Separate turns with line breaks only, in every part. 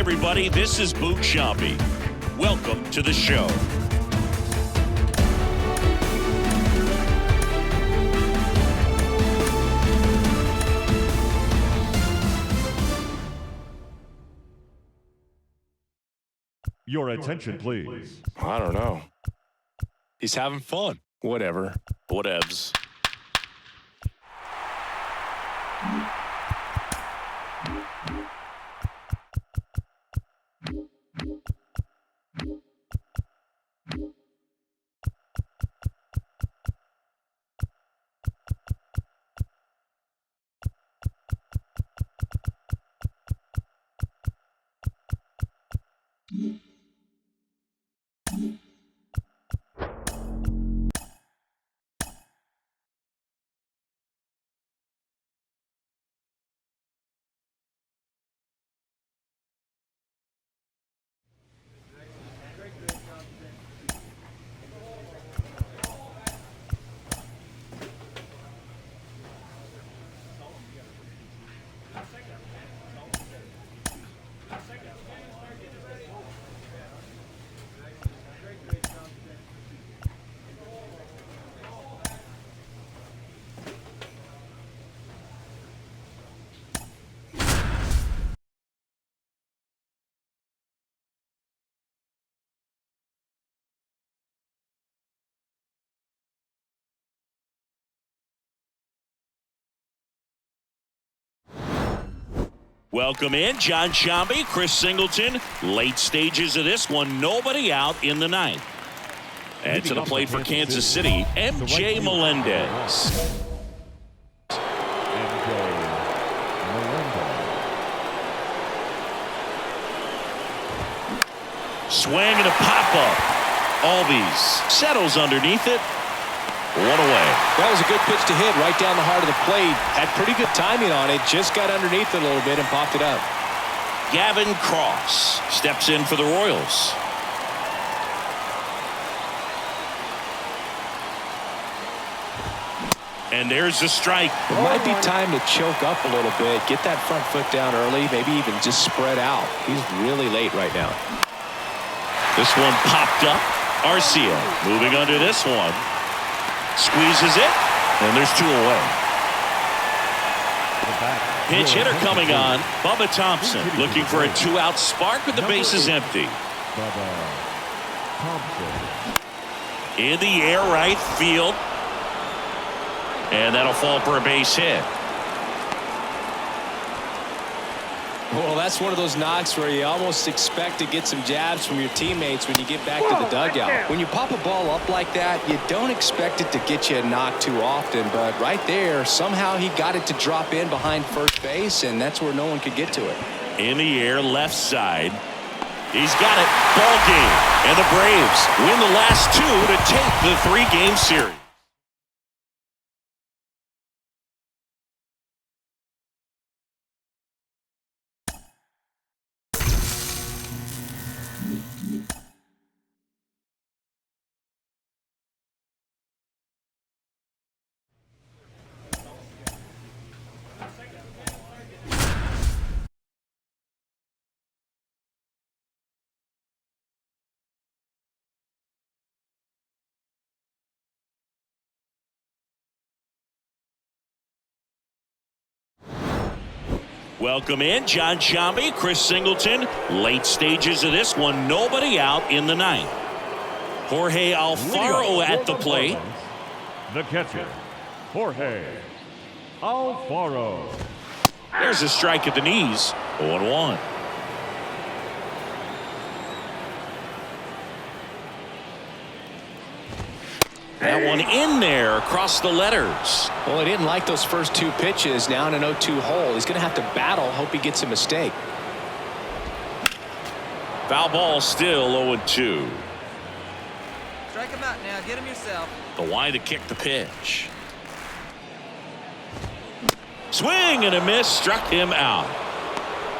everybody. This is Boot Shopping. Welcome to the show.
Your attention, please.
I don't know. He's having fun. Whatever.
Whatevs. Welcome in, John Shambi, Chris Singleton. Late stages of this one, nobody out in the ninth. And to the plate for Kansas City, MJ Melendez. Swing and a pop-up. Albies settles underneath it. One away.
That was a good pitch to hit right down the heart of the plate. Had pretty good timing on it. Just got underneath it a little bit and popped it up.
Gavin Cross steps in for the Royals. And there's the strike.
It might be time to choke up a little bit. Get that front foot down early. Maybe even just spread out. He's really late right now.
This one popped up. Arcia moving under this one. Squeezes it, and there's two away. Pinch hitter coming on. Bubba Thompson looking for a two-out spark with the bases empty. In the air, right field. And that'll fall for a base hit.
Well, that's one of those knocks where you almost expect to get some jabs from your teammates when you get back to the dugout. When you pop a ball up like that, you don't expect it to get you a knock too often. But right there, somehow he got it to drop in behind first base, and that's where no one could get to it.
In the air, left side. He's got it. Ball game. And the Braves win the last two to take the three-game series. Welcome in, John Shambi, Chris Singleton. Late stages of this one, nobody out in the ninth. Jorge Alfaro at the plate.
The catcher, Jorge Alfaro.
There's a strike at the knees. 0-1. That one in there across the letters.
Well, he didn't like those first two pitches. Now in an 0-2 hole. He's going to have to battle. Hope he gets a mistake.
Foul ball still 0-2.
Strike him out now. Get him yourself.
The wide to kick the pitch. Swing and a miss. Struck him out.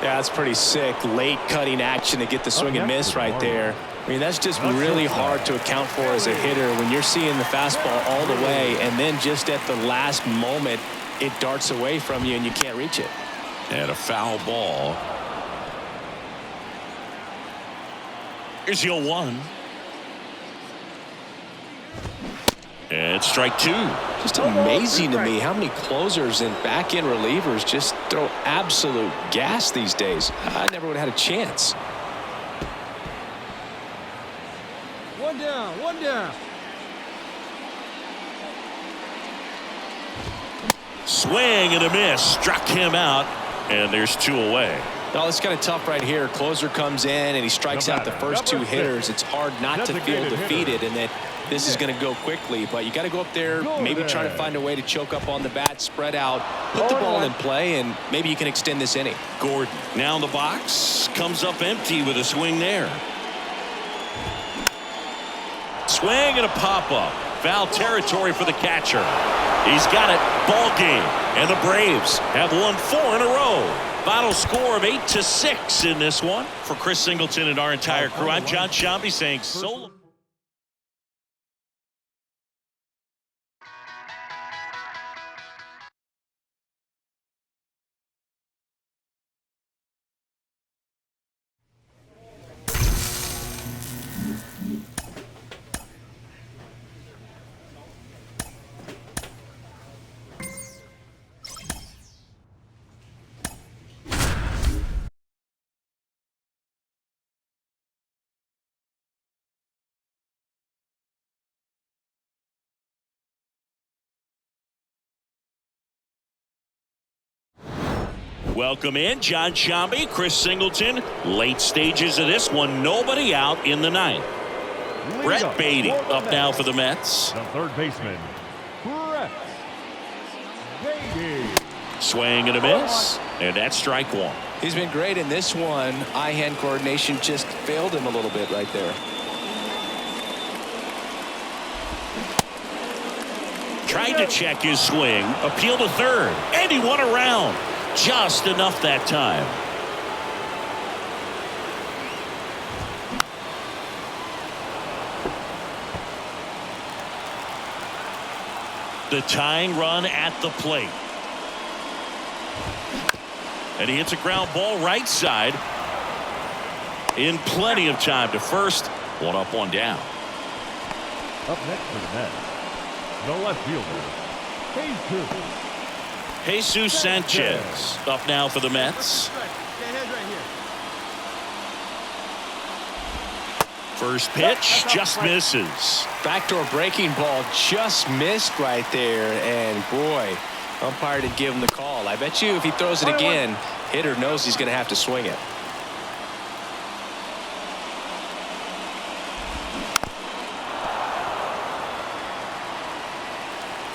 Yeah, that's pretty sick. Late cutting action to get the swing and miss right there. I mean, that's just really hard to account for as a hitter when you're seeing the fastball all the way and then just at the last moment it darts away from you and you can't reach it.
And a foul ball. Here's 0-1. And strike 2.
Just amazing to me how many closers and back-end relievers just throw absolute gas these days. I never would have had a chance.
One down, one down.
Swing and a miss. Struck him out. And there's 2 away.
Oh, it's kind of tough right here. Closer comes in and he strikes out the first 2 hitters. It's hard not to feel defeated and that this is going to go quickly. But you got to go up there, maybe try to find a way to choke up on the bat, spread out, put the ball in play, and maybe you can extend this inning.
Gordon now in the box. Comes up empty with a swing there. Swing and a pop-up. Foul territory for the catcher. He's got it. Ball game. And the Braves have won 4 in a row. Final score of 8-6 in this one. For Chris Singleton and our entire crew, I'm John Shambi saying so long. Welcome in, John Shambi, Chris Singleton. Late stages of this one, nobody out in the 9th. Brett Beatty up now for the Mets.
The third baseman, Brett Beatty.
Swing and a miss, and that's strike 1.
He's been great in this one. Eye-hand coordination just failed him a little bit right there.
Tried to check his swing, appeal to third, and he won around. Just enough that time. The tying run at the plate. And he hits a ground ball right side. In plenty of time to first. 1 up, 1 down.
Up next for the Mets, the left fielder,
Jesus Sanchez up now for the Mets. First pitch just misses.
Backdoor breaking ball just missed right there. And boy, umpire didn't give him the call. I bet you if he throws it again, hitter knows he's going to have to swing it.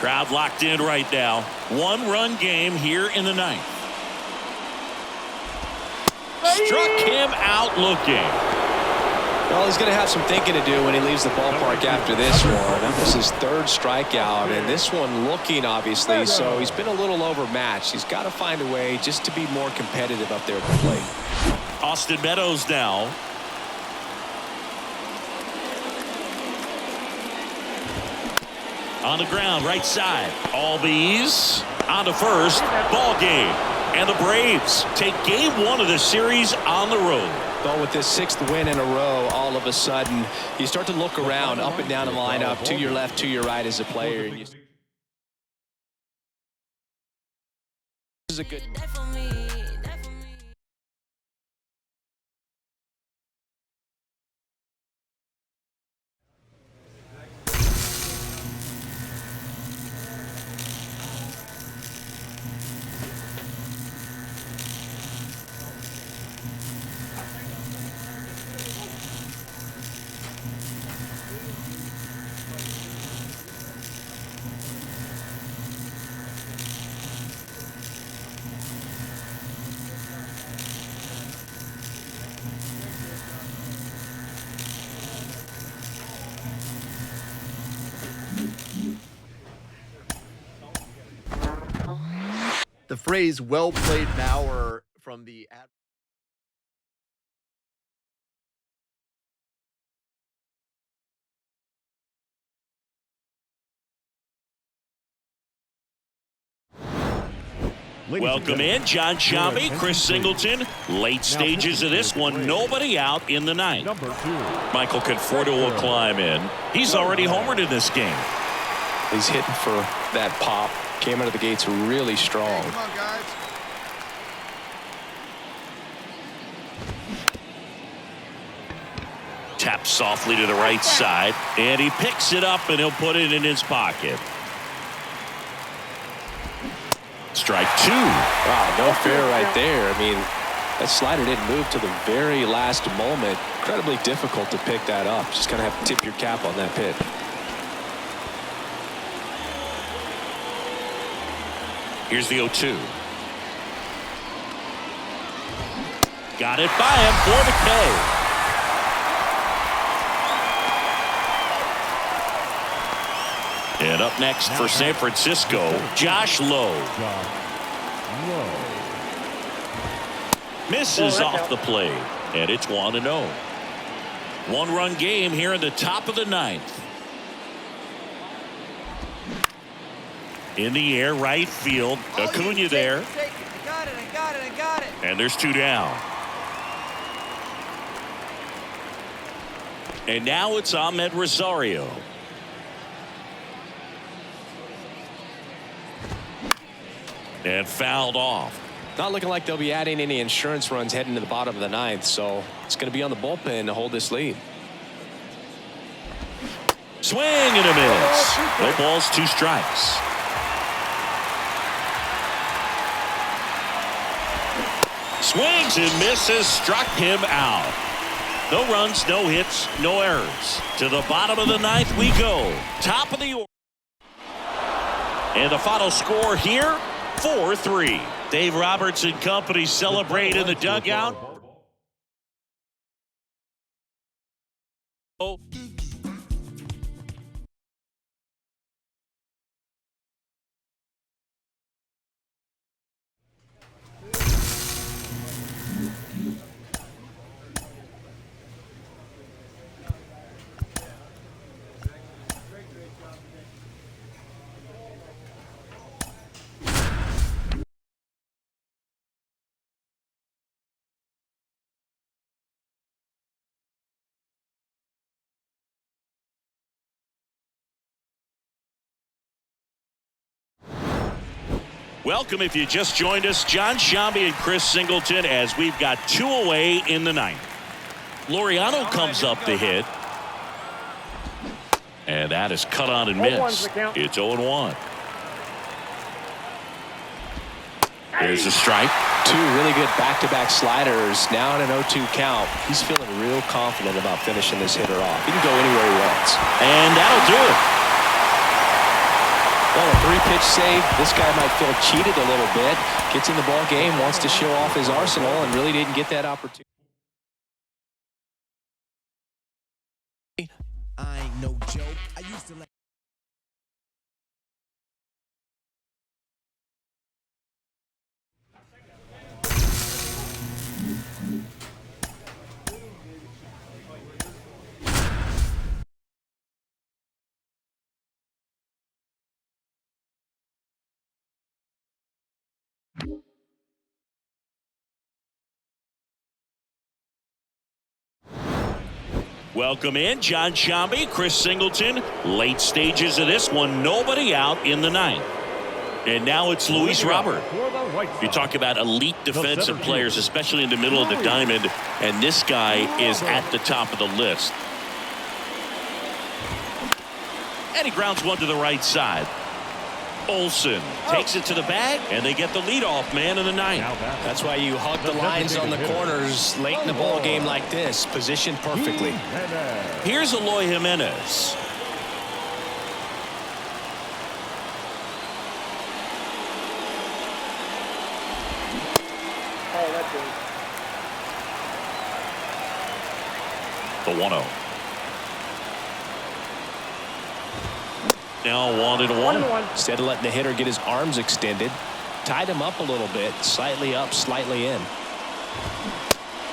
Crowd locked in right now. 1-run game here in the 9th. Struck him out looking.
Well, he's going to have some thinking to do when he leaves the ballpark after this one. That was his 3rd strikeout, and this one looking, obviously, so he's been a little overmatched. He's got to find a way just to be more competitive up there at the plate.
Austin Meadows now. On the ground, right side. Albies on to first. Ball game. And the Braves take game 1 of the series on the road.
Well, with this 6th win in a row, all of a sudden, you start to look around, up and down the lineup, to your left, to your right as a player. And this is a good.
The phrase "well played, Mauer" from the
Welcome in John Shambi, Chris Singleton. Late stages of this one, nobody out in the ninth.
Number 2.
Michael Conforto will climb in. He's already homered in this game.
He's hitting for that pop. Came out of the gates really strong.
Come on, guys.
Taps softly to the right side, and he picks it up, and he'll put it in his pocket. Strike 2.
Wow, no fair right there. I mean, that slider didn't move to the very last moment. Incredibly difficult to pick that up. Just kind of have to tip your cap on that pitch.
Here's the 0-2. Got it by him for the K. And up next for San Francisco, Josh Lowe. Misses off the plate, and it's 1-0. One-run game here in the top of the ninth. In the air, right field. Acuna there.
I got it, I got it, I got it.
And there's 2 down. And now it's Ahmed Rosario. And fouled off.
Not looking like they'll be adding any insurance runs heading to the bottom of the ninth, so it's going to be on the bullpen to hold this lead.
Swing and a miss. No balls, 2 strikes. Swings and misses, struck him out. No runs, no hits, no errors. To the bottom of the ninth we go. Top of the order. And the final score here, 4-3. Dave Roberts and company celebrate in the dugout. Welcome if you just joined us, John Shambi and Chris Singleton, as we've got 2 away in the ninth. Laureano comes up to hit. And that is cut on and missed. It's 0-1. There's a strike.
2 really good back-to-back sliders. Now in an 0-2 count. He's feeling real confident about finishing this hitter off. He can go anywhere he wants.
And that'll do it.
Well, a 3-pitch save. This guy might feel cheated a little bit. Gets in the ball game, wants to show off his arsenal, and really didn't get that opportunity.
I ain't no joke. I used to like.
Welcome in John Shambi, Chris Singleton. Late stages of this one, nobody out in the ninth. And now it's Luis Robert. You talk about elite defensive players, especially in the middle of the diamond, and this guy is at the top of the list. And he grounds one to the right side. Olsen takes it to the bag, and they get the leadoff man in the ninth.
That's why you hug the lines on the corners late in the ball game like this, positioned perfectly.
Here's Eloy Jimenez. The 1-0. Now 1-1.
Instead of letting the hitter get his arms extended, tied him up a little bit, slightly up, slightly in.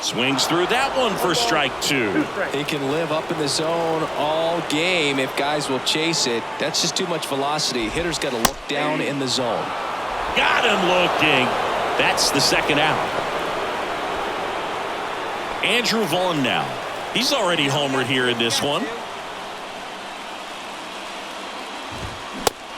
Swings through that one for strike 2.
He can live up in the zone all game if guys will chase it. That's just too much velocity. Hitter's got to look down in the zone.
Got him looking. That's the second out. Andrew Vaughn now. He's already homered here in this one.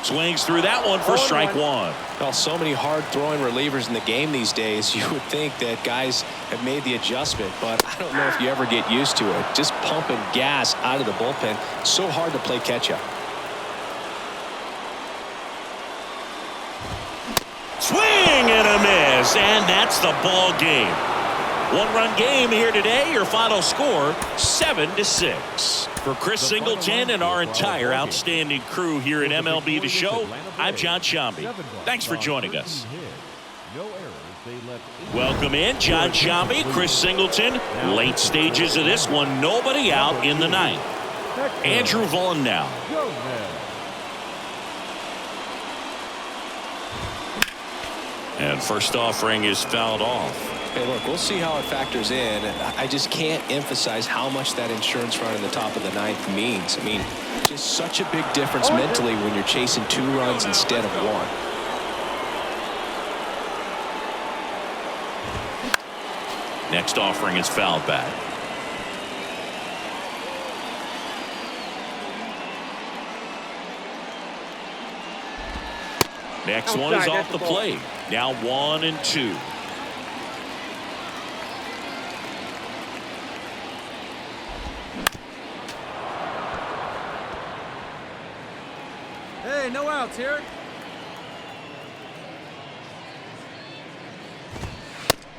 Swings through that one for strike one.
Well, so many hard-throwing relievers in the game these days. You would think that guys have made the adjustment, but I don't know if you ever get used to it. Just pumping gas out of the bullpen. So hard to play catch-up.
Swing and a miss, and that's the ball game. One-run game here today. Your final score, 7-6. For Chris Singleton and our entire outstanding crew here at MLB The Show, I'm John Shambi. Thanks for joining us. Welcome in, John Shambi, Chris Singleton. Late stages of this one, nobody out in the ninth. Andrew Vaughn now. And first offering is fouled off.
Hey, look, we'll see how it factors in. I just can't emphasize how much that insurance run in the top of the ninth means. I mean, just such a big difference mentally when you're chasing 2 runs instead of 1.
Next offering is fouled back. Next one is off the plate. Now 1-2.
Hey, no outs here.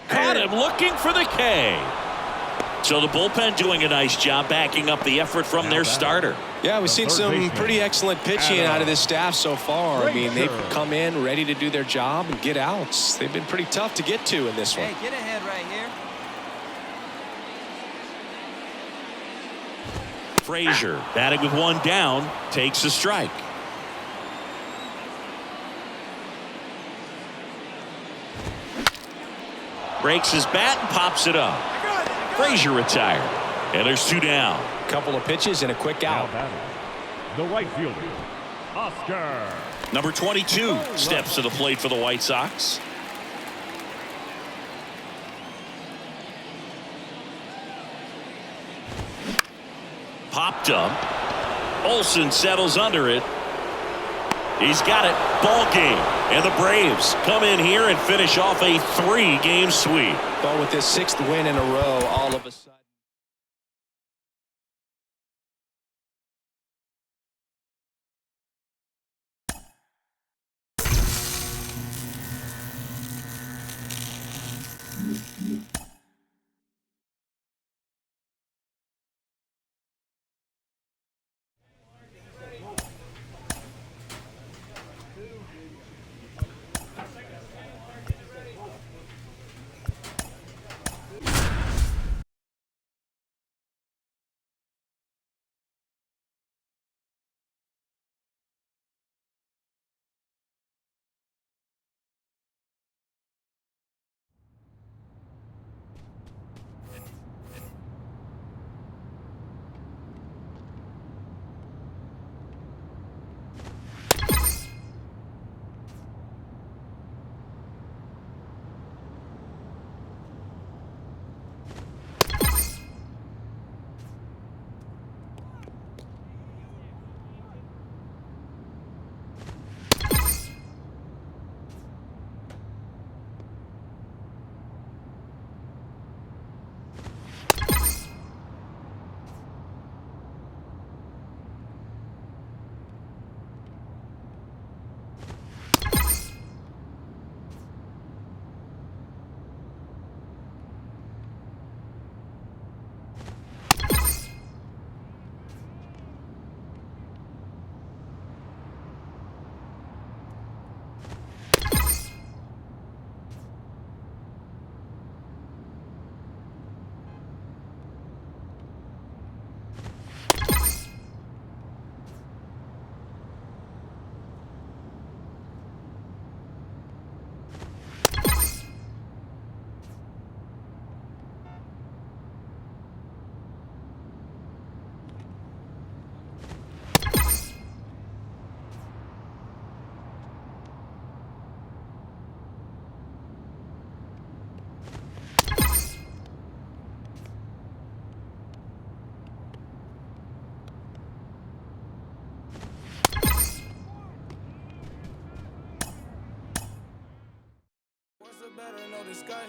Caught him looking for the K. So the bullpen doing a nice job backing up the effort from their starter.
Yeah, we've seen some pretty excellent pitching out of this staff so far. I mean, they've come in ready to do their job and get outs. They've been pretty tough to get to in this one.
Hey, get ahead right here.
Frazier batting with 1 down, takes a strike. Breaks his bat and pops it up. Frazier retired. And there's 2 down.
Couple of pitches and a quick out.
The right fielder, Oscar.
Number 22 steps to the plate for the White Sox. Popped up. Olsen settles under it. He's got it. Ball game. And the Braves come in here and finish off a 3-game sweep.
But with this 6th win in a row, all of a sudden.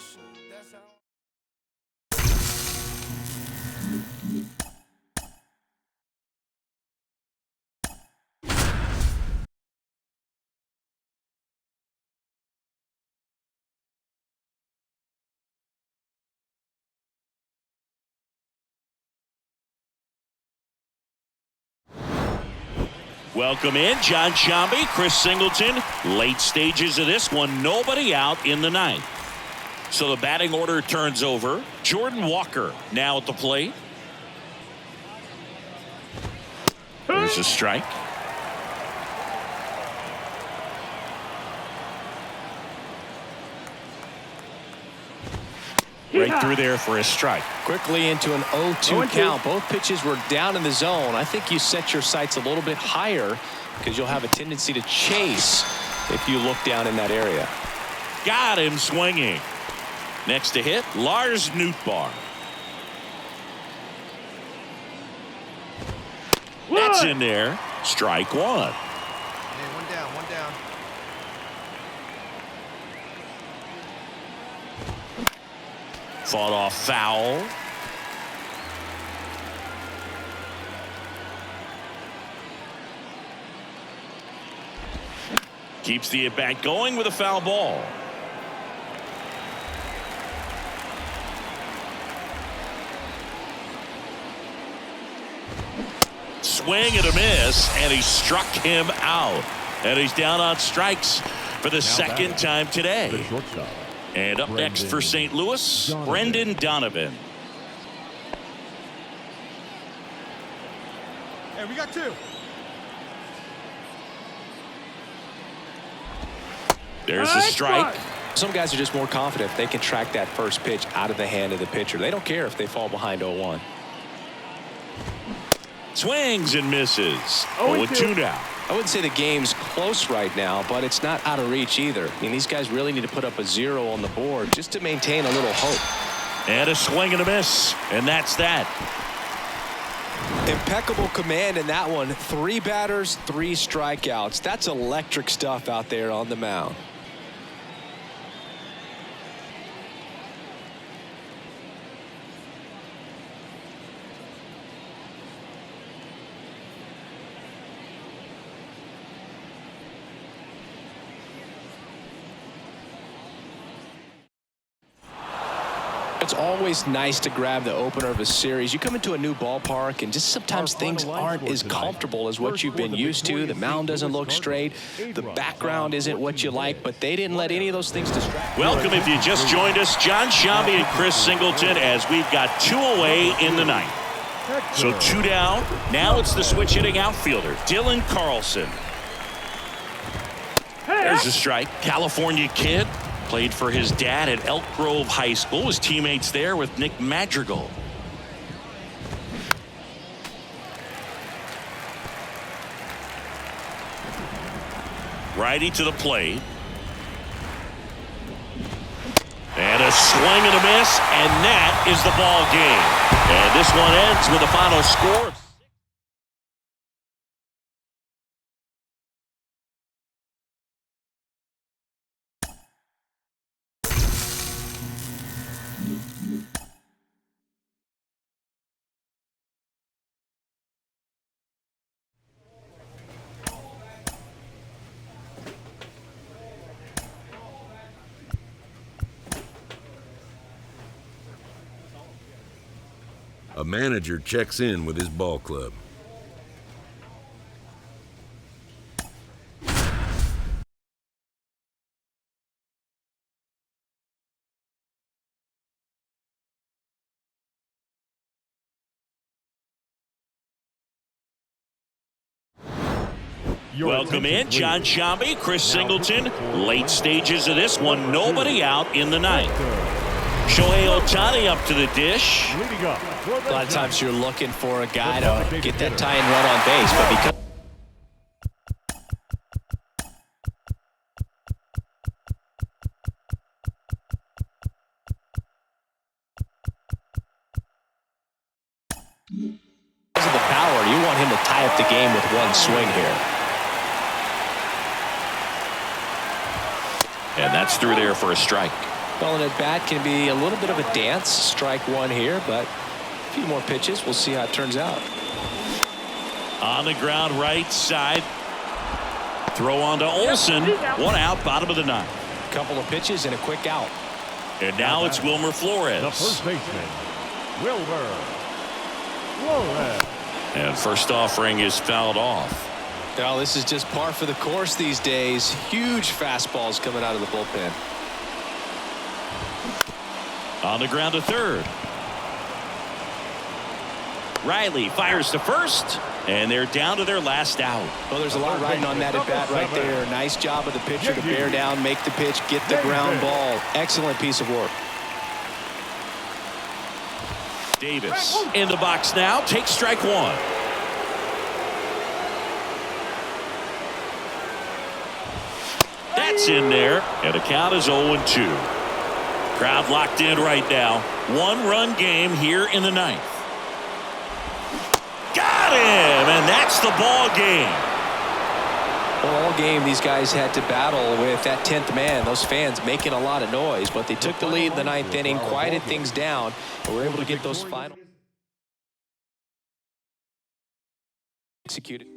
pressure. That's how.
Welcome in, John Shambi, Chris Singleton. Late stages of this one, nobody out in the ninth. So the batting order turns over. Jordan Walker now at the plate. There's a strike. Right through there for a strike.
Quickly into an 0-2 count. Both pitches were down in the zone. I think you set your sights a little bit higher because you'll have a tendency to chase if you look down in that area.
Got him swinging. Next to hit, Lars Nootbaar. That's in there. Strike one.
Hey, one down, one down.
Fought off foul. Keeps the at-bat going with a foul ball. Swing and a miss, and he struck him out. And he's down on strikes for the second time
The
today.
shortstop.
And up next for St. Louis, Brendan Donovan.
Hey, we got two.
There's a strike.
Some guys are just more confident if they can track that first pitch out of the hand of the pitcher. They don't care if they fall behind 0-1.
Swings and misses. 0-2 now.
I wouldn't say the game's close right now, but it's not out of reach either. I mean, these guys really need to put up a 0 on the board just to maintain a little hope.
And a swing and a miss. And that's that.
Impeccable command in that one. 3 batters, 3 strikeouts. That's electric stuff out there on the mound. It's always nice to grab the opener of a series. You come into a new ballpark and just sometimes things aren't as comfortable as what you've been used to. The mound doesn't look straight. The background isn't what you like, but they didn't let any of those things distract you.
Welcome if you just joined us, John Shambi and Chris Singleton, as we've got 2 away in the ninth. So 2 down. Now it's the switch hitting outfielder, Dylan Carlson. There's a strike. California kid. Played for his dad at Elk Grove High School. His teammates there with Nick Madrigal. Righty to the plate. And a swing and a miss, and that is the ball game. And this one ends with a final score of
A manager checks in with his ball club.
Welcome in, John Shambi, Chris Singleton. Late stages of this one, nobody out in the ninth. Shohei Ohtani up to the dish.
Leading up.
A lot of times you're looking for a guy to get that tying run on base, but because of the power, you want him to tie up the game with one swing here.
And that's through there for a strike.
Well, an at-bat can be a little bit of a dance. Strike one here, but a few more pitches. We'll see how it turns out.
On the ground, right side. Throw on to Olsen. One out, bottom of the ninth.
Couple of pitches and a quick out.
And now it's Wilmer Flores.
The first baseman, Wilmer Flores.
And first offering is fouled off.
Well, this is just par for the course these days. Huge fastballs coming out of the bullpen.
On the ground to third. Riley fires to first, and they're down to their last out.
Well, there's a lot riding on that at bat right there. Nice job of the pitcher to bear down, make the pitch, get the ground ball. Excellent piece of work.
Davis in the box now, takes strike one. That's in there, and the count is 0-2. Crowd locked in right now. One-run game here in the ninth. Got him, and that's the ball game.
Well, all game these guys had to battle with that 10th man. Those fans making a lot of noise, but they took the lead in the ninth inning, quieted things down, and were able to get those final executed.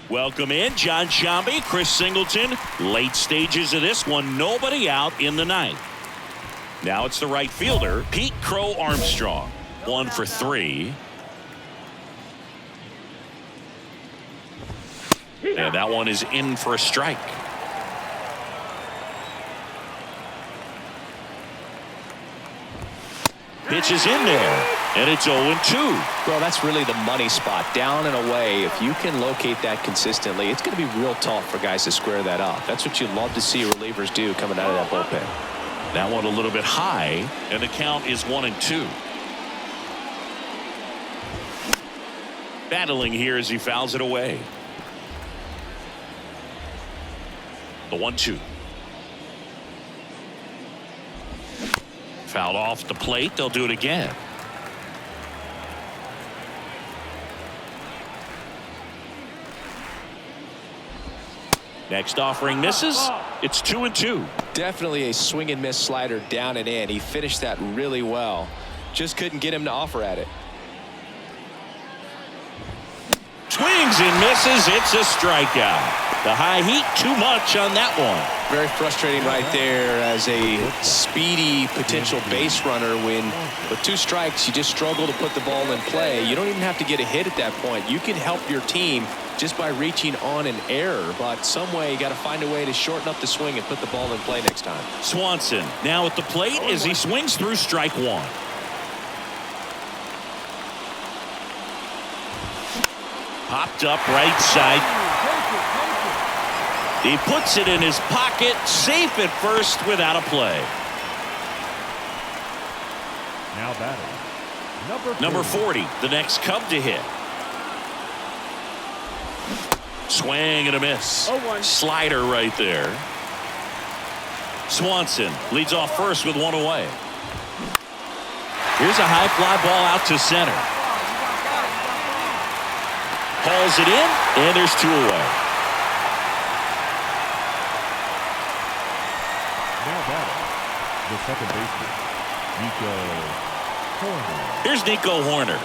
Welcome in, John Shambi, Chris Singleton. Late stages of this one, nobody out in the ninth. Now it's the right fielder, Pete Crow Armstrong. 1 for 3. And that one is in for a strike. Pitch is in there, and it's 0-2.
Well, that's really the money spot, down and away. If you can locate that consistently, it's going to be real tough for guys to square that up. That's what you love to see relievers do coming out of that bullpen.
That one a little bit high, and the count is 1-2. Battling here as he fouls it away. The 1-2. Fouled off the plate. They'll do it again. Next offering misses. It's 2-2.
Definitely a swing and miss slider down and in. He finished that really well. Just couldn't get him to offer at it.
Swings and misses. It's a strikeout. The high heat, too much on that one.
Very frustrating right there as a speedy potential base runner when with 2 strikes you just struggle to put the ball in play. You don't even have to get a hit at that point. You can help your team just by reaching on an error, but some way you got to find a way to shorten up the swing and put the ball in play next time.
Swanson now at the plate as he swings through strike one. Popped up right side. He puts it in his pocket, safe at first without a play.
Now batting,
number 40, the next Cub to hit. Swing and a miss. Slider right there. Swanson leads off first with 1 away. Here's a high fly ball out to center. Hauls it in, and there's 2 away.
Now batting, the second baseman, Nico Horner.
Here's Nico Horner.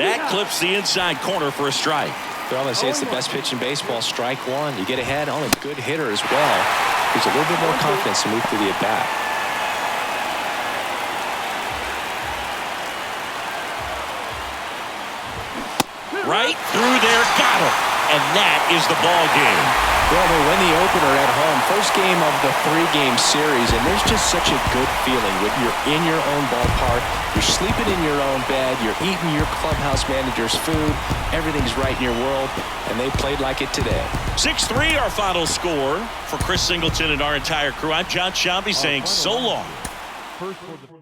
That clips the inside corner for a strike.
Well, they say it's the best pitch in baseball. Strike one. You get ahead on a good hitter as well. Gives a little bit more confidence to move through the at-bat.
Right through there, got him. And that is the ball game.
Well, they win the opener at home. First game of the 3-game series, and there's just such a good feeling when you're in your own ballpark, you're sleeping in your own bed, you're eating your clubhouse manager's food, everything's right in your world, and they played like it today.
6-3 our final score. For Chris Singleton and our entire crew, I'm John Shambi saying so long.
First for the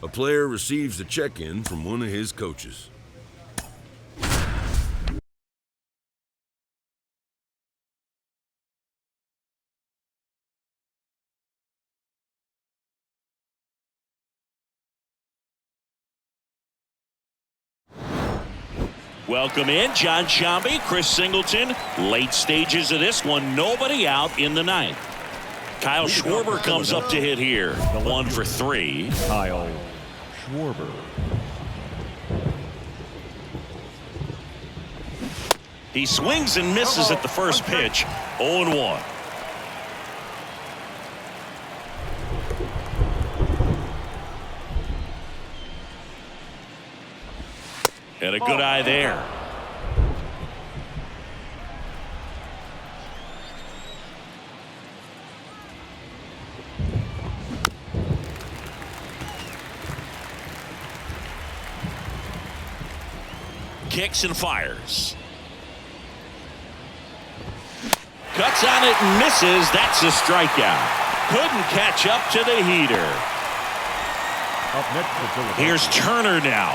A player receives a check-in from one of his coaches.
Welcome in, John Shambi, Chris Singleton. Late stages of this one, nobody out in the ninth. Kyle Schwarber comes up to hit here. 1 for 3.
Kyle Schwarber.
He swings and misses at the first pitch. 0-1. And a good eye there. Kicks and fires. Cuts on it and misses. That's a strikeout. Couldn't catch up to the heater.
Up next for Philadelphia.
Here's Turner now.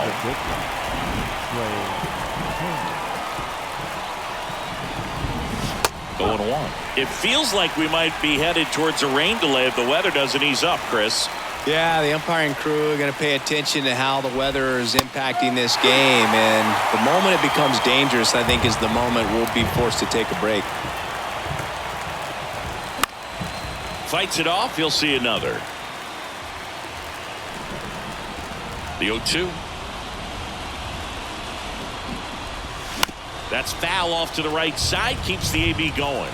0-1. It feels like we might be headed towards a rain delay if the weather doesn't ease up, Chris.
Yeah, the umpiring crew are going to pay attention to how the weather is impacting this game, and the moment it becomes dangerous, I think, is the moment we'll be forced to take a break.
Fights it off. He'll see another. The 0-2. That's foul off to the right side. Keeps the AB going.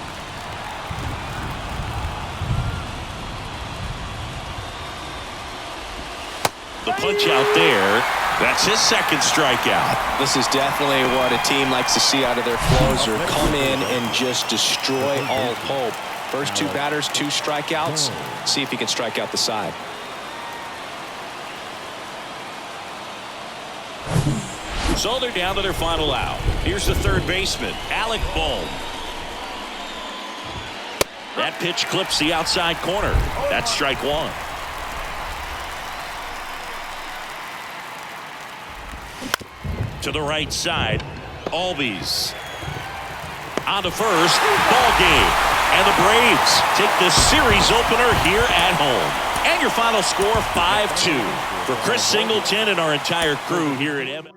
The punch out there. That's his second strikeout.
This is definitely what a team likes to see out of their closer. Come in and just destroy all hope. First 2 batters, 2 strikeouts. See if he can strike out the side.
So they're down to their final out. Here's the third baseman, Alec Bohm. That pitch clips the outside corner. That's strike 1. To the right side, Albies. On to first, ball game. And the Braves take the series opener here at home. And your final score, 5-2. For Chris Singleton and our entire crew here at Edmonton.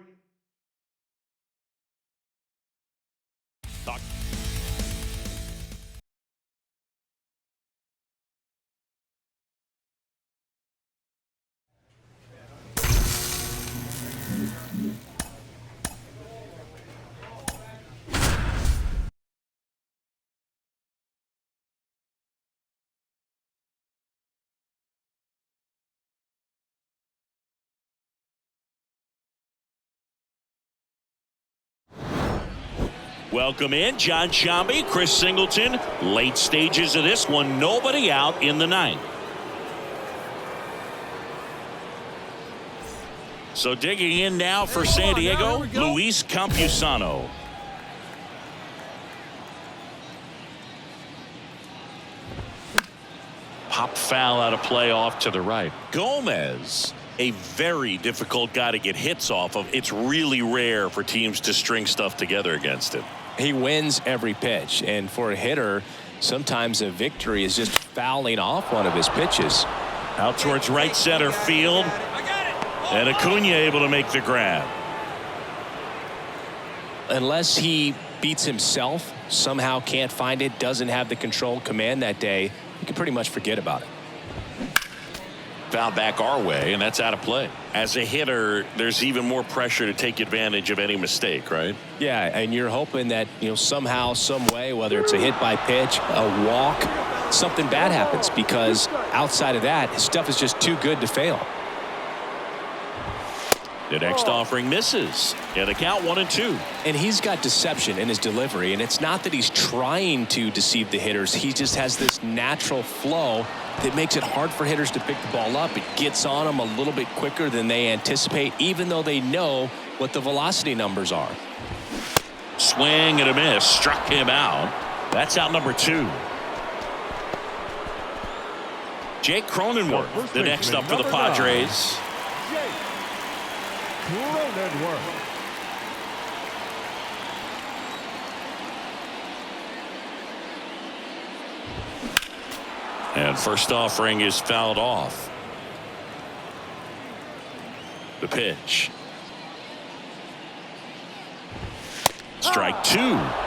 Welcome in, John Shambi, Chris Singleton. Late stages of this one, nobody out in the ninth. So digging in now for San Diego, Luis Campusano. Pop foul out of play off to the right. Gomez, a very difficult guy to get hits off of. It's really rare for teams to string stuff together against him.
He wins every pitch, and for a hitter, sometimes a victory is just fouling off one of his pitches.
Out towards right center field, and Acuna able to make the grab.
Unless he beats himself, somehow can't find it, doesn't have the control command that day, you can pretty much forget about it.
Foul back our way, and that's out of play. As a hitter, there's even more pressure to take advantage of any mistake, right?
Yeah, and you're hoping that, somehow, some way, whether it's a hit by pitch, a walk, something bad happens, because outside of that, his stuff is just too good to fail.
The next offering misses. Yeah, the count 1-2.
And he's got deception in his delivery, and it's not that he's trying to deceive the hitters. He just has this natural flow that makes it hard for hitters to pick the ball up. It gets on them a little bit quicker than they anticipate, even though they know what the velocity numbers are.
Swing and a miss. Struck him out. That's out number 2. Jake Cronenworth, the next up for the Padres.
Cronenworth.
And first offering is fouled off. The pitch. Strike 2.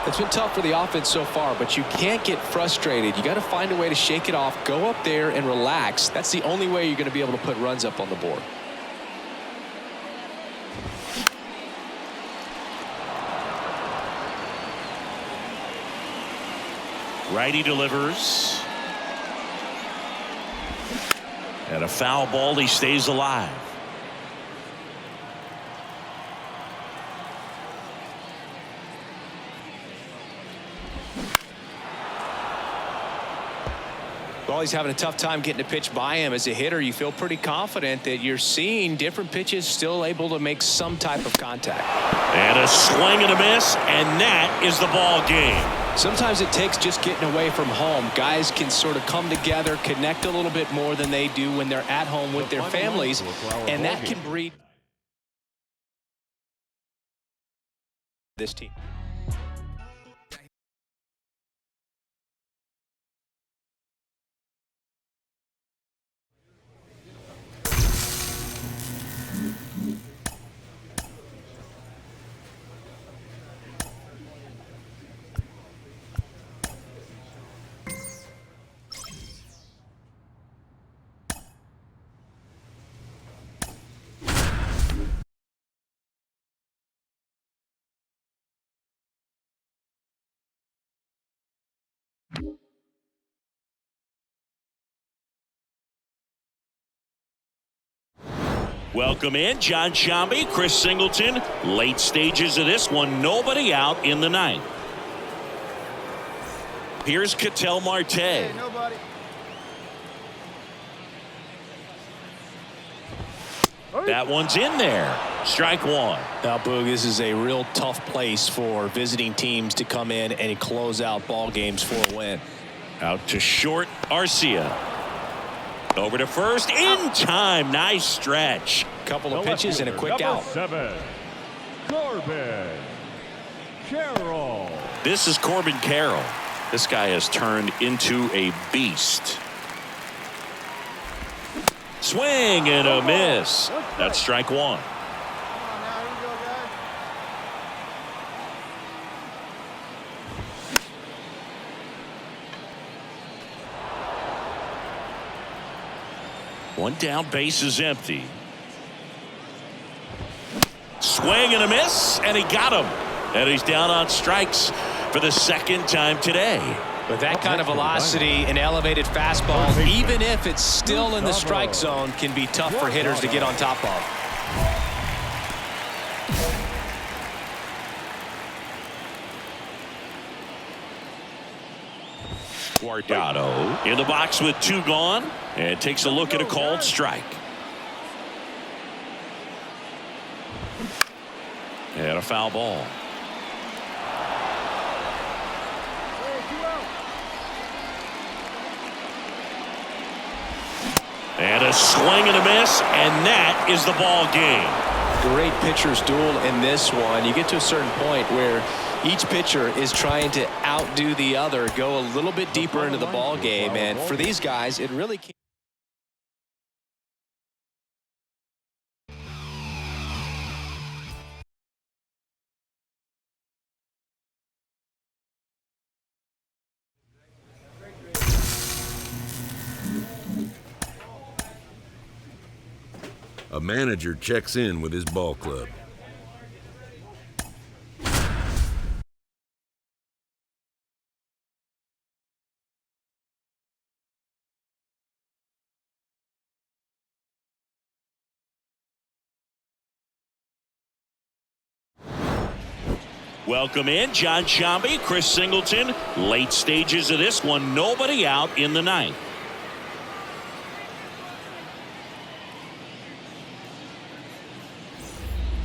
It's been tough for the offense so far, but you can't get frustrated. You got to find a way to shake it off, go up there and relax. That's the only way you're going to be able to put runs up on the board.
Righty delivers. And a foul ball. He stays alive.
Well, he's having a tough time getting a pitch by him. As a hitter, you feel pretty confident that you're seeing different pitches still able to make some type of contact.
And a swing and a miss, and that is the ball game.
Sometimes it takes just getting away from home. Guys can sort of come together, connect a little bit more than they do when they're at home with their families, and that can breed this team.
Welcome in, John Shambi, Chris Singleton. Late stages of this one, nobody out in the ninth. Here's Ketel Marte.
Hey, nobody.
That one's in there. Strike 1.
Now, Boog, this is a real tough place for visiting teams to come in and close out ball games for a win.
Out to short, Arcia. Over to first, in time. Nice stretch.
Couple of pitches and a quick out.
7, Corbin Carroll.
This is Corbin Carroll. This guy has turned into a beast. Swing and a miss. That's strike 1.
Come on now, here we go, guys.
One down, base is empty. Swing and a miss, and he got him. And he's down on strikes for the second time today.
With that kind of velocity, an elevated fastball, even if it's still in the strike zone, can be tough for hitters to get on top of.
Guardado in the box with 2 gone, and takes a look at a called strike. And a foul ball. And a swing and a miss, and that is the ball game.
Great pitcher's duel in this one. You get to a certain point where each pitcher is trying to outdo the other, go a little bit deeper into the ball game, and for these guys, it really can't.
A manager checks in with his ball club.
Welcome in, John Shambi, Chris Singleton. Late stages of this one, nobody out in the ninth.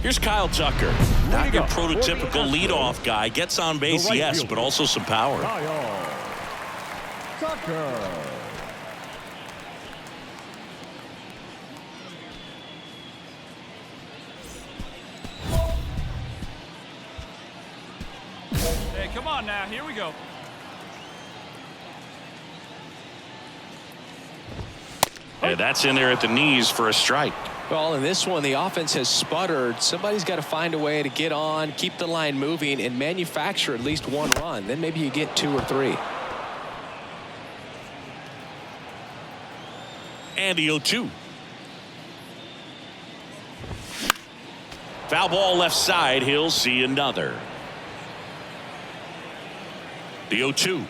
Here's Kyle Tucker. Not your prototypical leadoff guy. Gets on base, yes, but also some power.
Kyle Tucker.
Hey, come on now. Here we go.
And that's in there at the knees for a strike.
Well, in this one, the offense has sputtered. Somebody's got to find a way to get on, keep the line moving, and manufacture at least one run. Then maybe you get 2 or 3.
And the 0-2. Foul ball left side. He'll see another. The 0-2.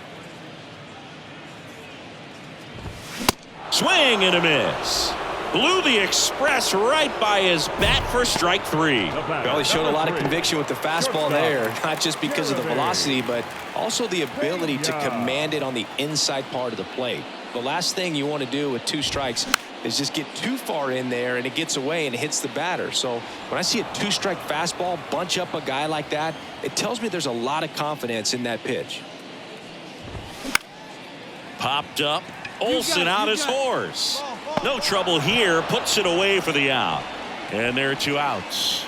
Swing and a miss. Blew the express right by his bat for strike 3.
Well, he showed a lot of conviction with the fastball there, not just because of the velocity, but also the ability to command it on the inside part of the plate. The last thing you want to do with 2 strikes is just get too far in there and it gets away and it hits the batter. So when I see a 2-strike fastball bunch up a guy like that, it tells me there's a lot of confidence in that pitch.
Popped up. Olsen out his horse. No trouble here. Puts it away for the out. And there are 2 outs.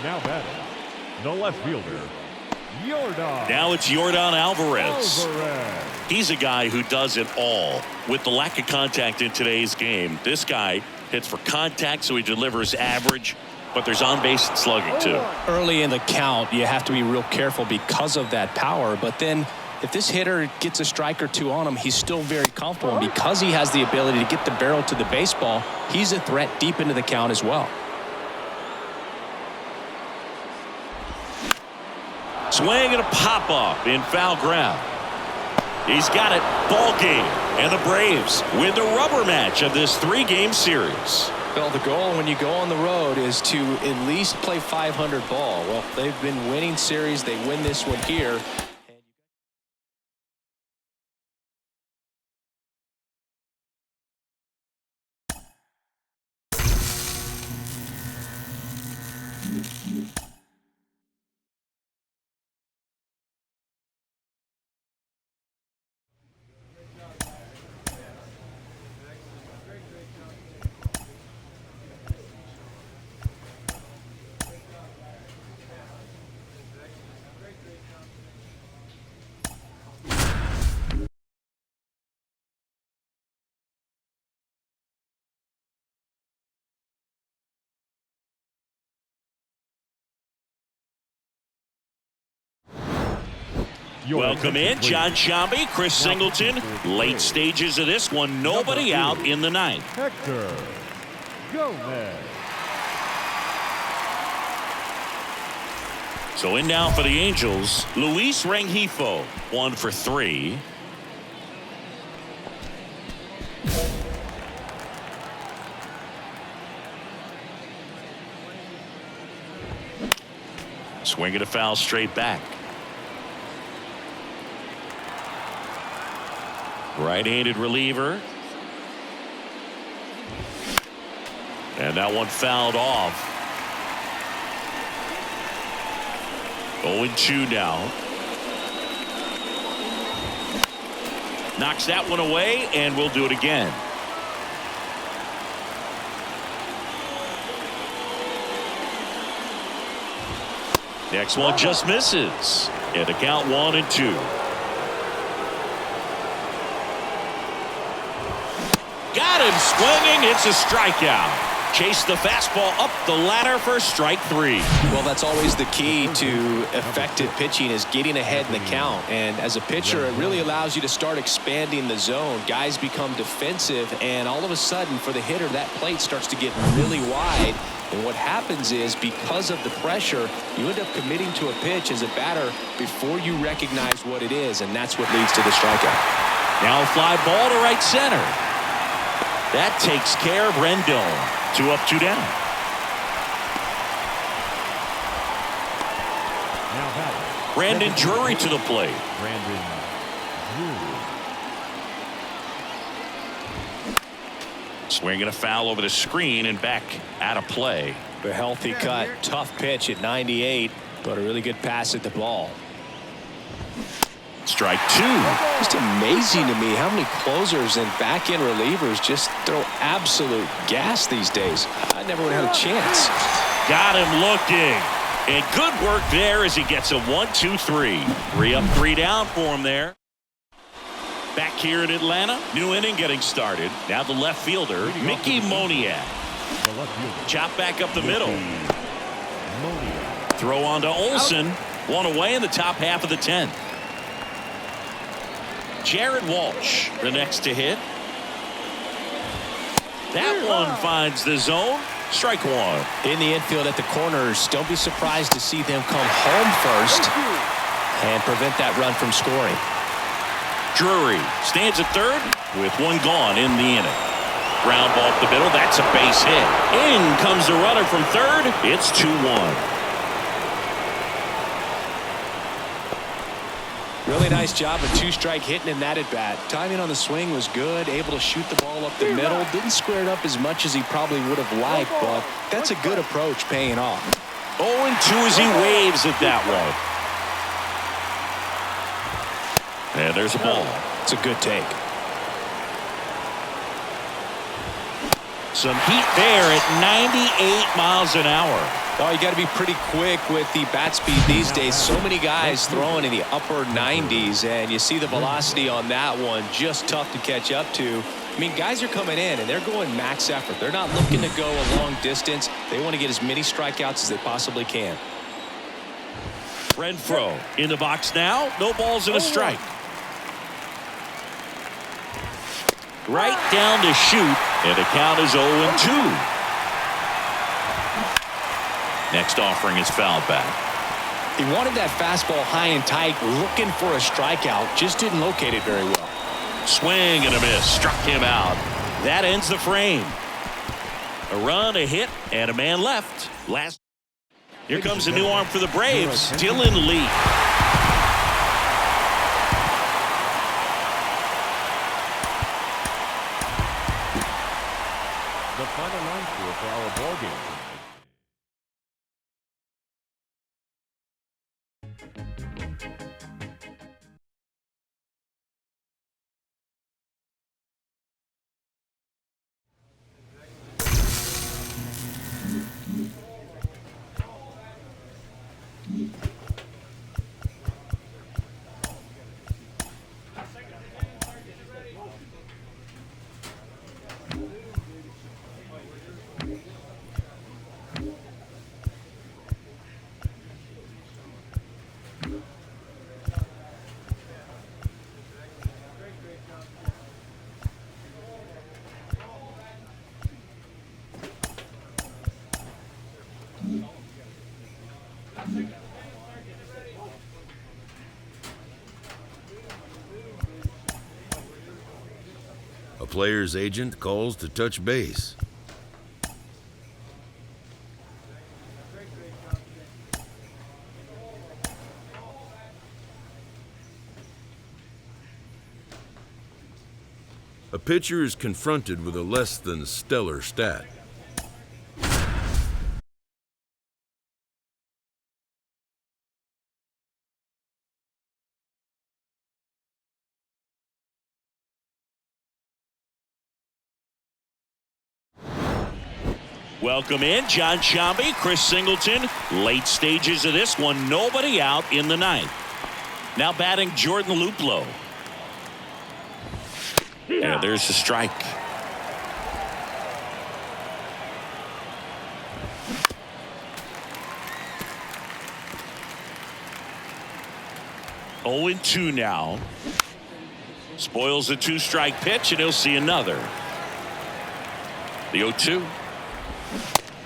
Now batting, the left fielder, Yordan.
Now it's Yordan Alvarez.
Alvarez.
He's a guy who does it all. With the lack of contact in today's game, this guy hits for contact, so he delivers average, but there's on-base slugging too.
Early in the count, you have to be real careful because of that power, but then if this hitter gets a strike or 2 on him, he's still very comfortable. And because he has the ability to get the barrel to the baseball, he's a threat deep into the count as well.
Swing and a pop-up in foul ground. He's got it. Ball game. And the Braves win the rubber match of this 3-game series.
Well, the goal when you go on the road is to at least play 500 ball. Well, they've been winning series. They win this one here.
Welcome in, John Shambi, Chris Singleton. Late stages of this one, nobody out in the ninth.
Hector Gomez.
So in now for the Angels, Luis Rengifo, 1 for 3. Swing and a foul straight back. Right-handed reliever. And that one fouled off. 0-2 now. Knocks that one away, and we'll do it again. Next one just misses. And the count 1-2. Got him swinging. It's a strikeout. Chase the fastball up the ladder for strike 3.
Well, that's always the key to effective pitching, is getting ahead in the count. And as a pitcher, it really allows you to start expanding the zone. Guys become defensive, and all of a sudden, for the hitter, that plate starts to get really wide. And what happens is, because of the pressure, you end up committing to a pitch as a batter before you recognize what it is, and that's what leads to the strikeout.
Now a fly ball to right center. That takes care of Rendon. 2 up, 2 down.
Now batting.
Brandon Drury to the plate.
Brandon Drury.
Swinging a foul over the screen and back out of play.
A healthy cut, tough pitch at 98, but a really good pass at the ball.
Strike 2.
Just amazing to me how many closers and back-end relievers just throw absolute gas these days. I never would have had a chance.
Got him looking. And good work there as he gets a 1-2-3. 3 up, 3 down for him there. Back here in Atlanta, new inning getting started. Now the left fielder, Mickey Moniak.
The left fielder.
Chop back up the middle.
Moniak.
Throw on to Olsen. One away in the top half of the 10th. Jared Walsh, the next to hit. That one finds the zone. Strike 1.
In the infield at the corners, don't be surprised to see them come home first and prevent that run from scoring.
Drury stands at third with 1 gone in the inning. Ground ball up the middle. That's a base hit. In comes the runner from third. It's 2-1.
Really nice job of 2-strike hitting in that at bat. Timing on the swing was good. Able to shoot the ball up the middle. Didn't square it up as much as he probably would have liked, but that's a good approach, paying off.
0-2 as he waves at that one. And there's a ball.
It's a good take.
Some heat there at 98 miles an hour.
Oh, you got to be pretty quick with the bat speed these days. So many guys throwing in the upper 90s, and you see the velocity on that one. Just tough to catch up to. I mean, guys are coming in, and they're going max effort. They're not looking to go a long distance. They want to get as many strikeouts as they possibly can.
Renfroe in the box now. No balls and a strike. Right down to shoot, and the count is 0-2. Next offering is fouled back.
He wanted that fastball high and tight, looking for a strikeout. Just didn't locate it very well.
Swing and a miss. Struck him out. That ends the frame. A run, a hit, and a man left. Here comes a new arm for the Braves, Dylan Lee.
The final line score for our ball game.
A player's agent calls to touch base. A pitcher is confronted with a less than stellar stat.
Welcome in, John Shambi, Chris Singleton. Late stages of this one, nobody out in the ninth. Now batting Jordan Luplow. And there's the strike. 0-2 now. Spoils a 2-strike pitch, and he'll see another. The 0-2.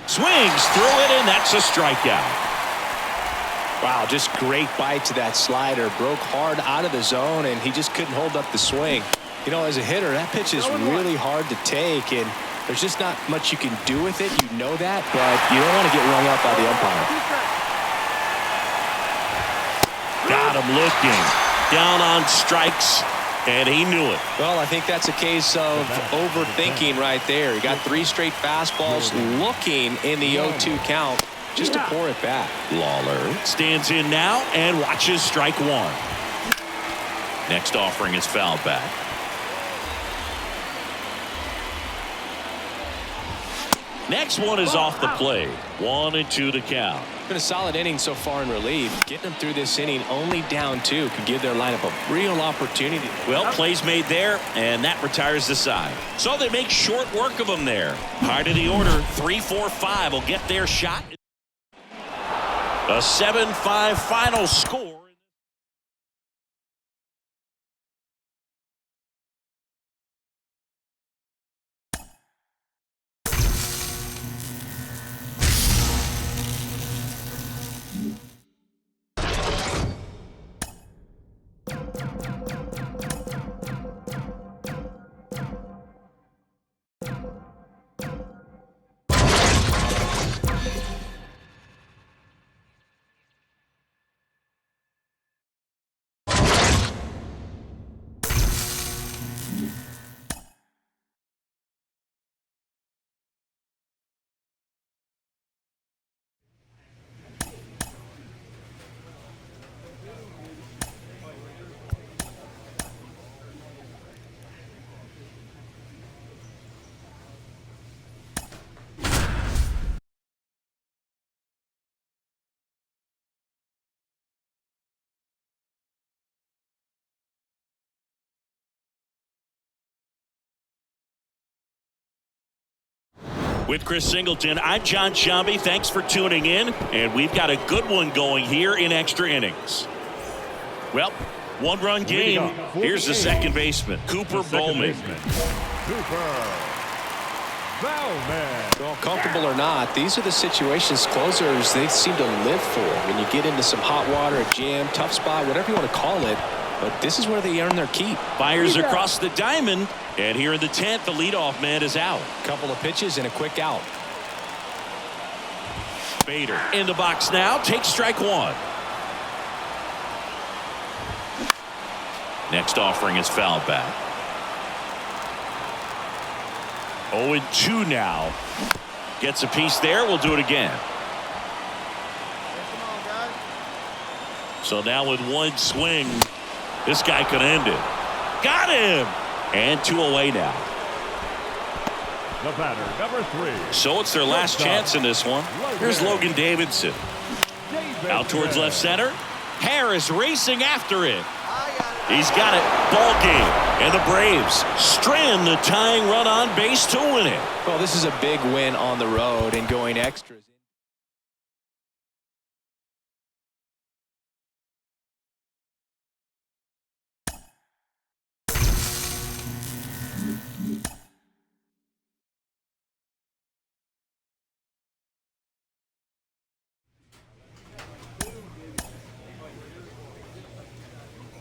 Swings through it, and that's a strikeout.
Wow, just great bite to that slider. Broke hard out of the zone, and he just couldn't hold up the swing. You know, as a hitter, that pitch is really hard to take, and there's just not much you can do with it. You know that, but you don't want to get rung up by the umpire.
Got him looking. Down on strikes, and he knew it.
Well, I think that's a case of overthinking right there. He got 3 straight fastballs looking in the 0-2 count just to pour it back.
Lawler stands in now and watches strike 1. Next offering is fouled back. Next one is off the plate. 1-2 to count.
Been a solid inning so far in relief. Getting them through this inning only down 2 could give their lineup a real opportunity.
Well, plays made there, and that retires the side. So they make short work of them there. Part of the order, 3-4-5 will get their shot. A 7-5 final score. With Chris Singleton, I'm John Shambi. Thanks for tuning in, and we've got a good one going here in extra innings. Well, 1-run game. Here's the second baseman, Cooper Bowman.
Well, comfortable or not, these are the situations closers they seem to live for. When you get into some hot water, a jam, tough spot, whatever you want to call it. But this is where they earn their keep.
Fires across the diamond, and here in the 10th, the leadoff man is out.
Couple of pitches and a quick out.
Bader in the box now, takes strike 1. Next offering is fouled back. 0-2 now. Gets a piece there. We'll do it again. So now with one swing, this guy could end it. Got him! And 2 away now.
The batter, number 3.
So it's their last chance in this one. Here's Logan Davidson. Out towards left center. Harris racing after it. He's got it. Ball game. And the Braves strand the tying run on base to win it.
Well, this is a big win on the road and going extras.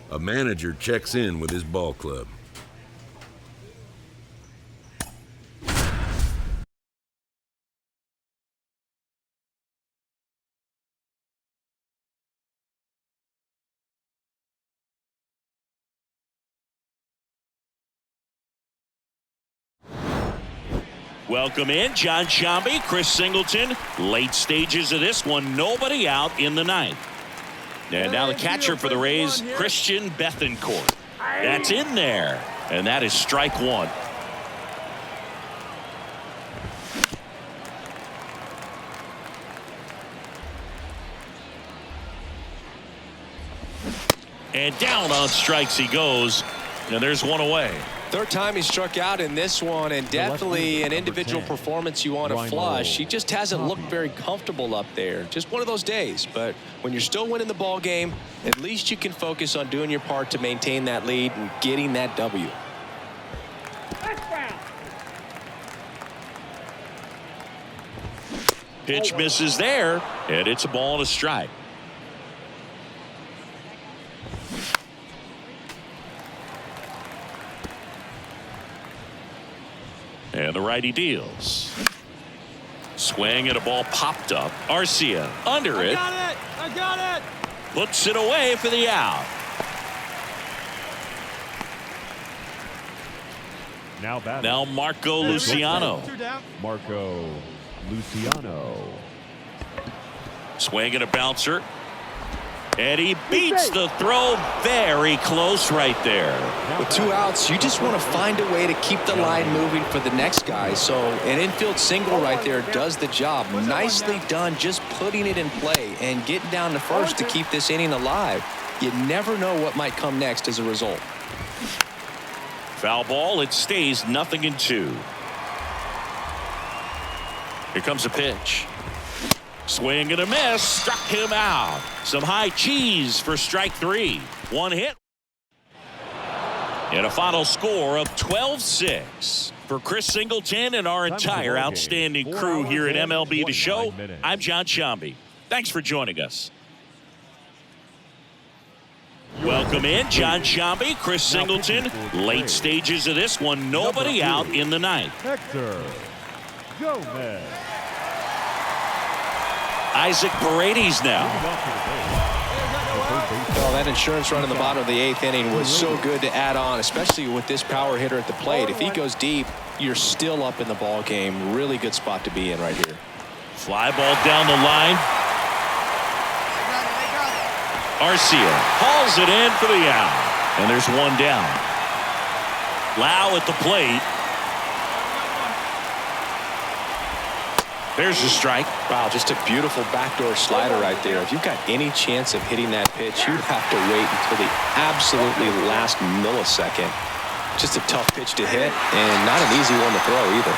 A manager checks in with his ball club.
Welcome in, John Shambi, Chris Singleton. Late stages of this one, nobody out in the 9th. And now the catcher for the Rays, Christian Bethancourt. That's in there. And that is strike 1. And down on strikes he goes. And there's 1 away.
Third time he struck out in this one, and definitely an individual performance you want to flush. He just hasn't looked very comfortable up there. Just one of those days. But when you're still winning the ball game, at least you can focus on doing your part to maintain that lead and getting that W.
Pitch misses there, and it's a ball and a strike. And the righty deals. Swing and a ball popped up. Arcia under it.
I got it.
Puts it away for the out.
Now batting.
Now Marco Luciano.
Marco Luciano.
Swing and a bouncer. And he beats the throw very close right there.
With 2 outs, you just want to find a way to keep the line moving for the next guy. So an infield single right there does the job. Nicely done, just putting it in play and getting down to first to keep this inning alive. You never know what might come next as a result.
Foul ball. It stays 0-2. Here comes a pitch. Swing and a miss. Struck him out. Some high cheese for strike 3. 1 hit. And a final score of 12-6. For Chris Singleton and our entire outstanding crew here at MLB The Show, I'm John Shambi. Thanks for joining us. Welcome in, John Shambi, Chris Singleton. Late stages of this one. Nobody out in the ninth.
Hector Gomez.
Isaac Paredes now.
Well, that insurance run in the bottom of the 8th inning was so good to add on, especially with this power hitter at the plate. If he goes deep, you're still up in the ball game. Really good spot to be in right here.
Fly ball down the line. Arcia hauls it in for the out. And there's 1 down. Lau at the plate. There's the strike.
Wow, just a beautiful backdoor slider right there. If you've got any chance of hitting that pitch, you have to wait until the absolutely last millisecond. Just a tough pitch to hit, and not an easy one to throw either.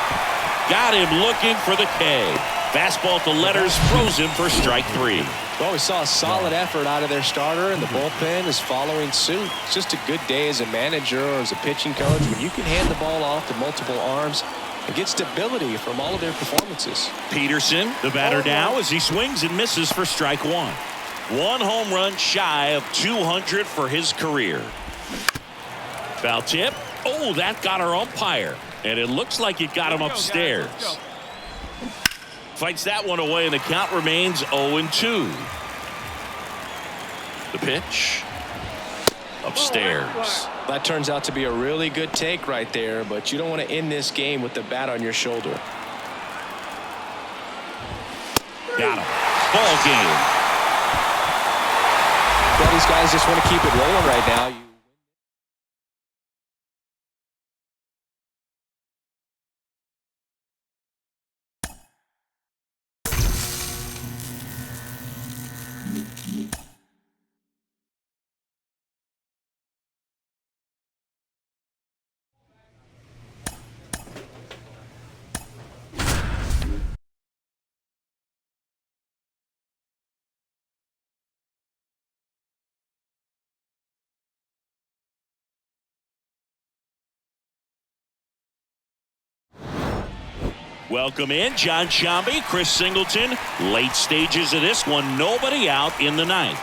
Got him looking for the K. Fastball to letters, throws him for strike 3.
Well, we saw a solid effort out of their starter, and the bullpen is following suit. It's just a good day as a manager or as a pitching coach when you can hand the ball off to multiple arms and get stability from all of their performances.
Peterson, the batter now, as he swings and misses for strike 1. 1 home run shy of 200 for his career. Foul tip. Oh, that got our umpire. And it looks like it got him upstairs. Fights that one away, and the count remains 0-2. The pitch. Upstairs.
That turns out to be a really good take right there, but you don't want to end this game with the bat on your shoulder.
Got him. Ball game.
Well, these guys just want to keep it rolling right now.
Welcome in, John Shambi, Chris Singleton. Late stages of this one, nobody out in the ninth.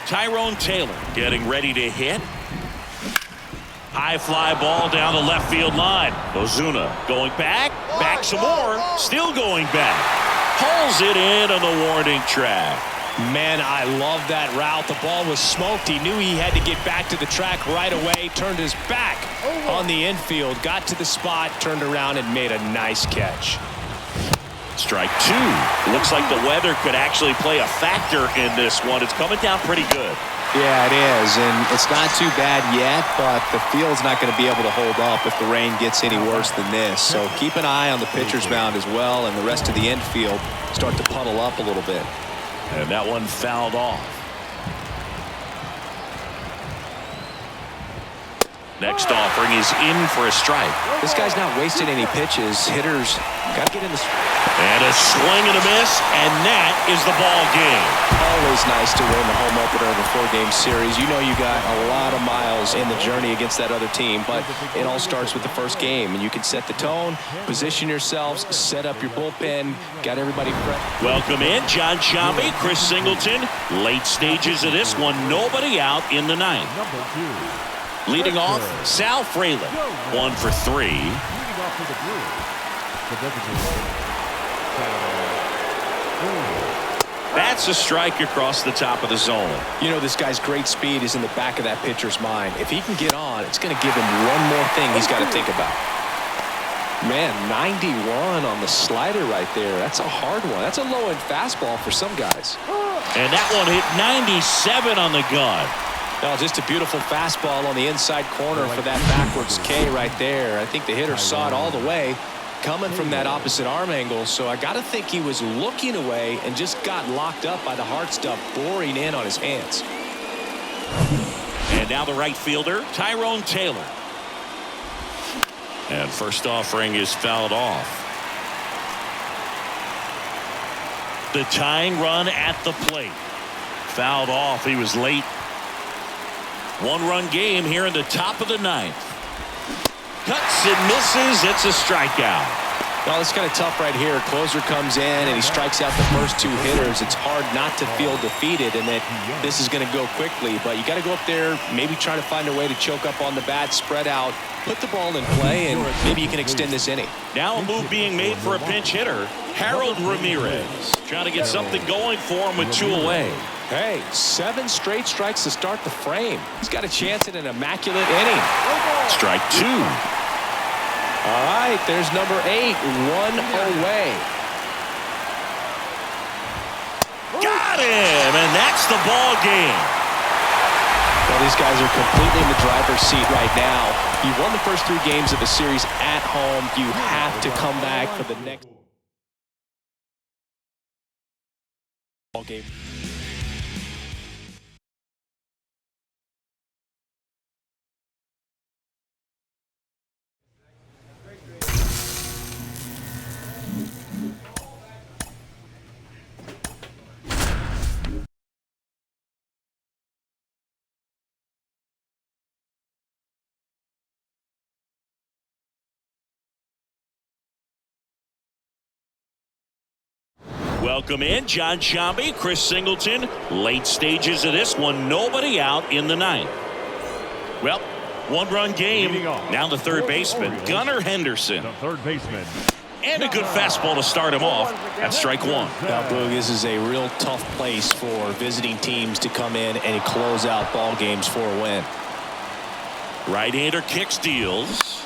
Tyrone Taylor getting ready to hit. High fly ball down the left field line. Ozuna going back some more, still going back. Pulls it in on the warning track.
Man, I love that route. The ball was smoked. He knew he had to get back to the track right away. Turned his back on the infield. Got to the spot, turned around, and made a nice catch.
Strike 2. Looks like the weather could actually play a factor in this one. It's coming down pretty good.
Yeah, it is, and it's not too bad yet, but the field's not going to be able to hold up if the rain gets any worse than this. So keep an eye on the pitcher's mound as well, and the rest of the infield start to puddle up a little bit.
And that one fouled off. Next offering is in for a strike.
This guy's not wasting any pitches. Hitters got to get in the...
And a swing and a miss, and that is the ball game.
Always nice to win the home opener of a 4-game series. You know you got a lot of miles in the journey against that other team, but it all starts with the first game, and you can set the tone, position yourselves, set up your bullpen, got everybody fresh.
Welcome in, John Shambi, Chris Singleton. Late stages of this one, nobody out in the ninth. Leading off, Sal Fraley, 1 for 3.
Leading off for the Brewers, the designated
That's a strike across the top of the zone.
You know, this guy's great speed is in the back of that pitcher's mind. If he can get on, it's going to give him one more thing he's got to think about. Man, 91 on the slider right there. That's a hard one. That's a low-end fastball for some guys.
And that one hit 97 on the gun.
Oh, just a beautiful fastball on the inside corner for that backwards K right there. I think the hitter saw it all the way coming from that opposite arm angle, so I got to think he was looking away and just got locked up by the hard stuff boring in on his hands.
And now the right fielder, Tyrone Taylor. And first offering is fouled off. The tying run at the plate. Fouled off. He was late. 1-run game here in the top of the ninth. Cuts and misses. It's a strikeout.
Well, it's kind of tough right here. Closer comes in and he strikes out the first 2 hitters. It's hard not to feel defeated and that this is going to go quickly. But you got to go up there, maybe try to find a way to choke up on the bat, spread out, put the ball in play, and maybe you can extend this inning.
Now a move being made for a pinch hitter, Harold Ramirez. Trying to get something going for him with 2 away.
Hey, 7 straight strikes to start the frame. He's got a chance at an immaculate inning.
Strike 2.
All right, there's number 8, 1 away.
Got him, and that's the ball game.
Well, these guys are completely in the driver's seat right now. You won the first 3 games of the series at home. You have to come back for the next ball game.
Welcome in, John Shambi, Chris Singleton. Late stages of this one, nobody out in the ninth. Well, 1-run game. Now the third baseman, Gunnar Henderson.
the third baseman.
And a good fastball to start him off. That's strike 1.
Now, Boog, this is a real tough place for visiting teams to come in and close out ball games for a win.
Right-hander kicks, deals.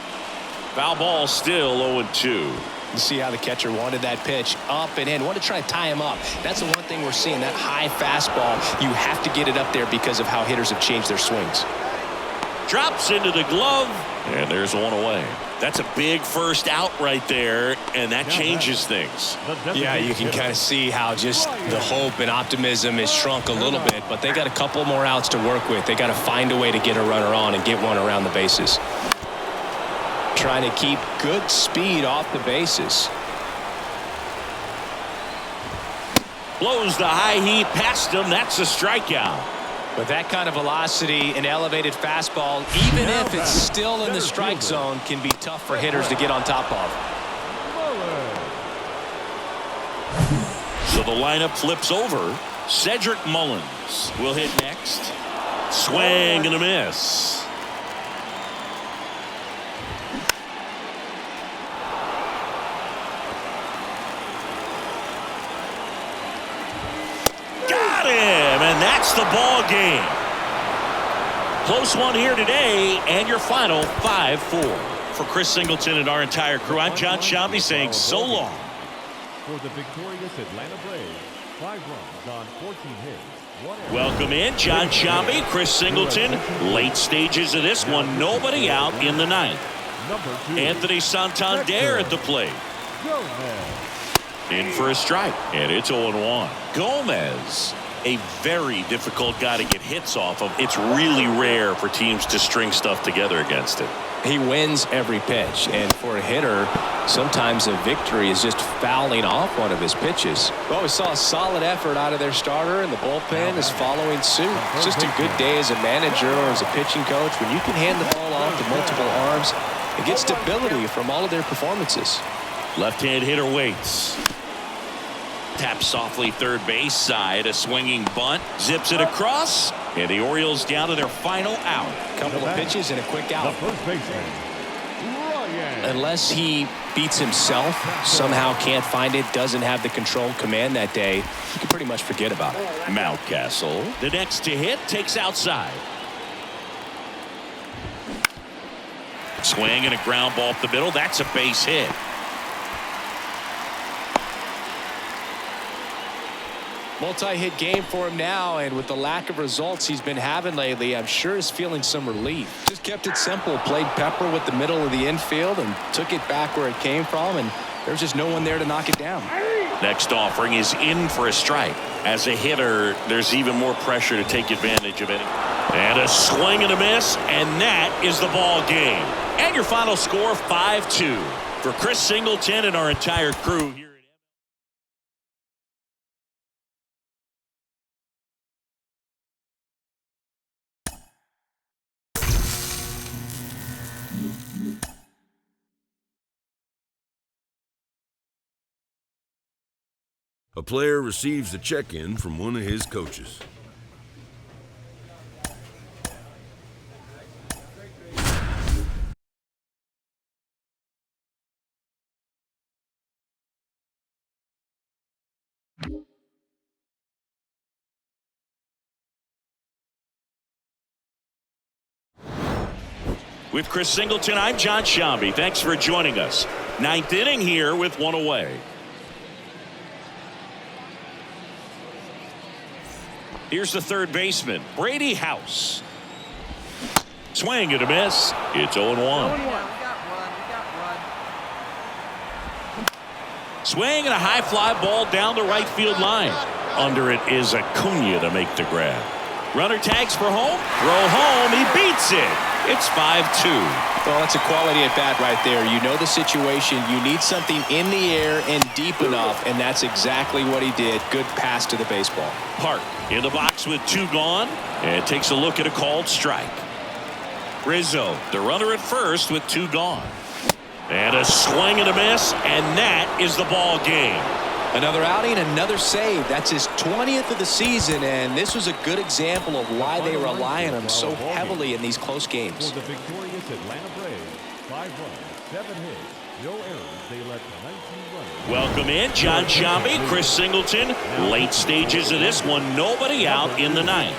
Foul ball still 0-2.
You see how the catcher wanted that pitch up and in. Wanted to try to tie him up. That's the one thing we're seeing, that high fastball. You have to get it up there because of how hitters have changed their swings.
Drops into the glove, and there's 1 away. That's a big first out right there, and that changes things.
Yeah, you can kind of see how just the hope and optimism has shrunk a little bit, but they got a couple more outs to work with. They got to find a way to get a runner on and get one around the bases. Trying to keep good speed off the bases.
Blows the high heat past him. That's a strikeout.
With that kind of velocity, an elevated fastball, even if it's still in the strike zone, can be tough for hitters to get on top of.
So the lineup flips over. Cedric Mullins will hit next. Swing and a miss. And that's the ball game. Close one here today, and your final 5-4. For Chris Singleton and our entire crew, I'm John Shambi saying so long.
For the victorious Atlanta Braves, 5 runs on 14 hits.
Welcome in, John Shambi, Chris Singleton. Late stages of this one, nobody out in the ninth. Anthony Santander at the plate. In for a strike, and it's 0-1. Gomez A very difficult guy to get hits off of. It's really rare for teams to string stuff together against it.
He wins every pitch, and for a hitter, sometimes a victory is just fouling off one of his pitches. Well, we saw a solid effort out of their starter, and the bullpen is following suit. It's just a good day as a manager or as a pitching coach when you can hand the ball off to multiple arms and get stability from all of their performances.
Left-hand hitter waits. Taps softly third base side. A swinging bunt. Zips it across. And the Orioles down to their final out.
Couple of pitches and a quick
The
out.
first baseman, Ryan.
Unless he beats himself, somehow can't find it, doesn't have the control command that day, you can pretty much forget about it.
Mountcastle, the next to hit, takes outside. Swing and a ground ball up the middle. That's a base hit.
Multi-hit game for him now, and with the lack of results he's been having lately, I'm sure he's feeling some relief. Just kept it simple, played pepper with the middle of the infield and took it back where it came from, and there's just no one there to knock it down.
Next offering is in for a strike. As a hitter, there's even more pressure to take advantage of it. And a swing and a miss, and that is the ball game. And your final score, 5-2. For Chris Singleton and our entire crew here.
A player receives a check-in from one of his coaches.
With Chris Singleton, I'm John Shambi. Thanks for joining us. Ninth inning here with one away. Here's the third baseman, Brady House. Swing and a miss. It's 0-1.
We got one.
Swing and a high fly ball down the right field line. Under it is Acuna to make the grab. Runner tags for home. Throw home. He beats it. It's 5-2.
Well, that's a quality at bat right there. You know the situation. You need something in the air and deep enough, and that's exactly what he did. Good pass to the baseball.
Park in the box with two gone and takes a look at a called strike. Rizzo, the runner at first with two gone. And a swing and a miss, and that is the ball game.
Another outing, another save. That's his 20th of the season, and this was a good example of why they rely on him so heavily in these close games.
For the victorious Atlanta Braves, 5 runs, 7 hits, no errors. They let 19 runners.
Welcome in, John Shambi, Chris Singleton. Late stages of this one, nobody out in the ninth.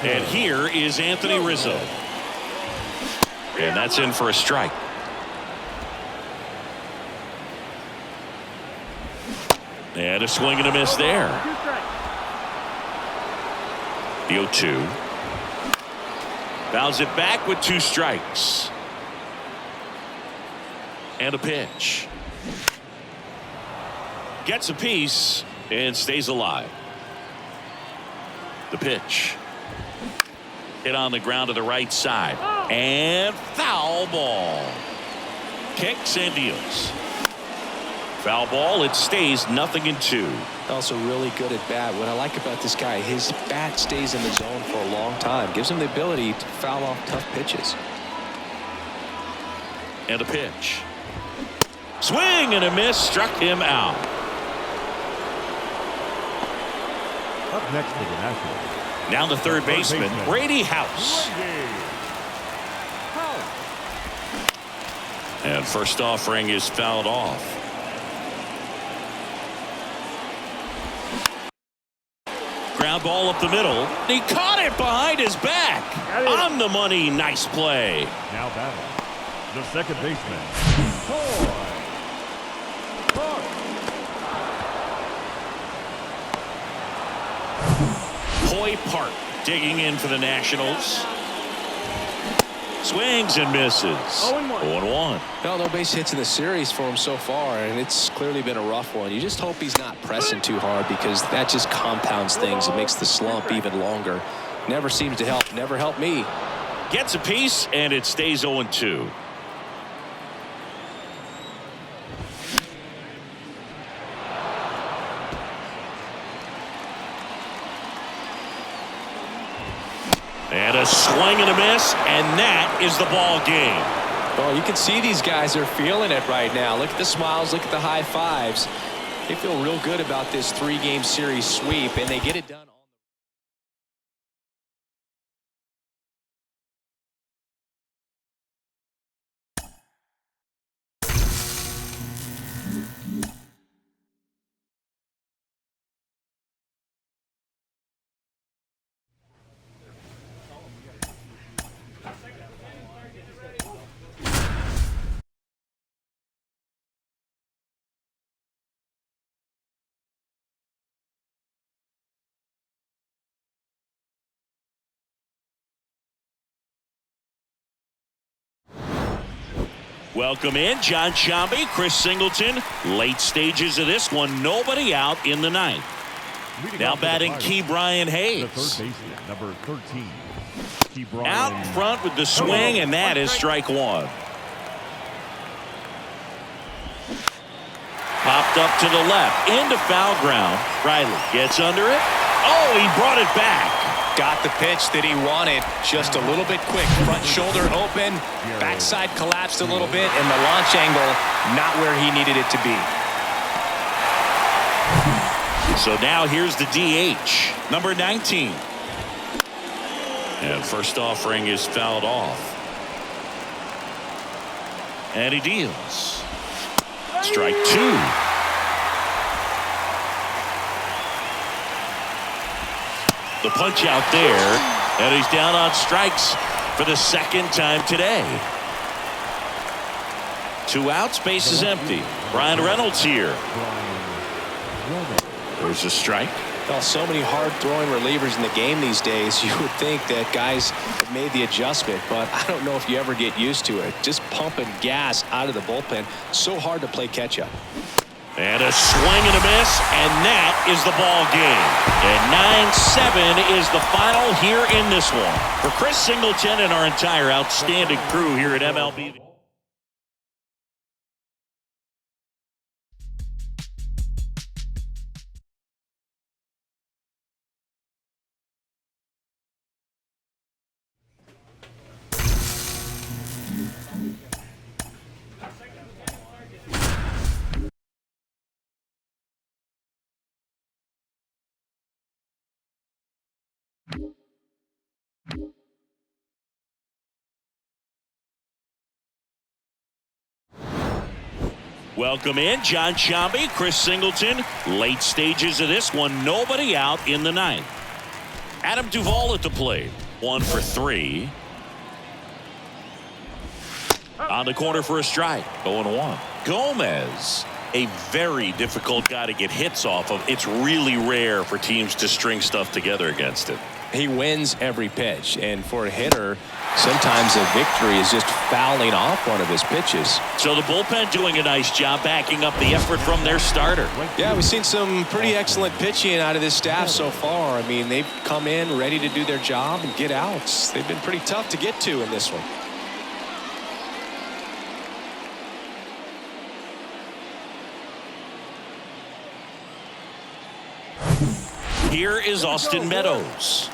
And here is Anthony Rizzo. And that's in for a strike. And a swing and a miss there. The 0-2. Fouls it back with two strikes. And a pitch. Gets a piece and stays alive. The pitch. Hit on the ground to the right side. And foul ball. Kicks and deals. Foul ball, it stays 0-2.
Also really good at bat. What I like about this guy, his bat stays in the zone for a long time. Gives him the ability to foul off tough pitches.
And a pitch. Swing and a miss, struck him out.
Up next for the Nationals.
Now the third baseman, Brady House. And first offering is fouled off. Ground ball up the middle. He caught it behind his back. On the money. Nice play.
Now battle. The second baseman,
Hoy Park digging in for the Nationals. Swings and misses. 0-1.
No base hits in the series for him so far, and it's clearly been a rough one. You just hope he's not pressing too hard, because that just compounds things. It makes the slump even longer. Never seems to help. Never helped me.
Gets a piece, and it stays 0-2. And a swing and a miss, and that is the ball game.
Well, you can see these guys are feeling it right now. Look at the smiles, look at the high fives. They feel real good about this 3-game series sweep, and they get it done.
Welcome in John Shambi, Chris Singleton. Late stages of this one, nobody out in the ninth. Now batting Key Brian Hayes.
The third baseman, number 13. Key Brian.
Out front with the swing, and that is strike one. Popped up to the left, into foul ground. Riley gets under it. Oh, he brought it back.
Got the pitch that he wanted, just a little bit quick. Front shoulder open, backside collapsed a little bit, and the launch angle not where he needed it to be.
So now here's the DH, number 19. And first offering is fouled off. And he deals. Strike two. The punch out there, and he's down on strikes for the second time today. 2 outs, base is empty. Brian Reynolds here. There's a strike.
Well, so many hard-throwing relievers in the game these days, you would think that guys have made the adjustment, but I don't know if you ever get used to it. Just pumping gas out of the bullpen, so hard to play catch-up.
And a swing and a miss, and that is the ball game. And 9-7 is the final here in this one. For Chris Singleton and our entire outstanding crew here at MLB. Welcome in John Shambi, Chris Singleton. Late stages of this one, nobody out in the ninth. Adam Duvall at the plate, 1 for 3. On the corner for a strike, 0-1. Gomez, a very difficult guy to get hits off of. It's really rare for teams to string stuff together against it.
He wins every pitch, and for a hitter, sometimes a victory is just fouling off one of his pitches.
So the bullpen doing a nice job backing up the effort from their starter.
Yeah, we've seen some pretty excellent pitching out of this staff so far. I mean, they've come in ready to do their job and get outs. They've been pretty tough to get to in this one.
Here is Austin Meadows.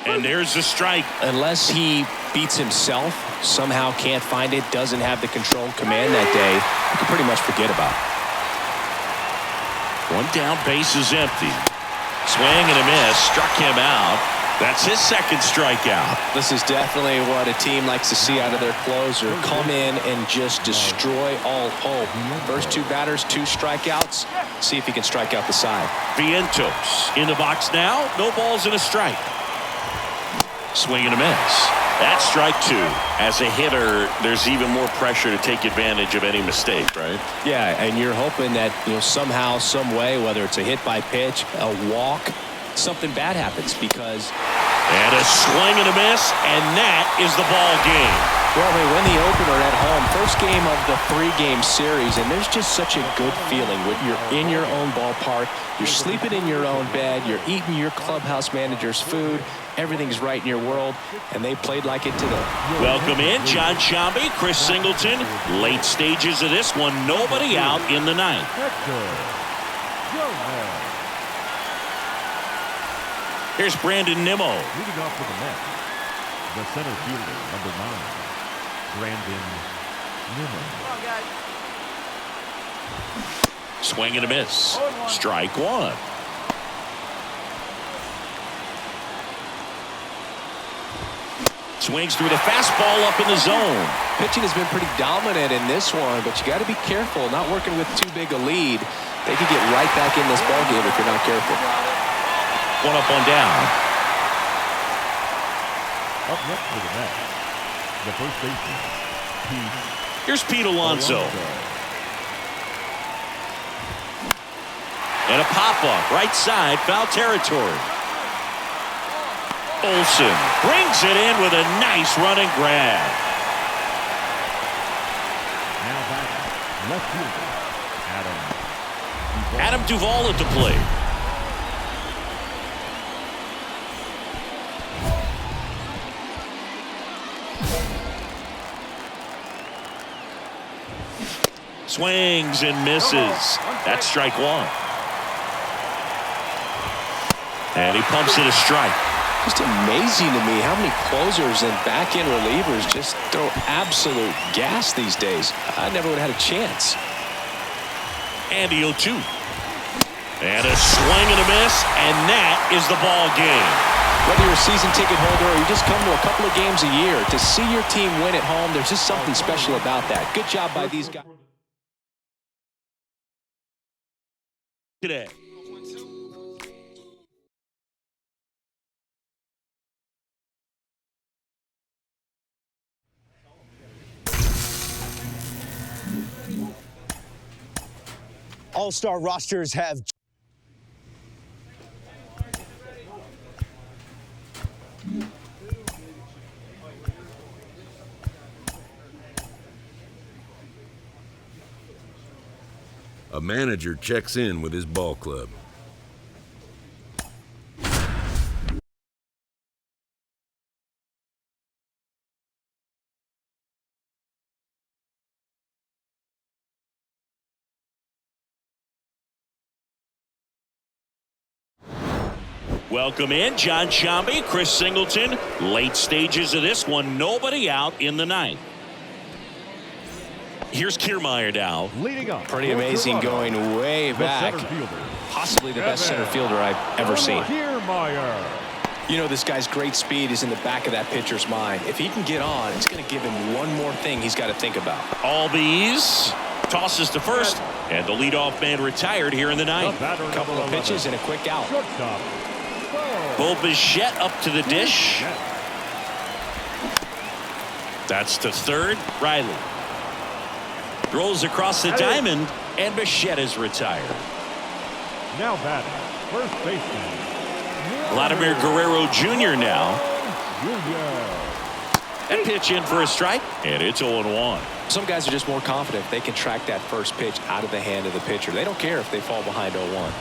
And there's the strike.
Unless he beats himself, somehow can't find it, doesn't have the control and command that day, you can pretty much forget about it.
1 down, base is empty. Swing and a miss, struck him out. That's his second strikeout.
This is definitely what a team likes to see out of their closer. Come in and just destroy all hope. First 2 batters, 2 strikeouts. See if he can strike out the side.
Vientos in the box now. No balls and a strike. Swing and a miss. That's strike 2. As a hitter, there's even more pressure to take advantage of any mistake, right?
Yeah, and you're hoping that, somehow, some way, whether it's a hit by pitch, a walk, something bad happens, because
And a swing and a miss, and that is the ball game.
Well, they win the opener at home. First game of the 3-game series, and there's just such a good feeling when you're in your own ballpark, you're sleeping in your own bed, you're eating your clubhouse manager's food, everything's right in your world, and they played like it today.
Welcome in, John Shambi, Chris Singleton. Late stages of this one, nobody out in the ninth. Here's Brandon Nimmo.
Leading off for the Mets, the center fielder, number 9, Brandon Nimmo.
Come on, guys.
Swing and a miss. Strike one. Swings through the fastball up in the zone.
Pitching has been pretty dominant in this one, but you got to be careful, not working with too big a lead. They could get right back in this ball game if you're not careful.
One up, one down.
Up next for the Mets, the first baseman, Pete.
Here's Pete Alonso. And a pop-up, right side, foul territory. Olsen brings it in with a nice running grab.
Now back, left fielder,
Adam Duvall at the plate. Swings and misses. That's strike one. And he pumps it a strike.
Just amazing to me how many closers and back-end relievers just throw absolute gas these days. I never would have had a chance.
Andy O2. And a swing and a miss, and that is the ball game.
Whether you're a season ticket holder or you just come to a couple of games a year, to see your team win at home, there's just something special about that. Good job by these guys
Today.
All-star rosters have
A manager checks in with his ball club.
Welcome in, John Shambi, Chris Singleton. Late stages of this one, nobody out in the ninth. Here's Kiermaier now.
leading up.
pretty amazing, going way
The
back.
center fielder,
Possibly the best center fielder I've ever seen.
Kiermaier.
You know, this guy's great speed is in the back of that pitcher's mind. If he can get on, it's going to give him one more thing he's got to think about.
Albies tosses to first, and the leadoff man retired here in the ninth.
Couple of pitches and a quick out.
Shortstop.
Bo Bichette up to the dish. That's to third. Riley rolls across the diamond, and Bichette is retired.
Now batting, first baseman,
Vladimir Guerrero Jr. now. That pitch in for a strike, and it's 0-1.
Some guys are just more confident they can track that first pitch out of the hand of the pitcher. They don't care if they fall behind 0-1.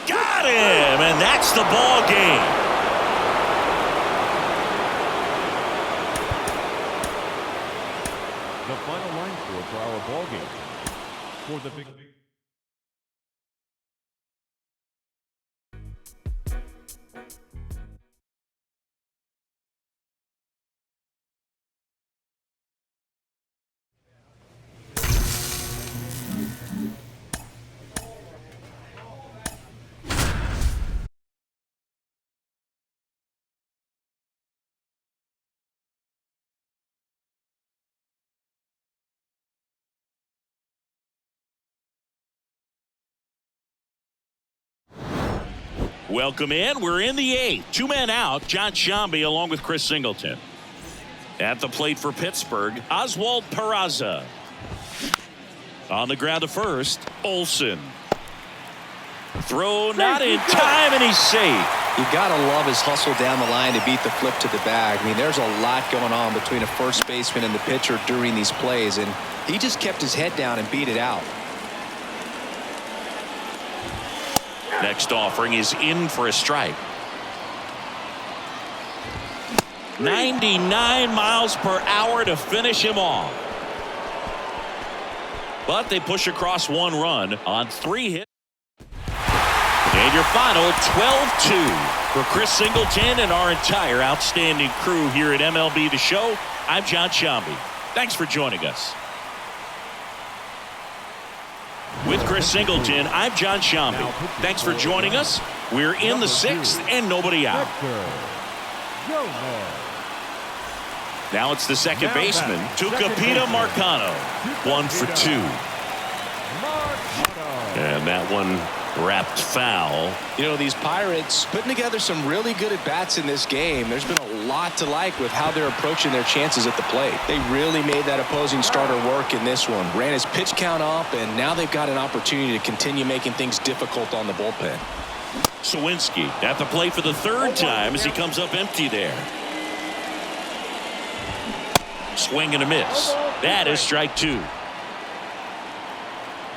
Got him, and that's the ball game.
The final line score for our ball game. For the big.
Welcome in. We're in the eighth. Two men out. John Shambi along with Chris Singleton. At the plate for Pittsburgh, Oswald Peraza. On the ground to first, Olsen. Throw not in time, and he's safe.
You gotta love his hustle down the line to beat the flip to the bag. I mean, there's a lot going on between a first baseman and the pitcher during these plays, and he just kept his head down and beat it out.
Next offering is in for a strike. 99 miles per hour to finish him off. But they push across 1 run on 3 hits. And your final 12-2 for Chris Singleton and our entire outstanding crew here at MLB The Show. I'm John Shambi. Thanks for joining us. With Chris Singleton, I'm John Shambi. Thanks for joining us. We're in the 6th and nobody out. Now it's the second baseman, Tucupita Marcano. 1 for 2. And that one wrapped foul.
You know, these Pirates putting together some really good at-bats in this game. There's been a lot to like with how they're approaching their chances at the plate. They really made that opposing starter work in this one. Ran his pitch count up, and now they've got an opportunity to continue making things difficult on the bullpen.
Sawinski at the plate for the 3rd time as he comes up empty there. Swing and a miss. That is strike 2.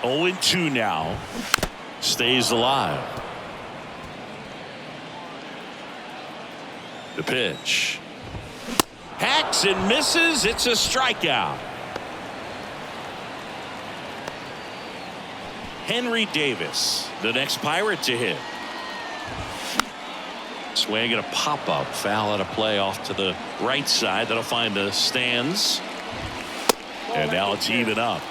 0-2 now. Stays alive. The pitch. Hacks and misses. It's a strikeout. Henry Davis, the next Pirate to hit. Swing and a pop-up. Foul out of play off to the right side. That'll find the stands. And now it's even up.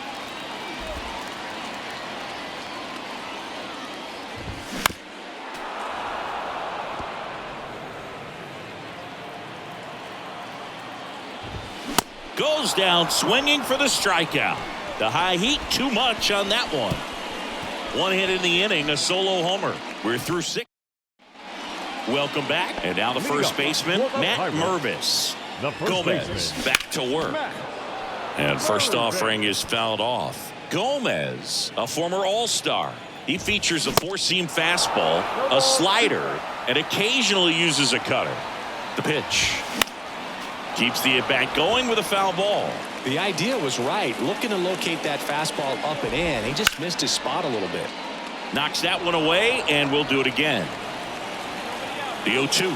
Goes down swinging for the strikeout. The high heat too much on that one. 1 hit in the inning, a solo homer. We're through 6. Welcome back. And now the first baseman, Matt Mervis. Gomez back to work. And first offering is fouled off. Gomez, a former All-Star. He features a 4-seam fastball, a slider, and occasionally uses a cutter. The pitch. Keeps the at-bat going with a foul ball.
The idea was right. Looking to locate that fastball up and in. He just missed his spot a little bit.
Knocks that one away, and we'll do it again. The 0-2.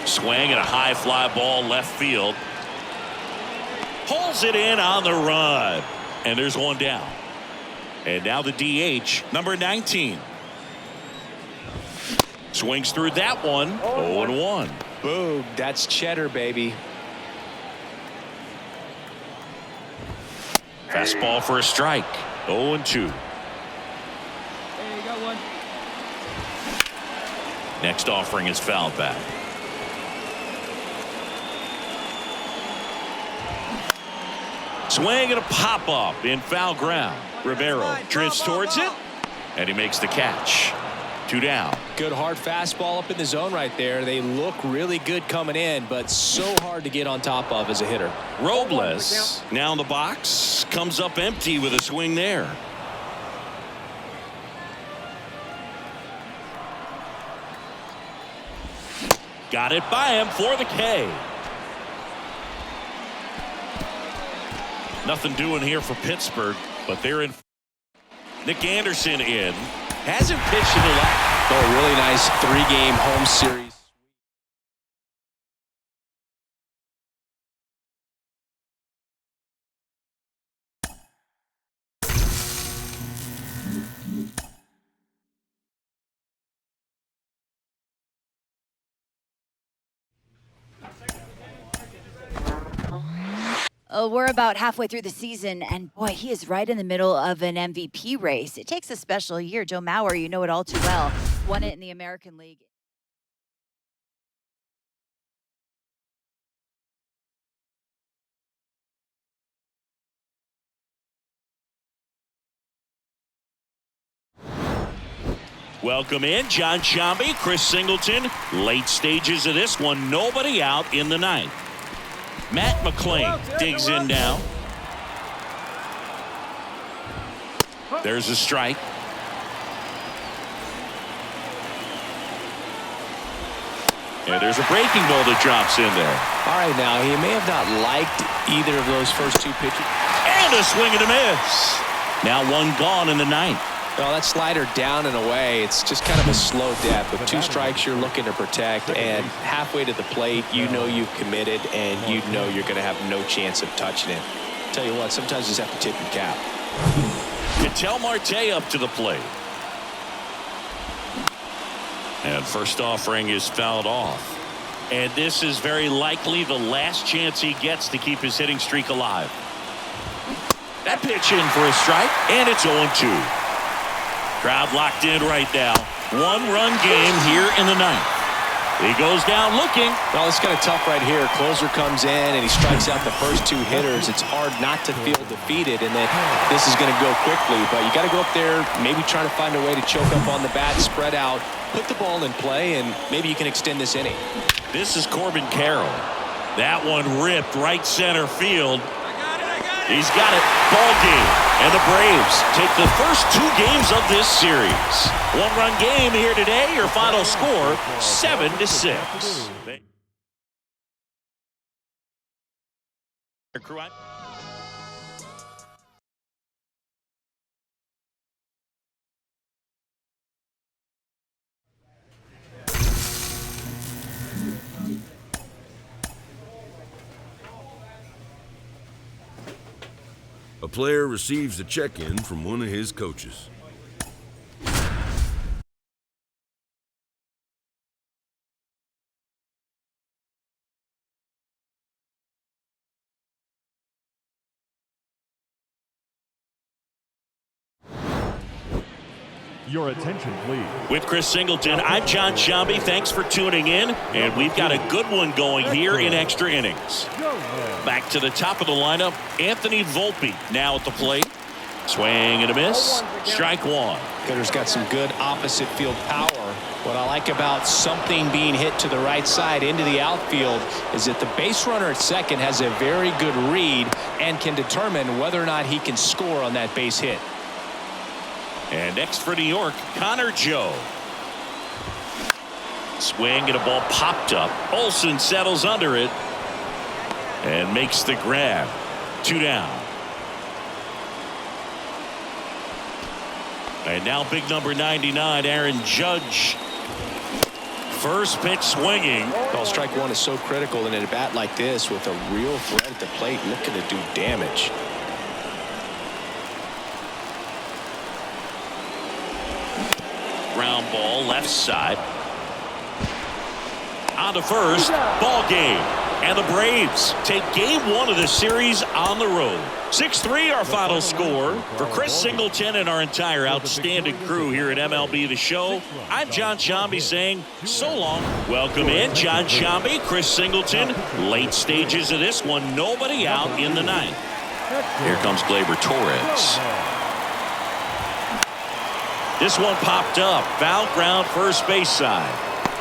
Swing and a high fly ball left field. Pulls it in on the run. And there's one down. And now the DH, number 19. Swings through that one. 0-1.
Boom. That's cheddar, baby.
Fastball for a strike. 0-2.
Hey, you got one.
Next offering is fouled back. Swing and a pop-up in foul ground. Rivero drifts towards it, and he makes the catch. 2 down.
Good hard fastball up in the zone right there. They look really good coming in, but so hard to get on top of as a hitter.
Robles now in the box, comes up empty with a swing there. Got it by him for the K. Nothing doing here for Pittsburgh, but they're in. Nick Anderson in. Hasn't pitched in the last.
Oh, a really nice 3-game home series.
We're about halfway through the season, and boy, he is right in the middle of an MVP race. It takes a special year. Joe Mauer, you know it all too well, won it in the American League.
Welcome in, John Shambi, Chris Singleton. Late stages of this one, nobody out in the ninth. Matt McClain digs in now. There's a strike. And there's a breaking ball that drops in there.
All right, now, he may have not liked either of those first two pitches.
And a swing and a miss. Now one gone in the ninth.
Well, that slider down and away, it's just kind of a slow death. With 2 strikes, you're looking to protect, and halfway to the plate, you know you've committed, and you know you're going to have no chance of touching it. Tell you what, sometimes you just have to tip your cap.
Ketel Marte up to the plate. And first offering is fouled off. And this is very likely the last chance he gets to keep his hitting streak alive. That pitch in for a strike, and it's 0-2. Crowd locked in right now. 1-run game here in the ninth. He goes down looking.
Well, it's kind of tough right here. Closer comes in, and he strikes out the first 2 hitters. It's hard not to feel defeated, and that this is going to go quickly. But you got to go up there, maybe try to find a way to choke up on the bat, spread out, put the ball in play, and maybe you can extend this inning.
This is Corbin Carroll. That one ripped right center field. He's got it. Ball game. And the Braves take the first 2 games of this series. 1-run game here today. Your final score, 7-6.
A player receives a check-in from one of his coaches.
Your attention, please.
With Chris Singleton, I'm John Shambi. Thanks for tuning in, and we've got a good one going here in extra innings. Back to the top of the lineup, Anthony Volpe now at the plate. Swing and a miss. Strike 1.
Hitter's got some good opposite field power. What I like about something being hit to the right side into the outfield is that the base runner at second has a very good read and can determine whether or not he can score on that base hit.
And next for New York, Connor Joe. Swing and a ball popped up. Olsen settles under it and makes the grab. 2 down. And now big number 99, Aaron Judge. First pitch swinging.
Well, strike 1 is so critical in a bat like this with a real threat at the plate looking to do damage.
Ground ball left side. On to first. Ball game. And the Braves take game 1 of the series on the road. 6-3 our final score. For Chris Singleton and our entire outstanding crew here at MLB The Show, I'm John Shambi saying so long. Welcome in, John Shambi, Chris Singleton. Late stages of this one, nobody out in the ninth. Here comes Gleyber Torres. This one popped up. Foul ground first base side.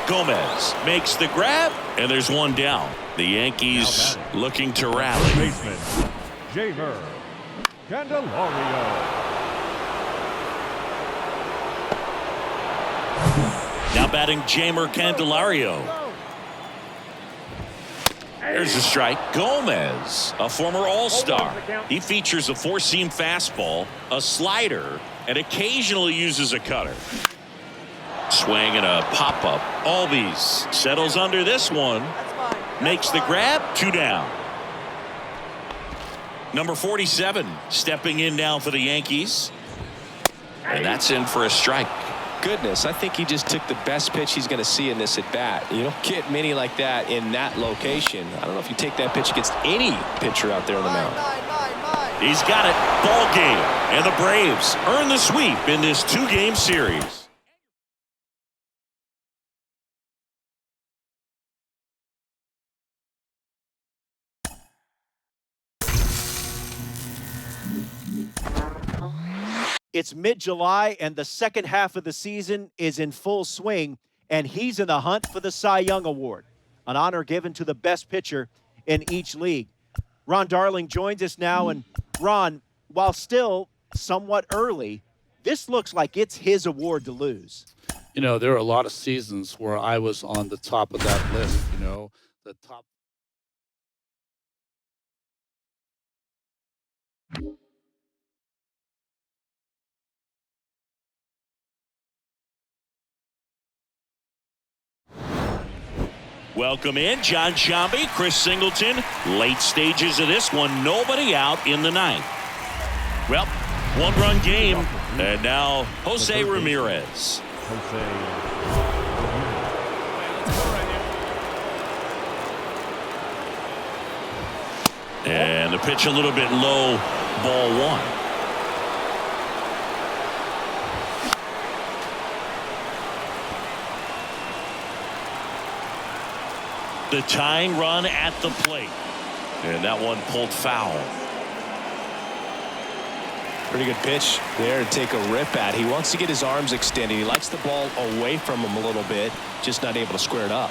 Gomez makes the grab, and there's one down. The Yankees looking to rally.
Baseman, Jamer Candelario.
Now batting Jamer Candelario. There's a strike. Gomez, a former All-Star. He features a 4-seam fastball, a slider, and occasionally uses a cutter. Swing and a pop-up. Albies settles under this one. Makes the grab. 2 down. Number 47 stepping in now for the Yankees. And that's in for a strike.
Goodness, I think he just took the best pitch he's going to see in this at bat. You don't get many like that in that location. I don't know if you take that pitch against any pitcher out there on the mound.
He's got it. Ball game. And the Braves earn the sweep in this 2-game series.
It's mid-July, and the second half of the season is in full swing, and he's in the hunt for the Cy Young Award, an honor given to the best pitcher in each league. Ron Darling joins us now, and Ron, while still somewhat early. This looks like it's his award to lose.
You know, there are a lot of seasons where I was on the top of that list, you know, the top.
Welcome in, John Shambi, Chris Singleton. Late stages of this one, nobody out in the ninth. Well, one-run game, and now Jose Ramirez. And the pitch a little bit low, ball one. The tying run at the plate. And that one pulled foul.
Pretty good pitch there to take a rip at. He wants to get his arms extended. He likes the ball away from him a little bit, just not able to square it up.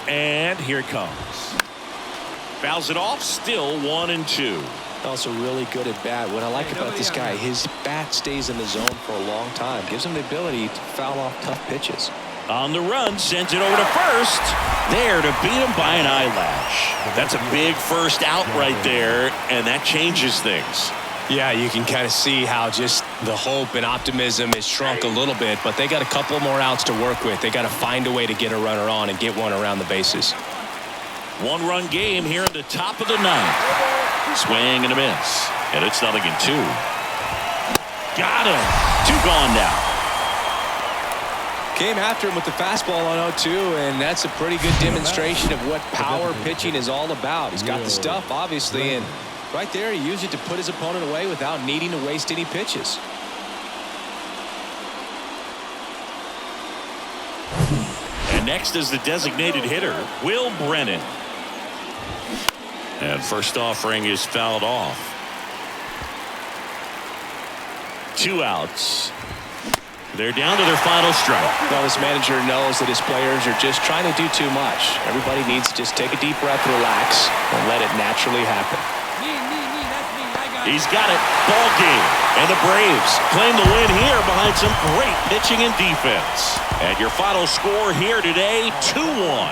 And here it comes. Fouls it off, still 1-2.
Also really good at bat. What I like about this guy, his bat stays in the zone for a long time. Gives him the ability to foul off tough pitches.
On the run, sends it over to first. There to beat him by an eyelash. That's a big first out right there, and that changes things.
Yeah, you can kind of see how just the hope and optimism is shrunk a little bit, but they got a couple more outs to work with. They got to find a way to get a runner on and get one around the bases.
One-run game here at the top of the ninth. Swing and a miss, and it's 0-2. Got him. 2 gone now.
Came after him with the fastball on 0-2, and that's a pretty good demonstration of what power pitching is all about. He's got the stuff, obviously, and right there he used it to put his opponent away without needing to waste any pitches.
And next is the designated hitter, Will Brennan. And first offering is fouled off. 2 outs. They're down to their final strike.
Well, this manager knows that his players are just trying to do too much. Everybody needs to just take a deep breath, relax, and let it naturally happen.
He's got it. Ball game. And the Braves claim the win here behind some great pitching and defense. And your final score here today, 2-1.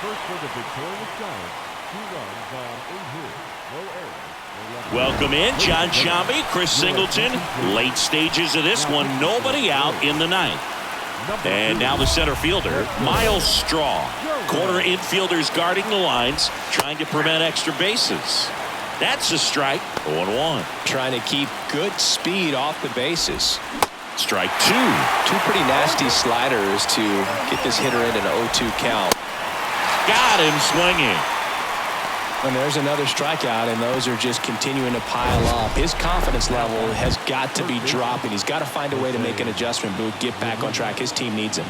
First for the victorious Giants, 2 runs on 8 hits, no errors.
Welcome in, John Shambi, Chris Singleton. Late stages of this one, nobody out in the ninth. And now the center fielder, Miles Straw. Corner infielders guarding the lines, trying to prevent extra bases. That's a strike, 0-1.
Trying to keep good speed off the bases.
Strike 2.
2 pretty nasty sliders to get this hitter in an 0-2 count.
Got him swinging.
And there's another strikeout, and those are just continuing to pile up. His confidence level has got to be dropping. He's got to find a way to make an adjustment move, get back on track. His team needs him.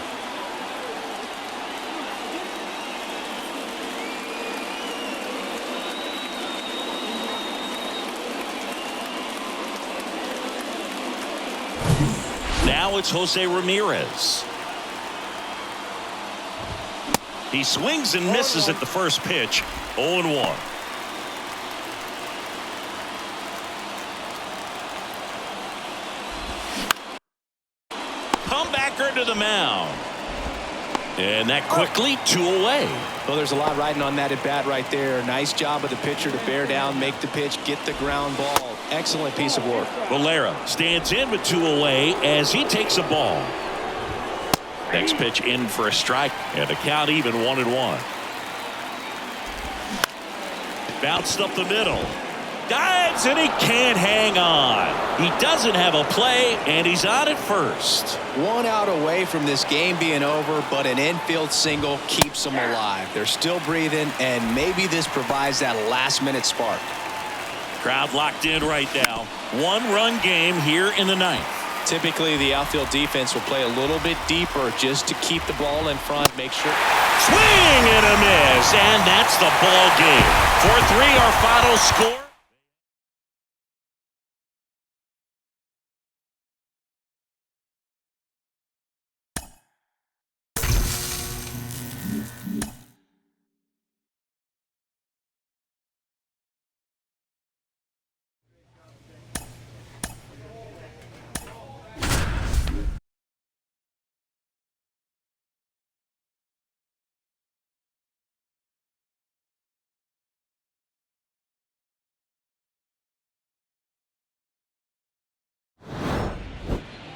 Now it's Jose Ramirez. He swings and misses at the first pitch. 0-1. Comebacker to the mound. And that quickly 2 away.
Well, there's a lot riding on that at bat right there. Nice job of the pitcher to bear down, make the pitch, get the ground ball. Excellent piece of work.
Valera stands in with 2 away as he takes a ball. Next pitch in for a strike, and the count even 1-1. Bounced up the middle. Dives, and he can't hang on. He doesn't have a play, and he's on at first.
1 out away from this game being over, but an infield single keeps them alive. They're still breathing, and maybe this provides that last-minute spark.
Crowd locked in right now. 1-run game here in the ninth.
Typically, the outfield defense will play a little bit deeper just to keep the ball in front, make sure.
Swing and a miss, and that's the ball game. 4-3 our final score.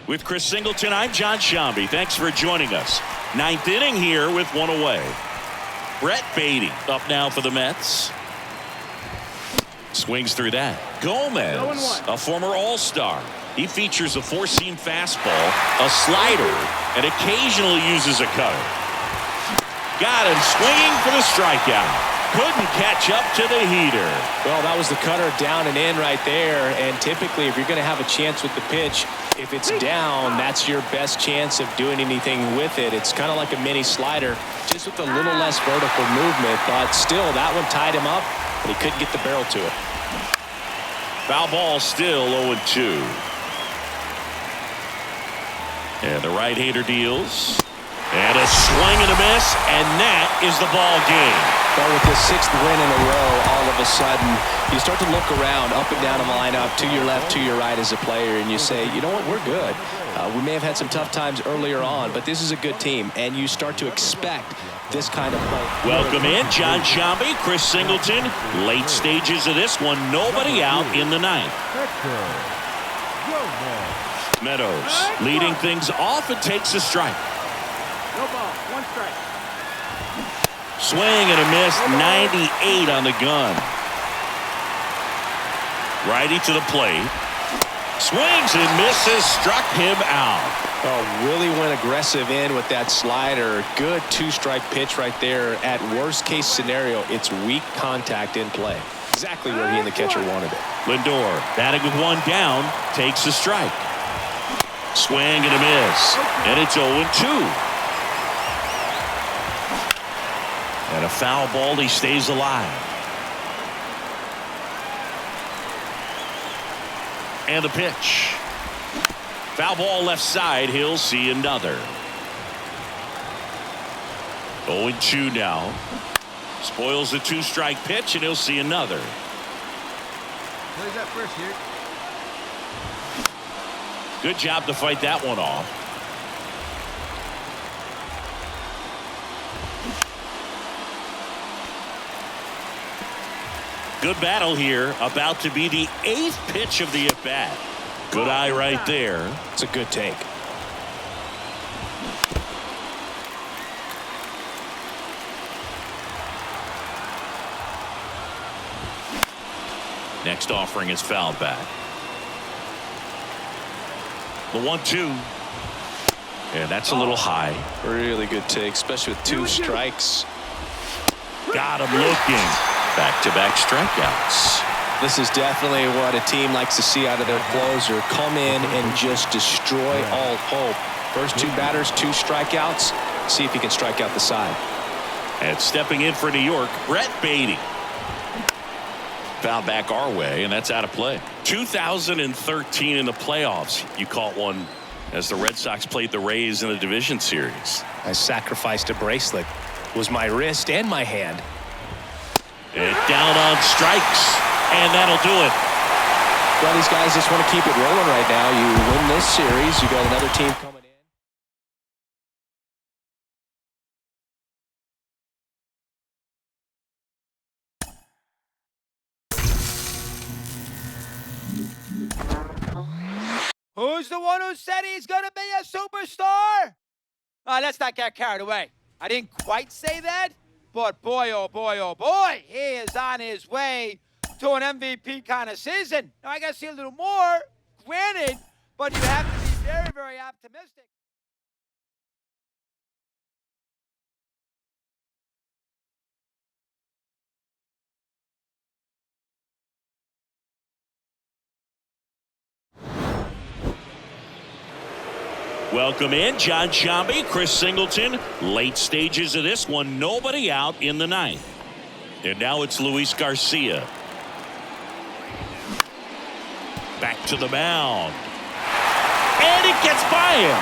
With Chris Singleton, I'm John Shambi. Thanks for joining us. Ninth inning here with one away. Brett Beatty up now for the Mets. Swings through that. Gomez, a former All-Star. He features a four-seam fastball, a slider, and occasionally uses a cutter. Got him swinging for the strikeout. Couldn't catch up to the heater.
Well, that was the cutter down and in right there. And typically, if you're going to have a chance with the pitch, if it's down, that's your best chance of doing anything with it. It's kind of like a mini slider, just with a little less vertical movement. But still, that one tied him up, but he couldn't get the barrel to it.
Foul ball still 0-2. And the right-hander deals. And a swing and a miss, and that is the ball game.
Well, with the sixth win in a row, all of a sudden, you start to look around, up and down the lineup, to your left, to your right as a player, and you say, you know what, we're good. We may have had some tough times earlier on, but this is a good team, and you start to expect this kind of play.
Welcome in, John Shambi, Chris Singleton. Late stages of this one, nobody out in the ninth. Meadows leading things off and takes a strike.
No ball. One strike.
Swing and a miss, 98 on the gun. Righty to the plate. Swings and misses, struck him out.
Oh, really went aggressive in with that slider. Good two-strike pitch right there. At worst case scenario, it's weak contact in play. Exactly where he and the catcher wanted it.
Lindor batting with one down, takes a strike. Swing and a miss, and it's 0-2. And a foul ball, he stays alive. And the pitch. Foul ball left side, he'll see another. 0-2 now. Spoils the two-strike pitch, and he'll see another.
Where's that first here?
Good job to fight that one off. Good battle here. About to be the 8th pitch of the at-bat. Good eye right there.
It's a good take.
Next offering is fouled back. The 1-2. And that's a little high.
Really good take, especially with two strikes.
Got him looking. Back-to-back strikeouts.
This is definitely what a team likes to see out of their closer. Come in and just destroy all hope. First two batters, two strikeouts. See if he can strike out the side.
And stepping in for New York, Brett Beatty. Foul back our way, and that's out of play. 2013 in the playoffs, you caught one as the Red Sox played the Rays in the division series.
I sacrificed a bracelet. It was my wrist and my hand.
And down on strikes, and that'll do it.
Well, these guys just want to keep it rolling right now. You win this series, you got another team coming
in. Who's the one who said he's going to be a superstar? Let's not get carried away. I didn't quite say that. But boy, oh boy, he is on his way to an MVP kind of season. Now, I got to see a little more, granted, but you have to be very, very optimistic.
Welcome in, John Shambi, Chris Singleton. Late stages of this one, nobody out in the ninth. And now it's Luis Garcia. Back to the mound. And it gets by him.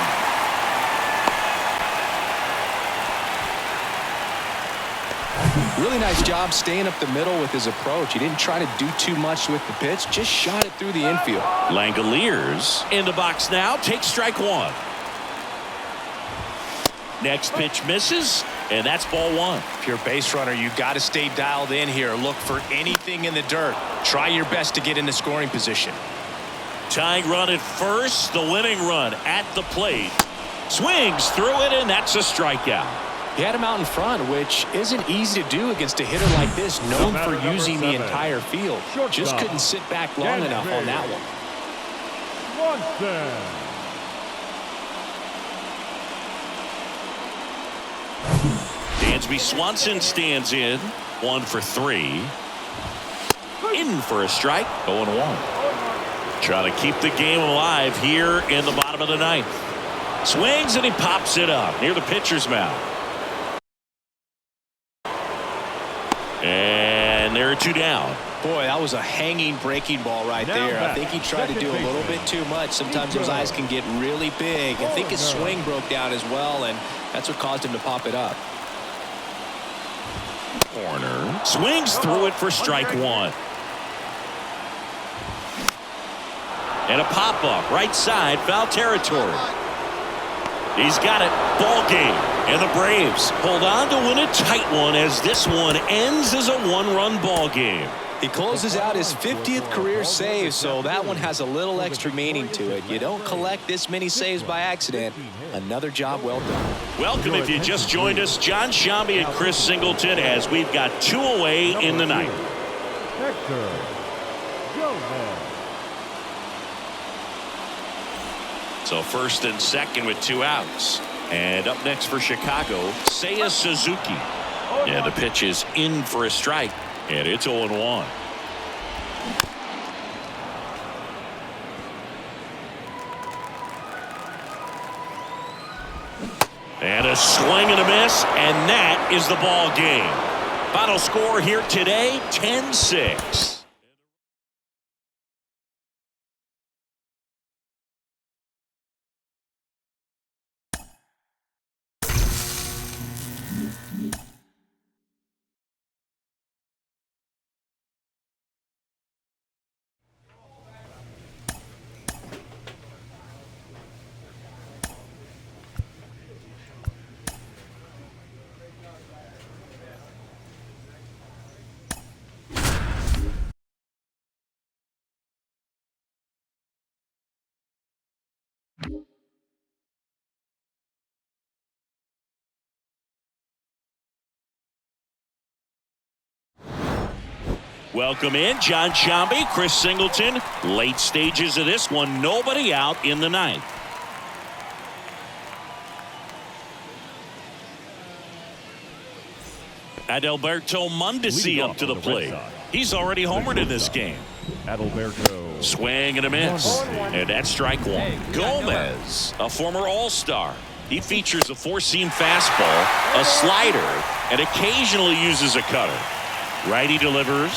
Really nice job staying up the middle with his approach. He didn't try to do too much with the pitch, just shot it through the infield.
Langoliers in the box now, takes strike one. Next pitch misses, and that's ball one.
If you're a base runner, you got to stay dialed in here. Look for anything in the dirt. Try your best to get into scoring position.
Tying run at first, the winning run at the plate. Swings through it, and that's a strikeout.
He had him out in front, which isn't easy to do against a hitter like this, known for using the entire field. Just couldn't sit back long enough on that one.
Dansby Swanson stands in. 1 for 3. In for a strike. 0-1. Trying to keep the game alive here in the bottom of the ninth. Swings and he pops it up near the pitcher's mound. And there are 2 down.
Boy, that was a hanging breaking ball right there. I think he tried to do a little bit too much. Sometimes those eyes can get really big. I think his swing broke down as well, and that's what caused him to pop it up.
Corner. Swings through it for strike 1. And a pop-up right side, foul territory. He's got it. Ball game. And the Braves hold on to win a tight one as this one ends as a 1-run ball game.
He closes out his 50th career save, so that one has a little extra meaning to it. You don't collect this many saves by accident. Another job well done.
Welcome if you just joined us, John Shambi and Chris Singleton, as we've got 2 away in the ninth. So first and second with 2 outs. And up next for Chicago, Seiya Suzuki. And the pitch is in for a strike. And it's 0-1. And a swing and a miss, and that is the ball game. Final score here today, 10-6. Welcome in, John Shambi, Chris Singleton. Late stages of this one, nobody out in the ninth. Adalberto Mondesi up to the plate. He's already homered in this game.
Adalberto.
Swing and a miss. And that's strike 1. Gomez, a former All-Star. He features a 4-seam fastball, a slider, and occasionally uses a cutter. Righty delivers.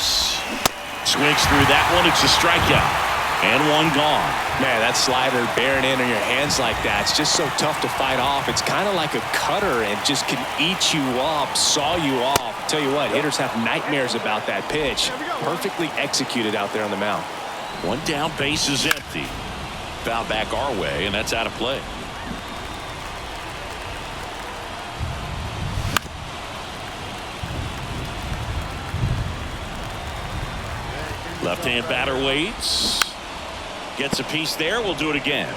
Swings through that one. It's a strikeout. And 1 gone.
Man, that slider bearing in on your hands like that, it's just so tough to fight off. It's kind of like a cutter and just can eat you up, saw you off. Tell you what, hitters have nightmares about that pitch. Perfectly executed out there on the mound.
1 down, base is empty. Foul back our way, and that's out of play. Left-hand batter waits. Gets a piece there. We'll do it again.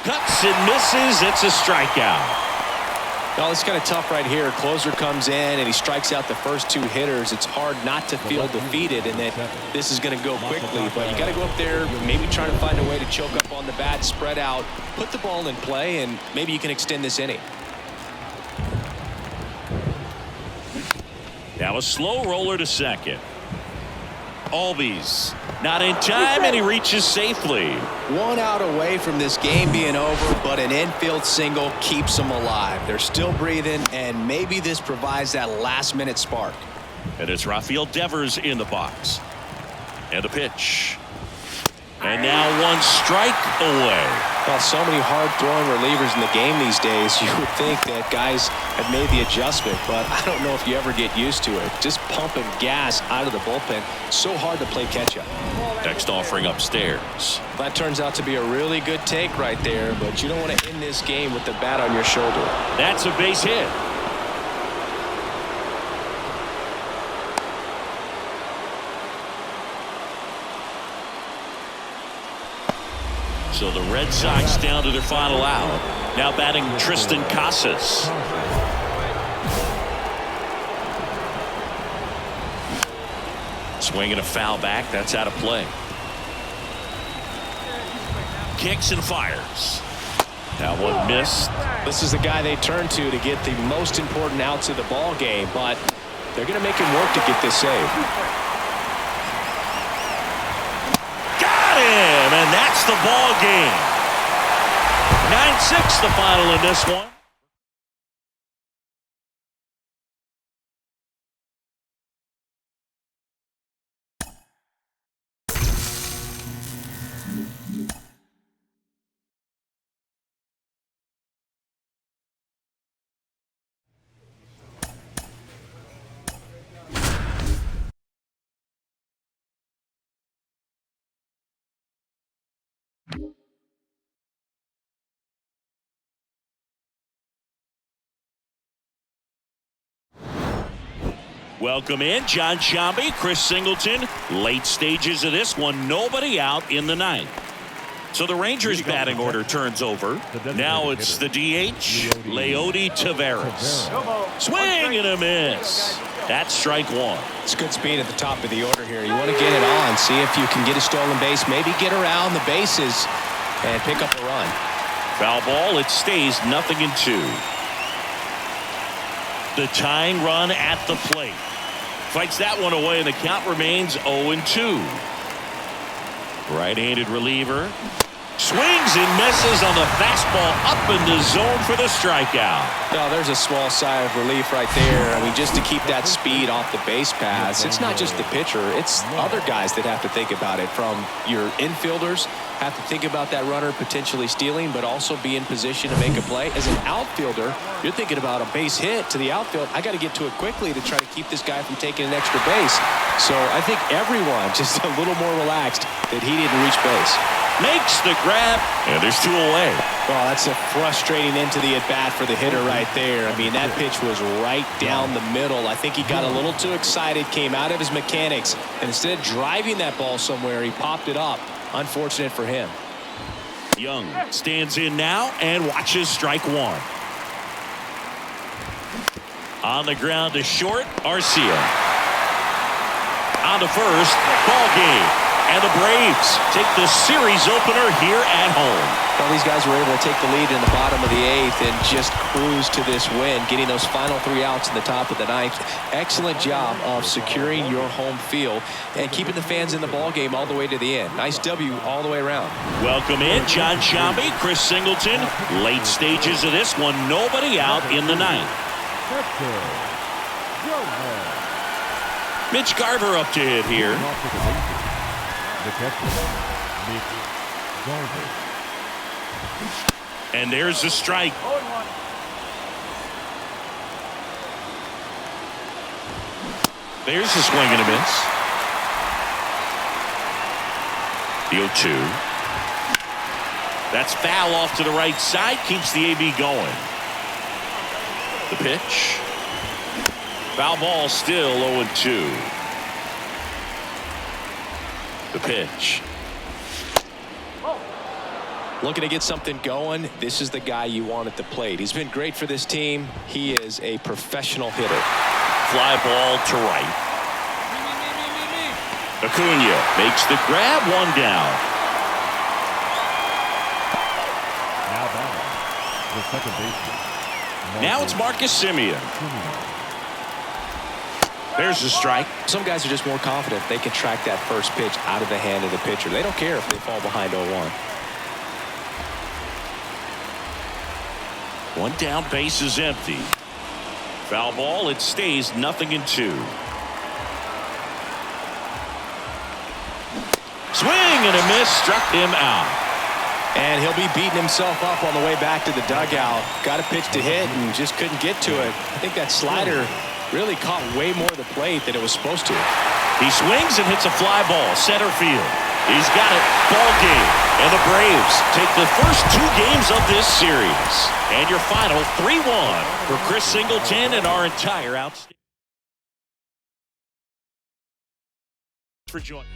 Cuts and misses. It's a strikeout.
Well, it's kind of tough right here. Closer comes in and he strikes out the first 2 hitters. It's hard not to feel defeated and that this is going to go quickly. But you got to go up there, maybe try to find a way to choke up on the bat, spread out, put the ball in play, and maybe you can extend this inning.
Now a slow roller to second. Albies not in time, and he reaches safely.
1 out away from this game being over, but an infield single keeps them alive. They're still breathing, and maybe this provides that last-minute spark.
And it's Rafael Devers in the box. And the pitch. And now 1 strike away.
Well, so many hard-throwing relievers in the game these days, you would think that guys have made the adjustment, but I don't know if you ever get used to it. Just pumping gas out of the bullpen, so hard to play catch-up.
Next offering upstairs.
That turns out to be a really good take right there, but you don't want to end this game with the bat on your shoulder.
That's a base hit. So the Red Sox down to their final out. Now batting Tristan Casas. Swinging a foul back. That's out of play. Kicks and fires. That one missed.
This is the guy they turn to get the most important outs of the ball game, but they're going to make him work to get this save.
Got him, and that's the ball game. 9-6 the final in this one. Welcome in John Shambi, Chris Singleton. Late stages of this one, nobody out in the ninth. So the Rangers batting order turns over. Now it's the DH, Leody Taveras. Swing and a miss. That's strike one.
It's good speed at the top of the order here. You want to get it on, see if you can get a stolen base, maybe get around the bases and pick up a run.
Foul ball, it stays 0-2. The tying run at the plate. Fights that one away, and the count remains 0-2. Right-handed reliever. Swings and misses on the fastball up in the zone for the strikeout.
No, there's a small sigh of relief right there. I mean, just to keep that speed off the base paths. It's not just the pitcher. It's other guys that have to think about it. From your infielders, have to think about that runner potentially stealing, but also be in position to make a play. As an outfielder, you're thinking about a base hit to the outfield. I got to get to it quickly to try to keep this guy from taking an extra base. So I think everyone just a little more relaxed that he didn't reach base.
Makes the grab, and there's two away.
Well, that's a frustrating end to the at-bat for the hitter right there. I mean, that pitch was right down the middle. I think he got a little too excited, came out of his mechanics, and instead of driving that ball somewhere, he popped it up. Unfortunate for him.
Young stands in now and watches strike one. On the ground to short, Arcia. On to first, ball game. And the Braves take the series opener here at home.
Well, these guys were able to take the lead in the bottom of the eighth and just cruise to this win, getting those final 3 outs in the top of the ninth. Excellent job of securing your home field and keeping the fans in the ball game all the way to the end. Nice W all the way around. Welcome
in John Shambi, Chris Singleton. Late stages of this one, nobody out in the ninth. Mitch Garver up to hit here. And there's the strike. There's the swing and a miss. The 0-2. That's foul off to the right side. Keeps the AB going. The pitch. Foul ball still 0-2. The pitch. Looking to get something going. This is the guy you want at the plate. He's been great for this team. He is a professional hitter. Fly ball to right. Acuna makes the grab, one down.
Now batting, the second baseman.
Now it's Marcus Semien. There's the strike. Some guys are just more confident they can track that first pitch out of the hand of the pitcher. They don't care if they fall behind 0-1. One down, base is empty. Foul ball, it stays 0-2. Swing and a miss, struck him out. And he'll be beating himself up on the way back to the dugout. Got a pitch to hit and just couldn't get to it. I think that slider really caught way more of the plate than it was supposed to. He swings and hits a fly ball, center field. He's got it, ball game. And the Braves take the first 2 games of this series. And your final 3-1 for Chris Singleton and our entire outstanding. For joining.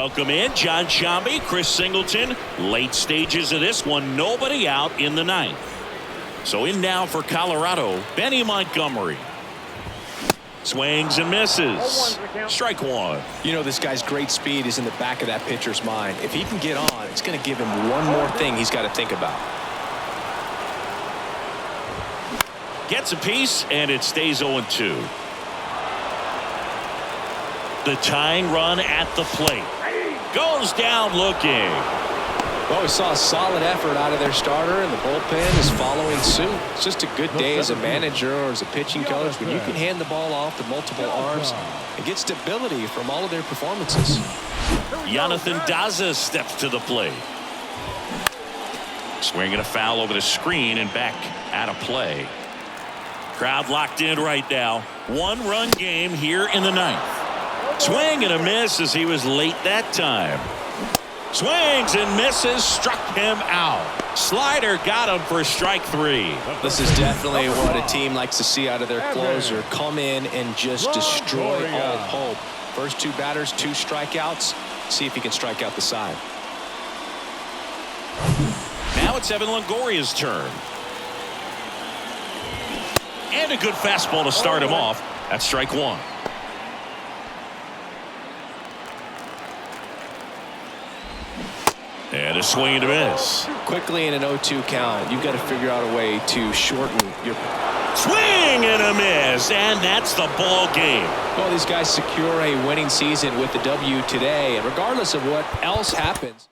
Welcome in John Shambi, Chris Singleton. Late stages of this one, nobody out in the ninth. So in now for Colorado, Benny Montgomery. Swings and misses. Strike one.
You know, this guy's great speed is in the back of that pitcher's mind. If he can get on, it's going to give him one more thing he's got to think about.
Gets a piece, and it stays 0-2. The tying run at the plate. Goes down looking.
Well, we saw a solid effort out of their starter, and the bullpen is following suit. It's just a good day as a manager or as a pitching coach when you can hand the ball off to multiple arms and get stability from all of their performances.
Jonathan Daza steps to the plate. Swinging a foul over the screen and back out of play. Crowd locked in right now. One-run game here in the ninth. Swing and a miss as he was late that time. Swings and misses, struck him out. Slider got him for strike three.
This is definitely what a team likes to see out of their closer. Come in and just destroy all hope. First two batters, 2 strikeouts. See if he can strike out the side.
Now it's Evan Longoria's turn. And a good fastball to start him off. That's strike one. And a swing and a miss.
Quickly in an 0-2 count, you've got to figure out a way to shorten your...
Swing and a miss, and that's the ball game.
Well, these guys secure a winning season with the W today, and regardless of what else happens,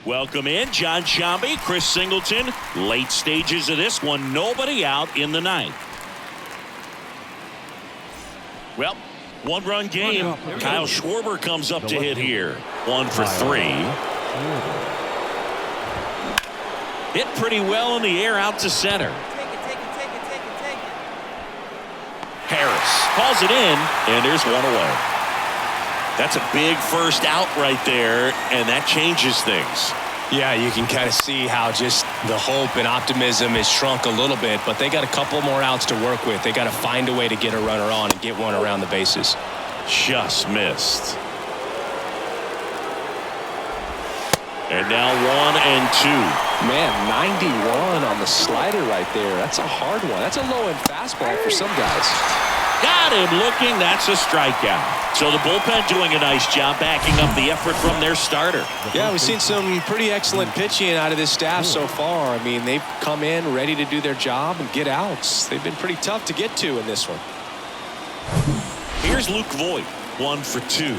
Welcome in John Shambi, Chris Singleton. Late stages of this one, nobody out in the ninth. Well, one-run game. Kyle Schwarber comes up to hit here. 1 for 3. Hit pretty well in the air out to center.
Take it.
Harris calls it in, and there's one away. That's a big first out right there, and that changes things.
yeah, you can kind of see how just the hope and optimism is shrunk a little bit, but they got a couple more outs to work with. They got to find a way to get a runner on and get one around the bases.
Just missed. And now 1 and 2.
Man, 91 on the slider right there. That's a hard one. That's a low-end fastball for some guys.
Got him looking. That's a strikeout. So the bullpen doing a nice job backing up the effort from their starter.
Yeah, we've seen some pretty excellent pitching out of this staff so far. I mean, they've come in ready to do their job and get outs. They've been pretty tough to get to in this one.
Here's Luke Voigt. 1 for 2.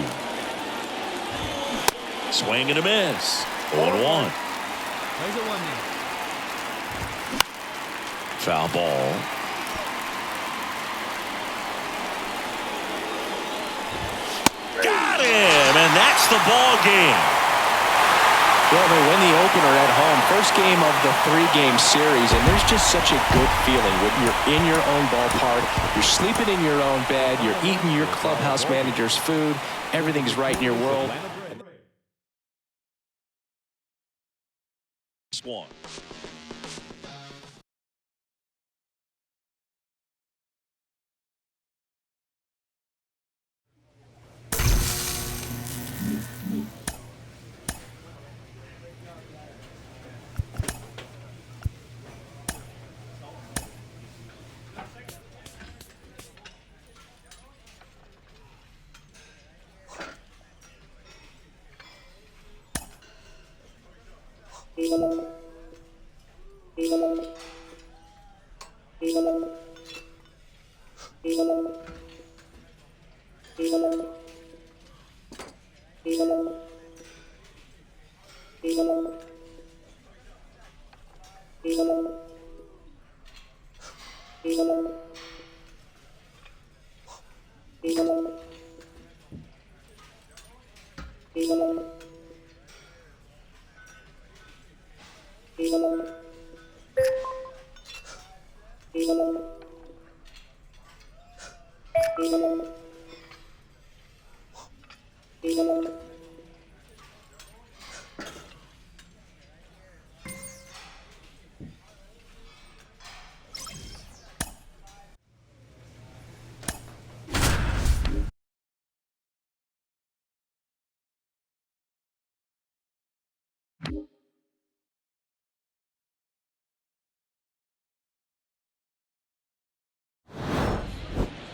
Swing and a miss. 0-1. Foul ball. Got him, and that's the ball game.
Well, they win the opener at home. First game of the 3-game series, and there's just such a good feeling when you're in your own ballpark, you're sleeping in your own bed, you're eating your clubhouse manager's food, everything's right in your world.
One.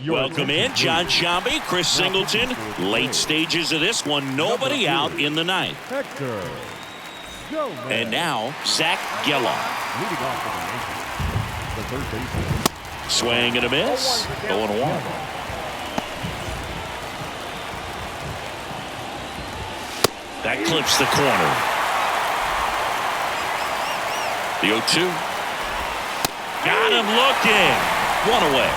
Welcome in, John Shambi, Chris Singleton. Late stages of this one, nobody out in the ninth. And now, Zach Geloff.
Leading off for the third baseman.
Swing and a miss. 0-1. That clips the corner. The 0-2. Got him looking. One away.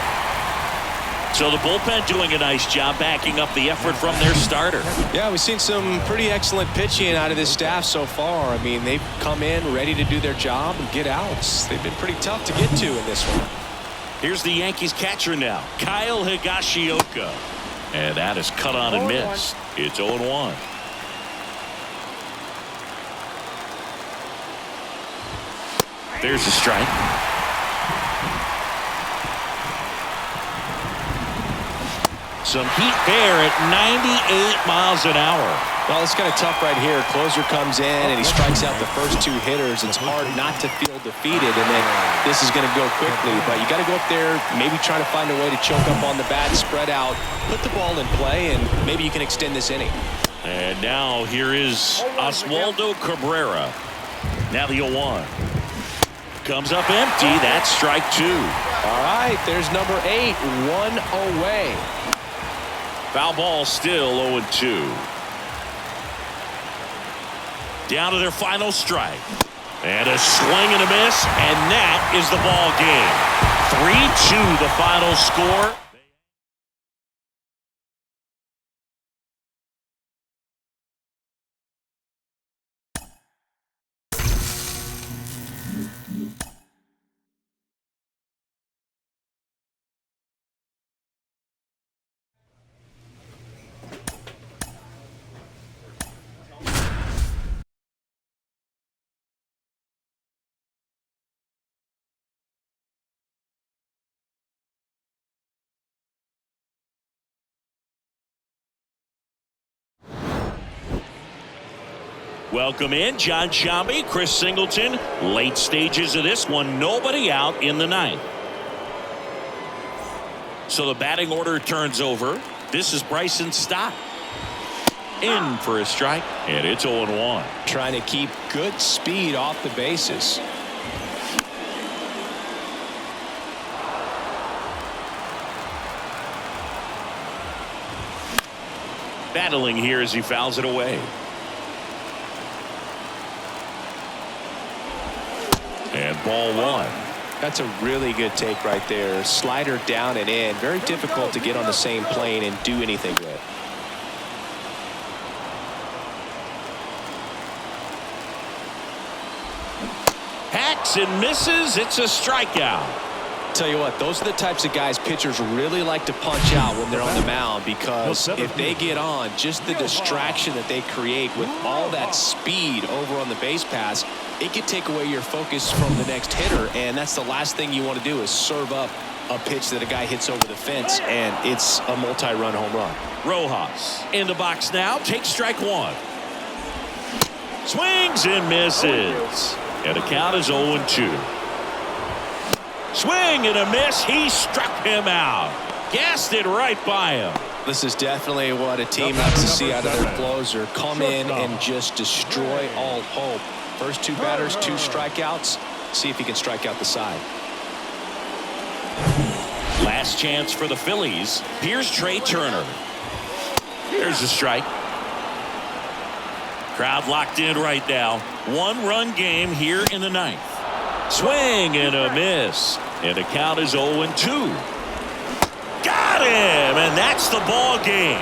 So the bullpen doing a nice job backing up the effort from their starter.
Yeah, we've seen some pretty excellent pitching out of this staff so far. I mean, they've come in ready to do their job and get outs. They've been pretty tough to get to in this one.
Here's the Yankees catcher now, Kyle Higashioka. And that is cut on and missed. It's 0-1. There's a strike. Some heat there at 98 miles an hour.
Well, it's kind of tough right here. Closer comes in and he strikes out the first two hitters. It's hard not to feel defeated, and then this is going to go quickly. But you got to go up there, maybe try to find a way to choke up on the bat, spread out, put the ball in play, and maybe you can extend this inning.
And now here is Oswaldo Cabrera. Now the 0-1. Comes up empty. That's strike two.
All right, there's number 8, 1 away.
Foul ball still 0-2. Down to their final strike. And a swing and a miss, and that is the ball game. 3-2 the final score. Welcome in, John Shambi, Chris Singleton. Late stages of this one, nobody out in the ninth. So the batting order turns over. This is Bryson Stott. In for a strike, and it's 0-1.
Trying to keep good speed off the bases.
Battling here as he fouls it away. And ball one.
That's a really good take right there. Slider down and in. Very difficult to get on the same plane and do anything with.
Hacks and misses. It's a strikeout.
Tell you what, those are the types of guys pitchers really like to punch out when they're on the mound, because if they get on, just the distraction that they create with all that speed over on the base pass, it could take away your focus from the next hitter, and that's the last thing you want to do is serve up a pitch that a guy hits over the fence, and it's a multi-run home run.
Rojas in the box now, takes strike one. Swings and misses. And the count is 0-2. Swing and a miss. He struck him out. Gassed it right by him.
This is definitely what a team likes to see out of their closer. Come in and just destroy all hope. First two batters, 2 strikeouts. See if he can strike out the side.
Last chance for the Phillies. Here's Trey Turner. There's a strike. Crowd locked in right now. 1-run game here in the ninth. Swing and a miss. And the count is 0-2. Got him! And that's the ball game.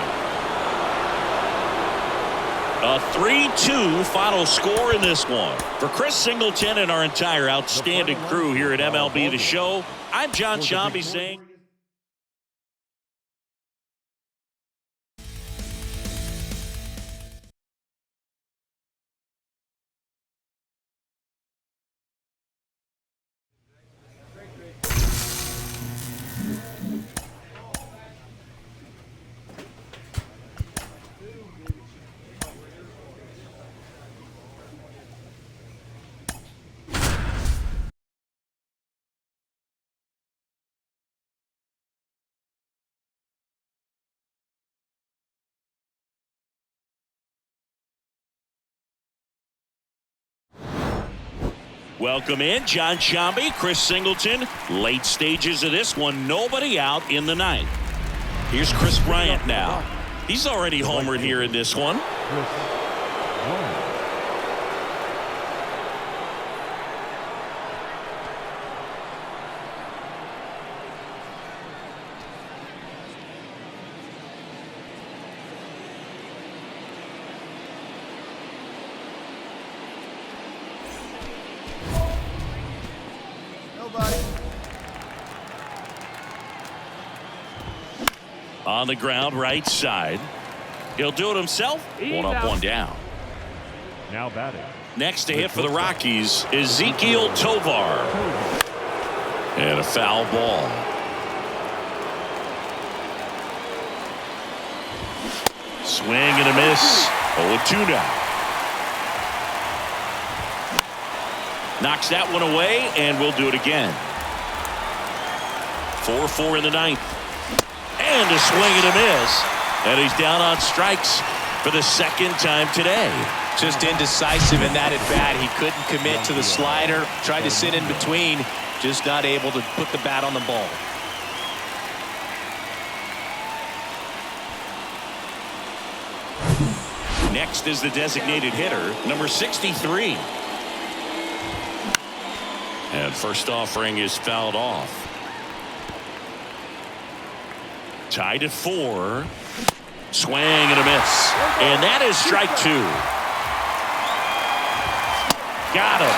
A 3-2 final score in this one. For Chris Singleton and our entire outstanding crew here at MLB The Show, I'm John Shambi saying... Welcome in, John Shambi, Chris Singleton. Late stages of this one, nobody out in the ninth. Here's Chris Bryant now. He's already homered here in this one. On the ground, right side. He'll do it himself. One up, one down.
Now batting.
Next to hit for the Rockies, Ezequiel Tovar. And a foul ball. Swing and a miss. 0-2 now. Knocks that one away, and we'll do it again. 4-4 in the ninth. And a swing and a miss. And he's down on strikes for the second time today.
Just indecisive in that at bat. He couldn't commit to the slider. Tried to sit in between. Just not able to put the bat on the ball.
Next is the designated hitter, number 63. And first offering is fouled off. Tied at 4. Swing and a miss. And that is strike 2. Got him.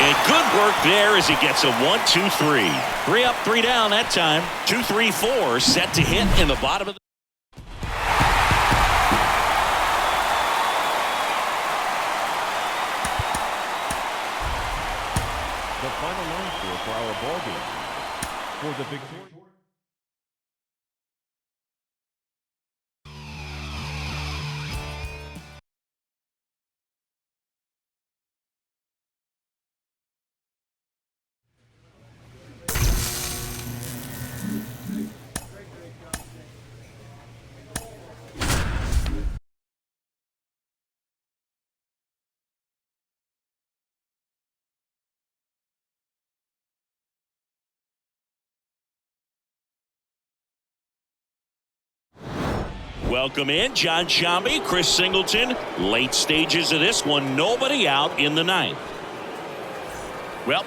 And good work there as he gets a 1-2-3. 3 up, 3 down that time. 2-3-4 set to hit in the bottom of the...
The final line score for our ball game. For the victory.
Welcome in, John Shambi, Chris Singleton. Late stages of this one, nobody out in the ninth. Well,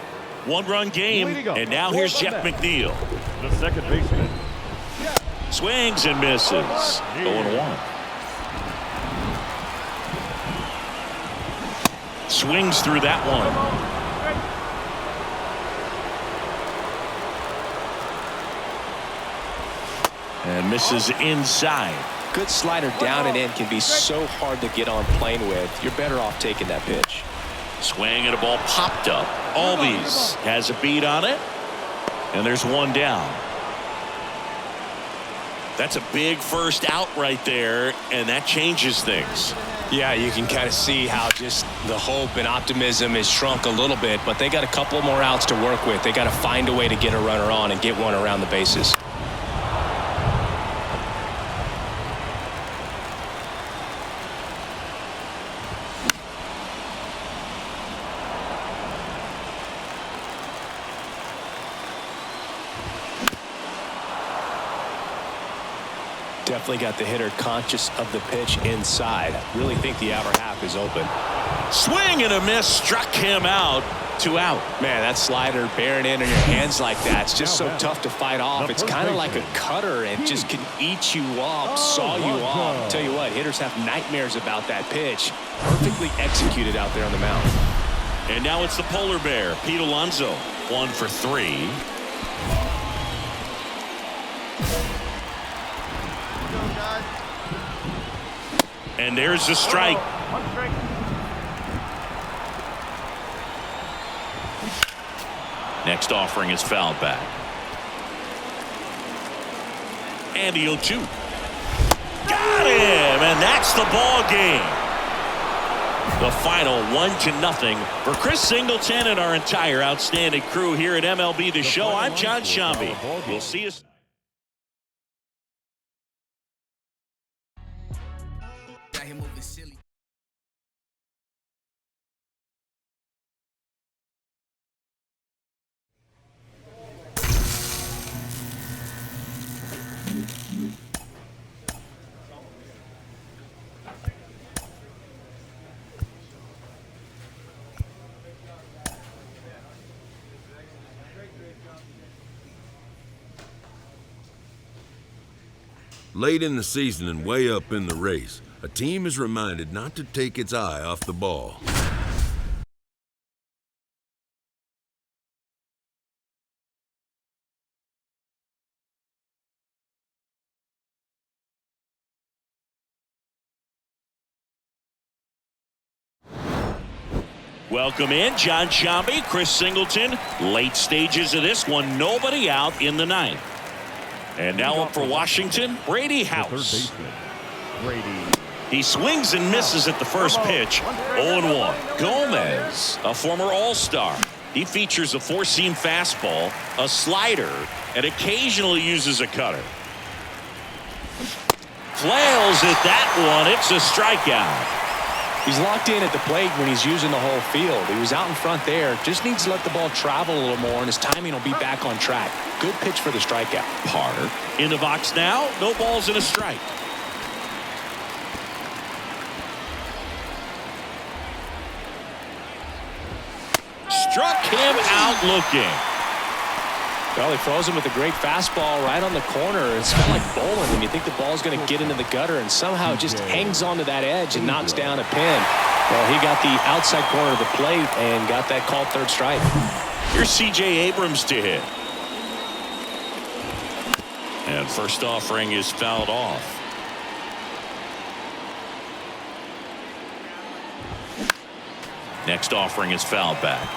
one-run game, and now here's Jeff McNeil.
The second baseman.
Swings and misses. 0-1. Swings through that one. And misses inside.
Good slider down and in can be so hard to get on plane with. You're better off taking that pitch.
Swing and a ball popped up. Albies has a beat on it. And there's one down. That's a big first out right there, and that changes things.
Yeah, you can kind of see how just the hope and optimism is shrunk a little bit, but they got a couple more outs to work with. They got to find a way to get a runner on and get one around the bases. Definitely got the hitter conscious of the pitch inside. Really think the outer half is open.
Swing and a miss struck him out. 2 out.
Man, that slider bearing in on your hands like that, it's just so tough to fight off. It's kind of like a cutter and just can eat you up, saw you off. Tell you what, hitters have nightmares about that pitch. Perfectly executed out there on the mound.
And now it's the polar bear, Pete Alonso, 1 for 3. And there's the strike. Next offering is fouled back. And the 0-2. Got him, and that's the ball game. The final 1-0 for Chris Singleton and our entire outstanding crew here at MLB The Show. I'm John Shambi. We'll see you.
Late in the season and way up in the race, a team is reminded not to take its eye off the ball.
Welcome in, John Shambi, Chris Singleton. Late stages of this one, nobody out in the ninth. And now up for Washington, Brady House. He swings and misses at the first pitch. 0-1. Gomez, a former All-Star. He features a four-seam fastball, a slider, and occasionally uses a cutter. Flails at that one. It's a strikeout.
He's locked in at the plate when he's using the whole field. He was out in front there. Just needs to let the ball travel a little more, and his timing will be back on track. Good pitch for the strikeout.
Parker in the box now. No balls and a strike. Struck him out looking.
Well, he throws him with a great fastball right on the corner. It's kind of like bowling when you think the ball's going to get into the gutter, and somehow it just hangs onto that edge and knocks down a pin. Well, he got the outside corner of the plate and got that called third strike.
Here's C.J. Abrams to hit. And first offering is fouled off. Next offering is fouled back.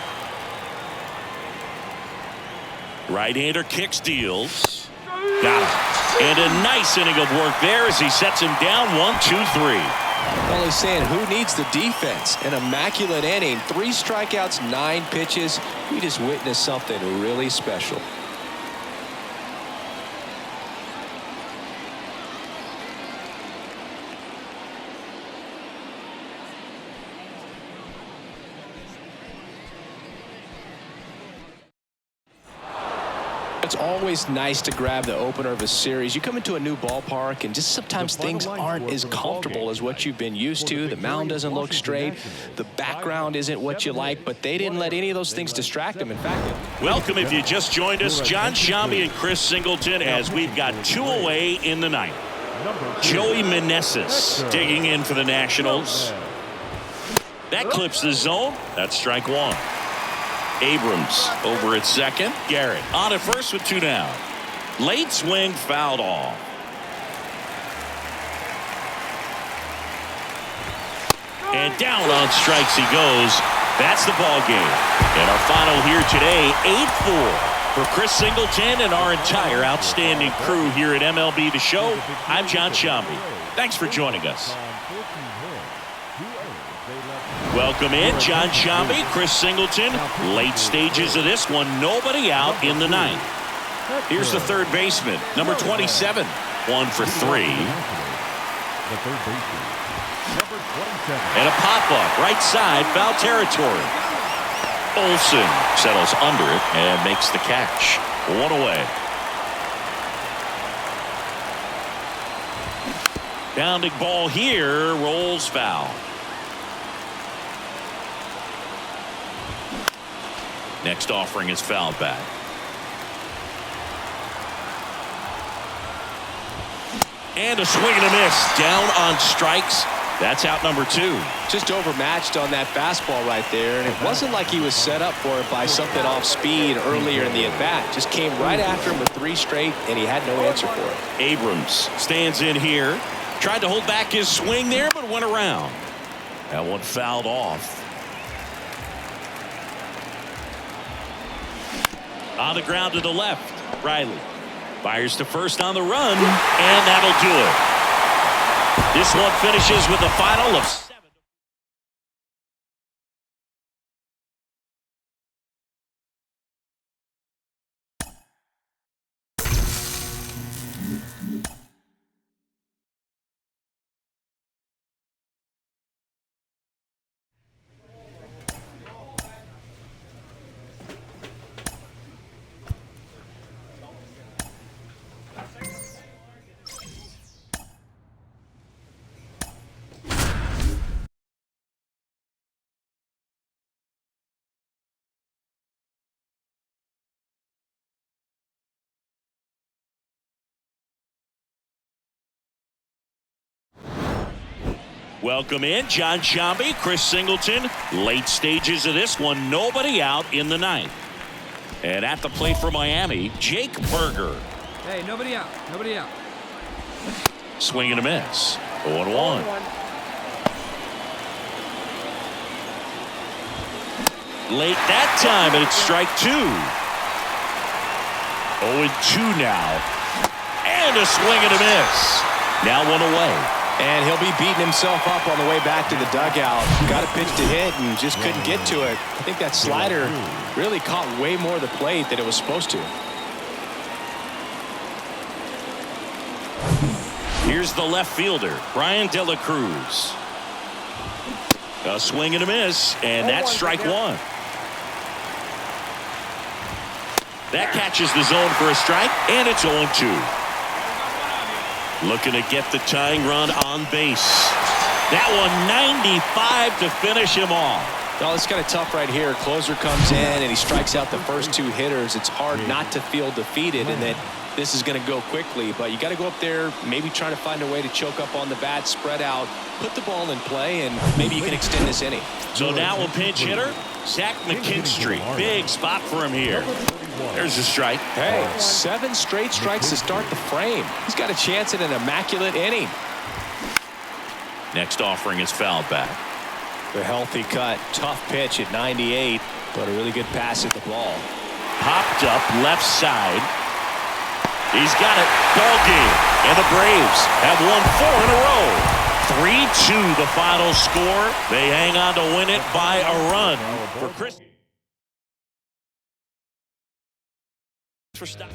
Right-hander kicks, deals. Got him. And a nice inning of work there as he sets him down 1-2-3.
Well, he's saying who needs the defense? An immaculate inning. 3 strikeouts, 9 pitches. We just witnessed something really special. It's always nice to grab the opener of a series. You come into a new ballpark and just sometimes things aren't as comfortable as what you've been used to. The mound doesn't look straight. The background isn't what you like, but they didn't let any of those things distract them. In fact,
welcome if you just joined us, John Shambi and Chris Singleton, as we've got 2 away in the ninth. Joey Meneses digging in for the Nationals. That clips the zone. That's strike 1. Abrams over at second. Garrett on at first with 2 down. Late swing fouled off. And down on strikes he goes. That's the ball game. And our final here today, 8-4 for Chris Singleton and our entire outstanding crew here at MLB The Show. I'm John Shambi. Thanks for joining us. Welcome in, John Shambi, Chris Singleton. Late stages of this one, nobody out in the ninth. Here's the third baseman, number 27, 1 for 3. And a pop-up, right side, foul territory. Olsen settles under it and makes the catch. 1 away. Bounding ball here, rolls foul. Next offering is fouled back. And a swing and a miss. Down on strikes. That's out number 2.
Just overmatched on that fastball right there, and it wasn't like he was set up for it by something off speed earlier in the at-bat. Just came right after him with 3 straight, and he had no answer for it.
Abrams stands in here. Tried to hold back his swing there, but went around. That one fouled off. On the ground to the left. Riley fires to first on the run, and that'll do it. This one finishes with a final of 7. Welcome in John Shambi, Chris Singleton. Late stages of this one, nobody out in the 9th. And at the plate for Miami, Jake Berger.
Hey, nobody out. Nobody out.
Swing and a miss. 0-1. Late that time, and it's strike 2. 0-2 now. And a swing and a miss. Now 1 away.
And he'll be beating himself up on the way back to the dugout. Got a pitch to hit and just couldn't get to it. I think that slider really caught way more of the plate than it was supposed to.
Here's the left fielder, Brian De La Cruz. A swing and a miss, and that's strike 1. That catches the zone for a strike, and it's 0-2. Looking to get the tying run on base. That one 95 to finish him off.
Well, it's kind of tough right here. Closer comes in and he strikes out the first 2 hitters. It's hard not to feel defeated and that this is going to go quickly. But you got to go up there, maybe trying to find a way to choke up on the bat, spread out, put the ball in play, and maybe you can extend this inning.
So now a pinch hitter, Zach McKinstry. Big spot for him here. There's a strike.
Hey, 7 straight strikes to start the frame. He's got a chance at an immaculate inning.
Next offering is fouled back.
The healthy cut, tough pitch at 98, but a really good pass at the ball.
Popped up left side. He's got it. Ball game. And the Braves have won 4 in a row. 3-2 the final score. They hang on to win it by a run for Chris. For stop.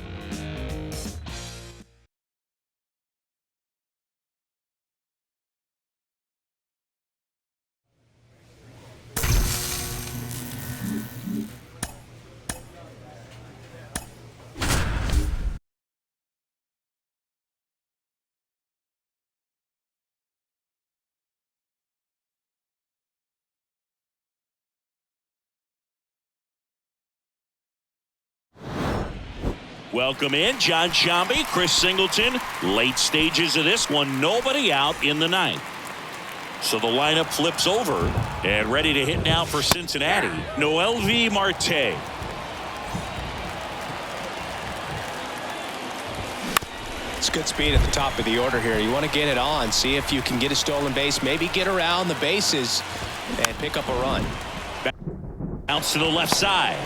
Welcome in John Shambi, Chris Singleton. Late stages of this one, nobody out in the 9th. So the lineup flips over and ready to hit now for Cincinnati, Noelvi Marte.
It's good speed at the top of the order here. You want to get it on, see if you can get a stolen base, maybe get around the bases and pick up a run.
Bounce to the left side.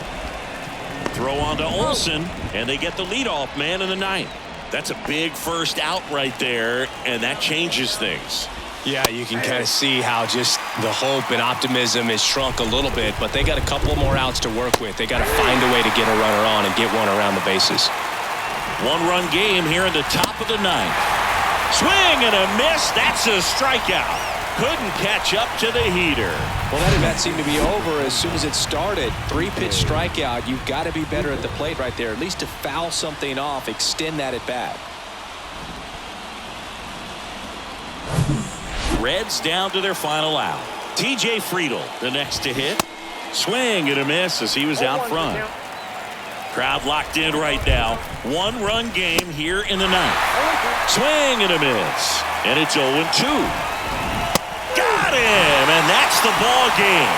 Throw on to Olsen, and they get the leadoff man in the 9th. That's a big first out right there, and that changes things.
Yeah, you can kind of see how just the hope and optimism is shrunk a little bit, but they got a couple more outs to work with. They got to find a way to get a runner on and get one around the bases.
1-run game here in the top of the 9th. Swing and a miss. That's a strikeout. Couldn't catch up to the heater.
Well, that at-bat seemed to be over as soon as it started. 3-pitch strikeout. You've got to be better at the plate right there, at least to foul something off, extend that at-bat.
Reds down to their final out. TJ Friedl, the next to hit. Swing and a miss as he was out front. Crowd locked in right now. 1-run game here in the ninth. Swing and a miss. And it's 0-2. Got him! And that's the ball game.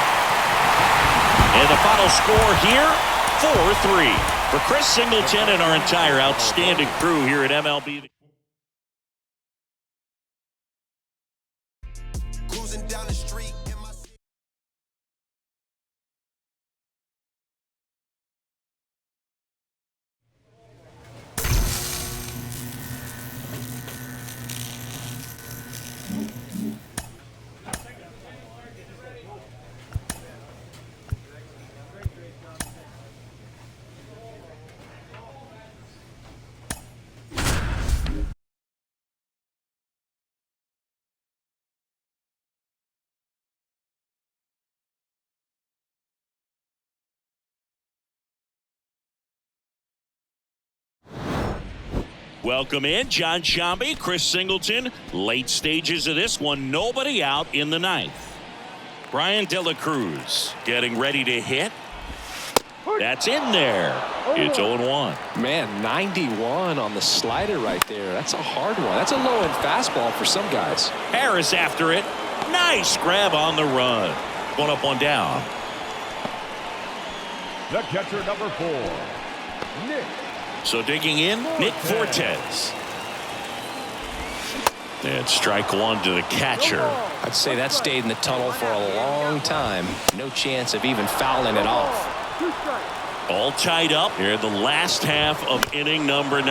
And the final score here, 4-3. For Chris Singleton and our entire outstanding crew here at MLB.
Cruising down the street.
Welcome in, John Shambi, Chris Singleton. Late stages of this one, nobody out in the ninth. Brian De La Cruz getting ready to hit. That's in there. It's 0-1.
Man, 91 on the slider right there. That's a hard one. That's a low-end fastball for some guys.
Harris after it. Nice grab on the run. One up, one down.
The catcher, number 4, Nick.
So digging in, Nick Fortes. And strike one to the catcher.
I'd say that stayed in the tunnel for a long time. No chance of even fouling it off.
All tied up here in the last half of inning number 9.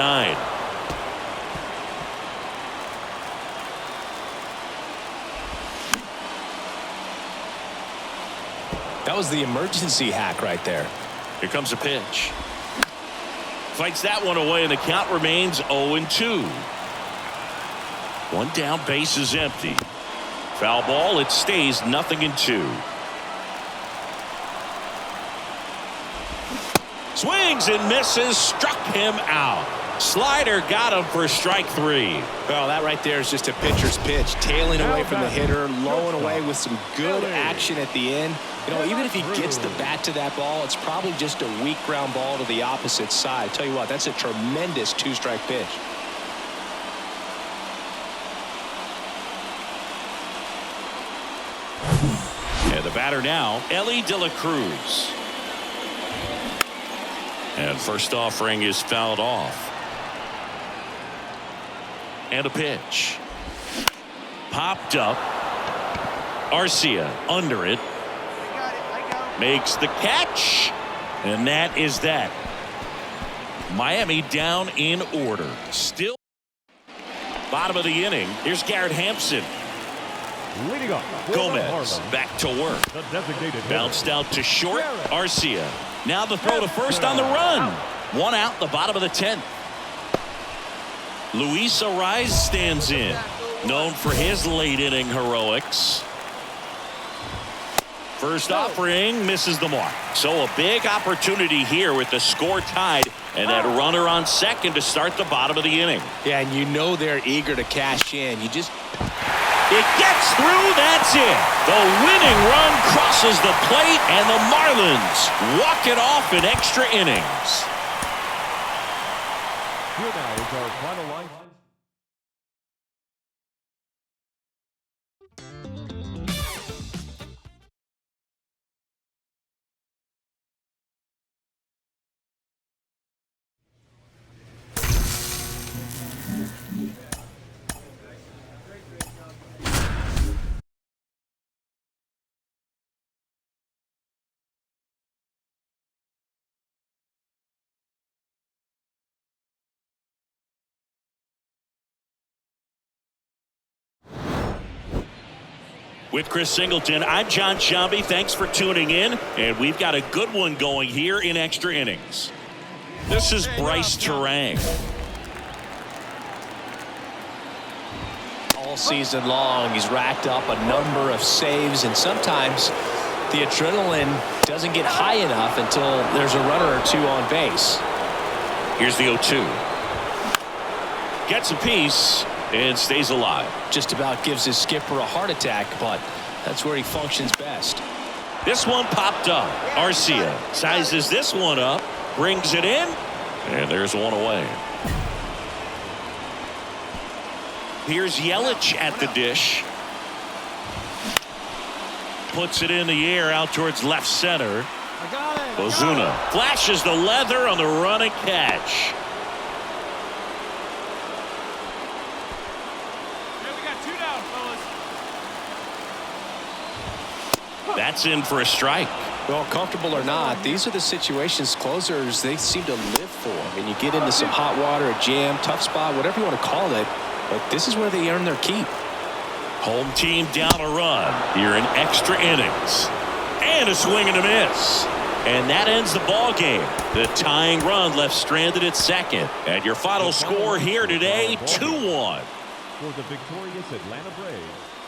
That was the emergency hack right there.
Here comes a pitch. Fights that one away, and the count remains 0-2. One down, base is empty. Foul ball, it stays 0-2. Swings and misses, struck him out. Slider got him for strike 3.
Well, that right there is just a pitcher's pitch. Tailing away from the hitter, lowing away with some good action at the end. You know, even if he gets the bat to that ball, it's probably just a weak ground ball to the opposite side. I tell you what, that's a tremendous 2-strike pitch.
And the batter now, Ellie De La Cruz. And first offering is fouled off. And a pitch. Popped up. Arcia under it. Makes the catch. And that is that. Miami down in order. Still bottom of the inning. Here's Garrett Hampson.
Leading up,
Gomez back to work.
the designated
Bounced out to short. Arcia. Now the throw to first on the run. One out, the bottom of the 10th. Luis Arraez stands in. Known for his late inning heroics. First offering misses the mark. So a big opportunity here with the score tied and that runner on second to start the bottom of the inning.
Yeah, and you know they're eager to cash in. You just...
It gets through, that's it. The winning run crosses the plate, and the Marlins walk it off in extra innings.
Here now is our final line.
With Chris Singleton, I'm John Shambi. Thanks for tuning in, and we've got a good one going here in extra innings. This is Bryce Terang.
All season long, he's racked up a number of saves, and sometimes the adrenaline doesn't get high enough until there's a runner or two on base.
Here's the 0-2. Gets a piece and stays alive.
Just about gives his skipper a heart attack, but that's where he functions best.
This one popped up. Arcia sizes this one up, brings it in, and there's one away. Here's Yelich at the dish. Puts it in the air out towards left center. Ozuna flashes the leather on the run and catch. That's in for a strike.
Well, comfortable or not, these are the situations closers they seem to live for. I mean, you get into some hot water, a jam, tough spot, whatever you want to call it, but this is where they earn their keep.
Home team down a run here in extra innings. And a swing and a miss. And that ends the ball game. The tying run left stranded at second. And your final score here today, 2-1.
For the victorious Atlanta Braves,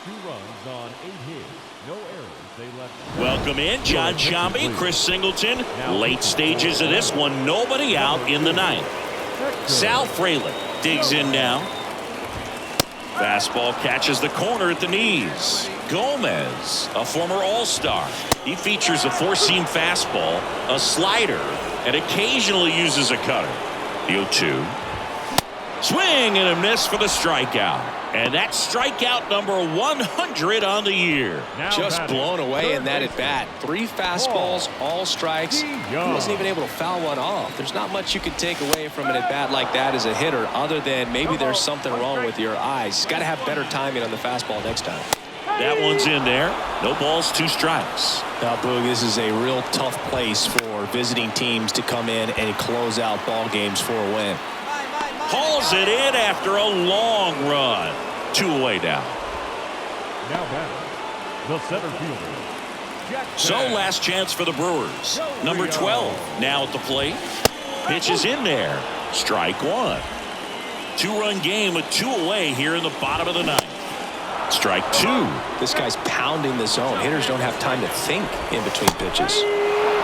2 runs on 8 hits, no errors. They left.
Welcome in, John Sciambi, Chris Singleton. Late stages of this one, nobody out in the ninth. Sal Frelick digs in now. Fastball catches the corner at the knees. Gomez, a former All-Star. He features a 4-seam fastball, a slider, and occasionally uses a cutter. The 0-2. Swing and a miss for the strikeout. And that's strikeout number 100 on the year.
Just blown away in that at bat. 3 fastballs, all strikes. He wasn't even able to foul one off. There's not much you can take away from an at bat like that as a hitter, other than maybe there's something wrong with your eyes. Got to have better timing on the fastball next time.
That one's in there. No balls, 2 strikes.
Now, Boog, this is a real tough place for visiting teams to come in and close out ball games for a win.
Hauls it in after a long run. 2 away now.
Now batting, the center fielder.
So last chance for the Brewers. Number 12 now at the plate. Pitches in there. Strike 1. 2-run game with 2 away here in the bottom of the ninth. Strike 2.
This guy's pounding the zone. Hitters don't have time to think in between pitches.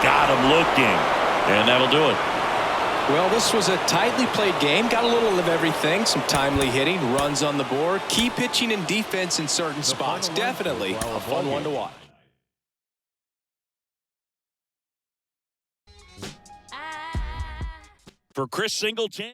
Got him looking. And that'll do it.
Well, this was a tightly played game. Got a little of everything. Some timely hitting, runs on the board, key pitching and defense in certain spots. Definitely a fun one to watch.
For Chris Singleton.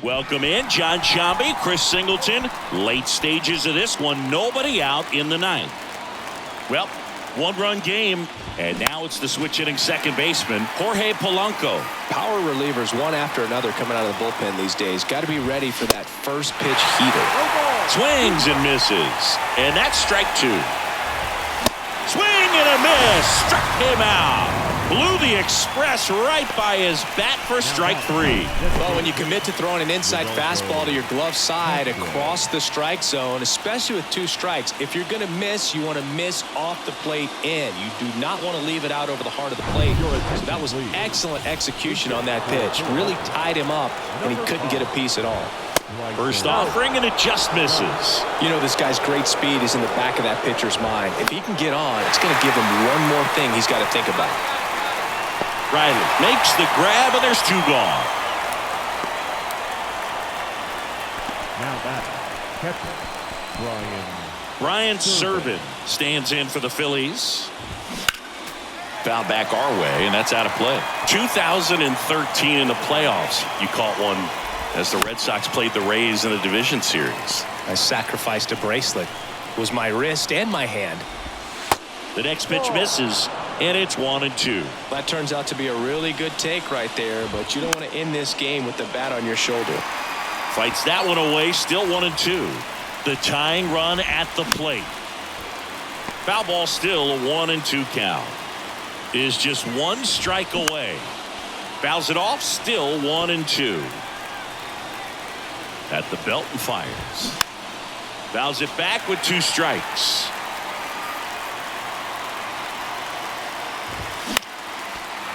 Welcome in, John Sciambi, Chris Singleton. Late stages of this one, nobody out in the ninth. Well, 1-run game, and now it's the switch-hitting second baseman, Jorge Polanco.
Power relievers one after another coming out of the bullpen these days. Got to be ready for that first pitch heater.
Swings and misses, and that's strike 2. Swing and a miss, struck him out. Blew the express right by his bat for strike 3.
Well, when you commit to throwing an inside fastball to your glove side across the strike zone, especially with 2 strikes, if you're going to miss, you want to miss off the plate in. You do not want to leave it out over the heart of the plate. So that was excellent execution on that pitch. Really tied him up, and he couldn't get a piece at all.
First offering, and it just misses.
You know, this guy's great speed is in the back of that pitcher's mind. If he can get on, it's going to give him one more thing he's got to think about.
Riley makes the grab, and there's 2 gone.
Now batting, catcher,
Brian Serven stands in for the Phillies. Foul back our way, and that's out of play. 2013 in the playoffs, you caught one as the Red Sox played the Rays in the division series.
I sacrificed a bracelet. It was my wrist and my hand.
The next pitch misses, and it's 1-2.
That turns out to be a really good take right there, but you don't want to end this game with the bat on your shoulder.
Fights that one away, still 1-2. The tying run at the plate. Foul ball, still a 1-2 count. Is just 1 strike away. Fouls it off, still 1-2. At the belt and fires. Fouls it back with 2 strikes.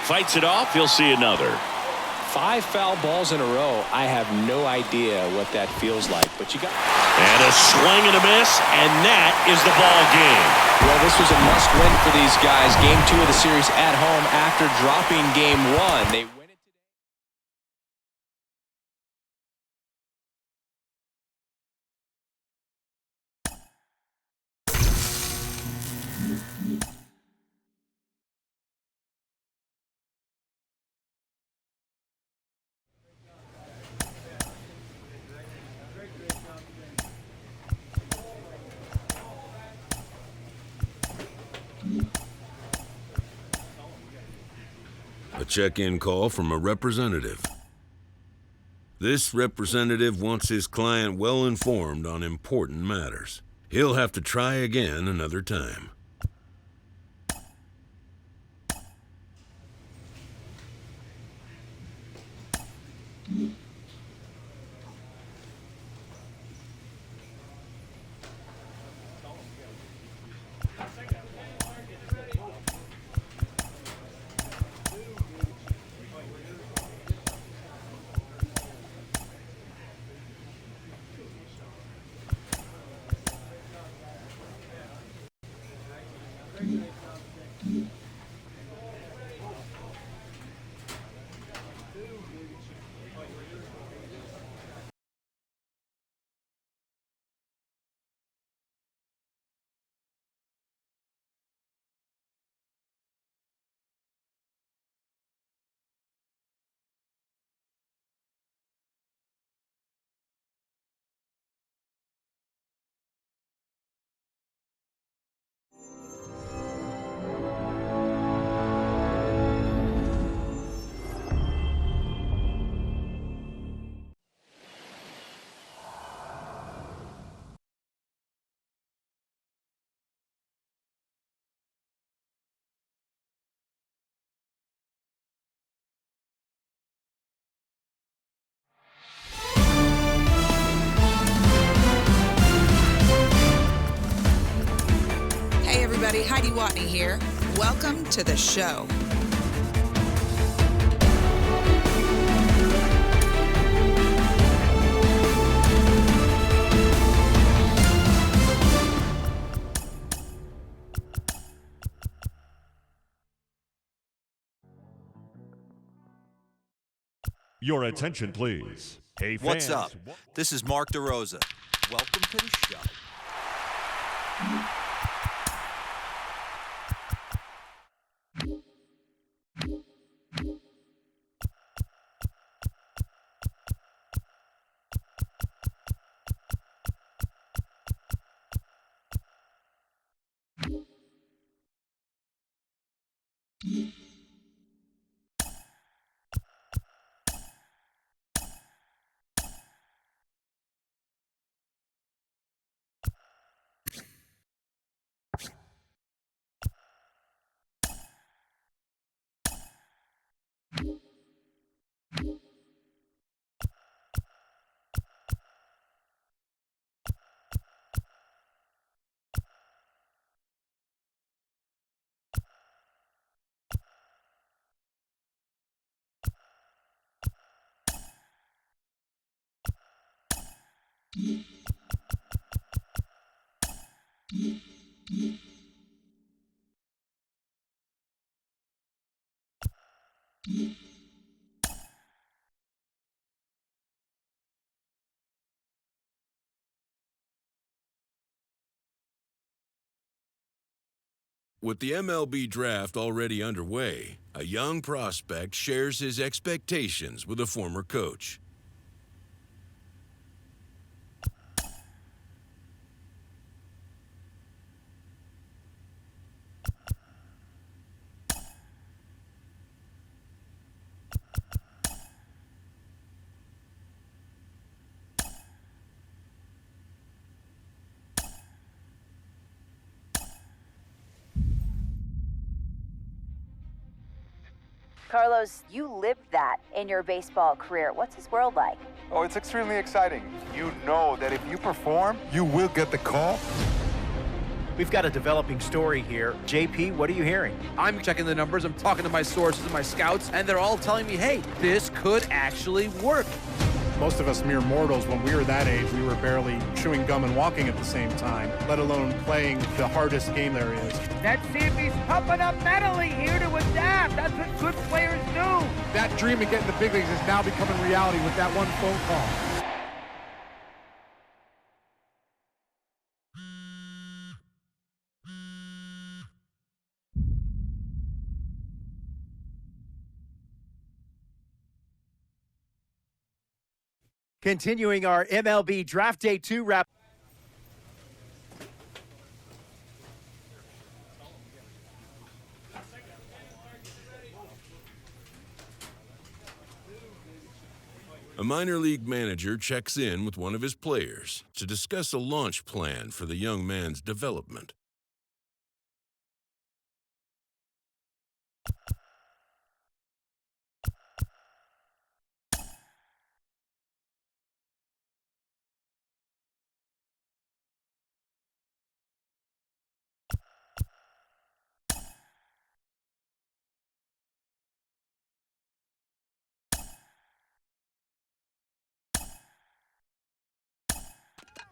Fights it off, he'll see another.
5 foul balls in a row. I have no idea what that feels like, but you got.
And a swing and a miss, and that is the ball game.
Well, this was a must-win for these guys. Game 2 of the series at home after dropping Game 1. They win it today.
A check-in call from a representative. This representative wants his client well informed on important matters. He'll have to try again another time.
Heidi Watney here. Welcome to the show.
Your attention, please. Hey, fans.
What's up? This is Mark DeRosa. Welcome to the show.
With the MLB draft already underway, a young prospect shares his expectations with a former coach.
Carlos, you lived that in your baseball career. What's his world like?
Oh, it's extremely exciting. You know that if you perform, you will get the call.
We've got a developing story here. JP, what are you hearing?
I'm checking the numbers, I'm talking to my sources and my scouts, and they're all telling me, hey, this could actually work.
Most of us mere mortals, when we were that age, we were barely chewing gum and walking at the same time, let alone playing the hardest game there is.
Let's see if he's pumping up mentally here to adapt. That's what good players do.
That dream of getting the big leagues is now becoming reality with that one phone call.
Continuing our MLB Draft Day 2 wrap.
A minor league manager checks in with one of his players to discuss a launch plan for the young man's development.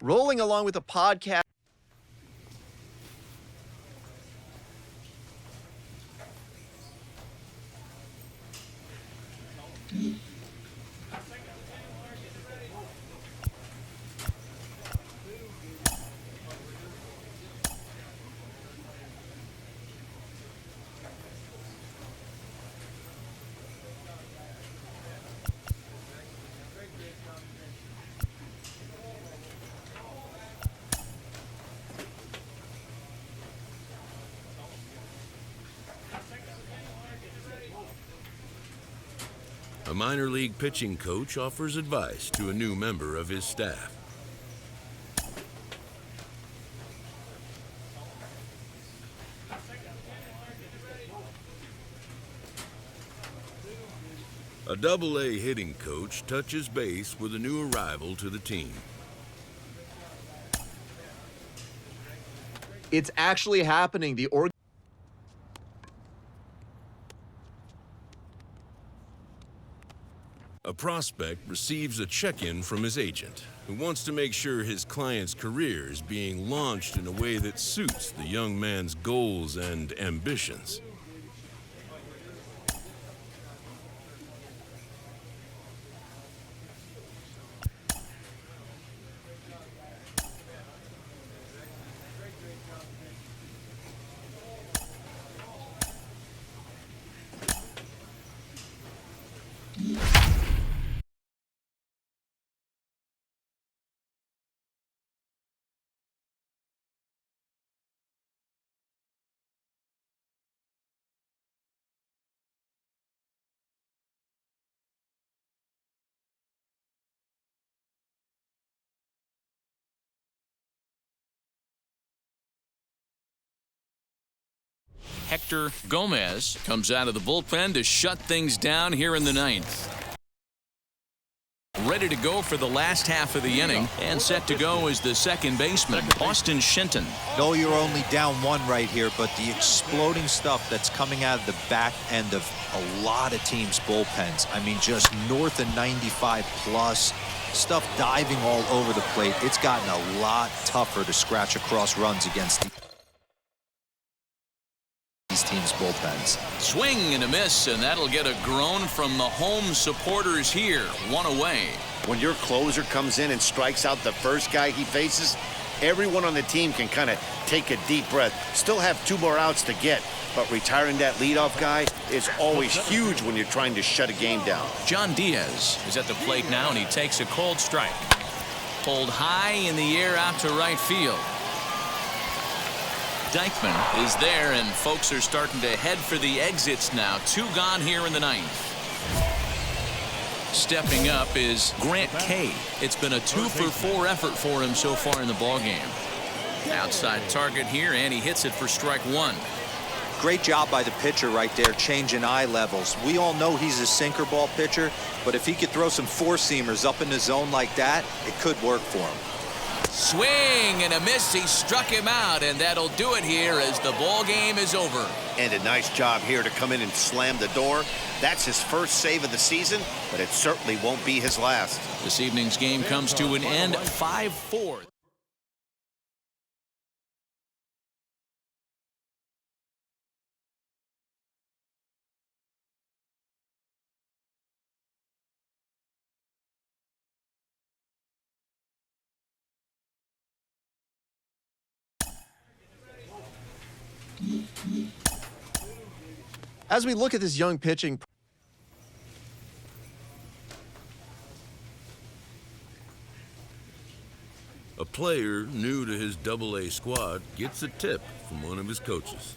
Rolling along with the podcast.
A minor league pitching coach offers advice to a new member of his staff. A Double-A hitting coach touches base with a new arrival to the team.
It's actually happening.
A prospect receives a check-in from his agent, who wants to make sure his client's career is being launched in a way that suits the young man's goals and ambitions.
Hector Gomez comes out of the bullpen to shut things down here in the ninth. Ready to go for the last half of the inning, and set to go is the second baseman, Austin Shenton.
No, you're only down one right here, but the exploding stuff that's coming out of the back end of a lot of teams' bullpens. I mean, just north of 95 plus, stuff diving all over the plate. It's gotten a lot tougher to scratch across runs against these teams' bullpens.
Swing and a miss, and that'll get a groan from the home supporters here. One away.
When your closer comes in and strikes out the first guy he faces, everyone on the team can kind of take a deep breath. Still have 2 more outs to get, but retiring that leadoff guy is always huge when you're trying to shut a game down.
John Diaz is at the plate now, and he takes a cold strike. Pulled high in the air out to right field. Dykman is there, and folks are starting to head for the exits now. 2 gone here in the ninth. Stepping up is Grant Kay. It's been a 2-for-4 effort for him so far in the ballgame. Outside target here, and he hits it for strike 1.
Great job by the pitcher right there, changing eye levels. We all know he's a sinker ball pitcher, but if he could throw some 4-seamers up in the zone like that, it could work for him.
Swing and a miss. He struck him out, and that'll do it here as the ball game is over.
And a nice job here to come in and slam the door. That's his first save of the season, but it certainly won't be his last.
This evening's game comes to an end 5-4.
As we look at this young pitching,
A player new to his Double-A squad gets a tip from one of his coaches.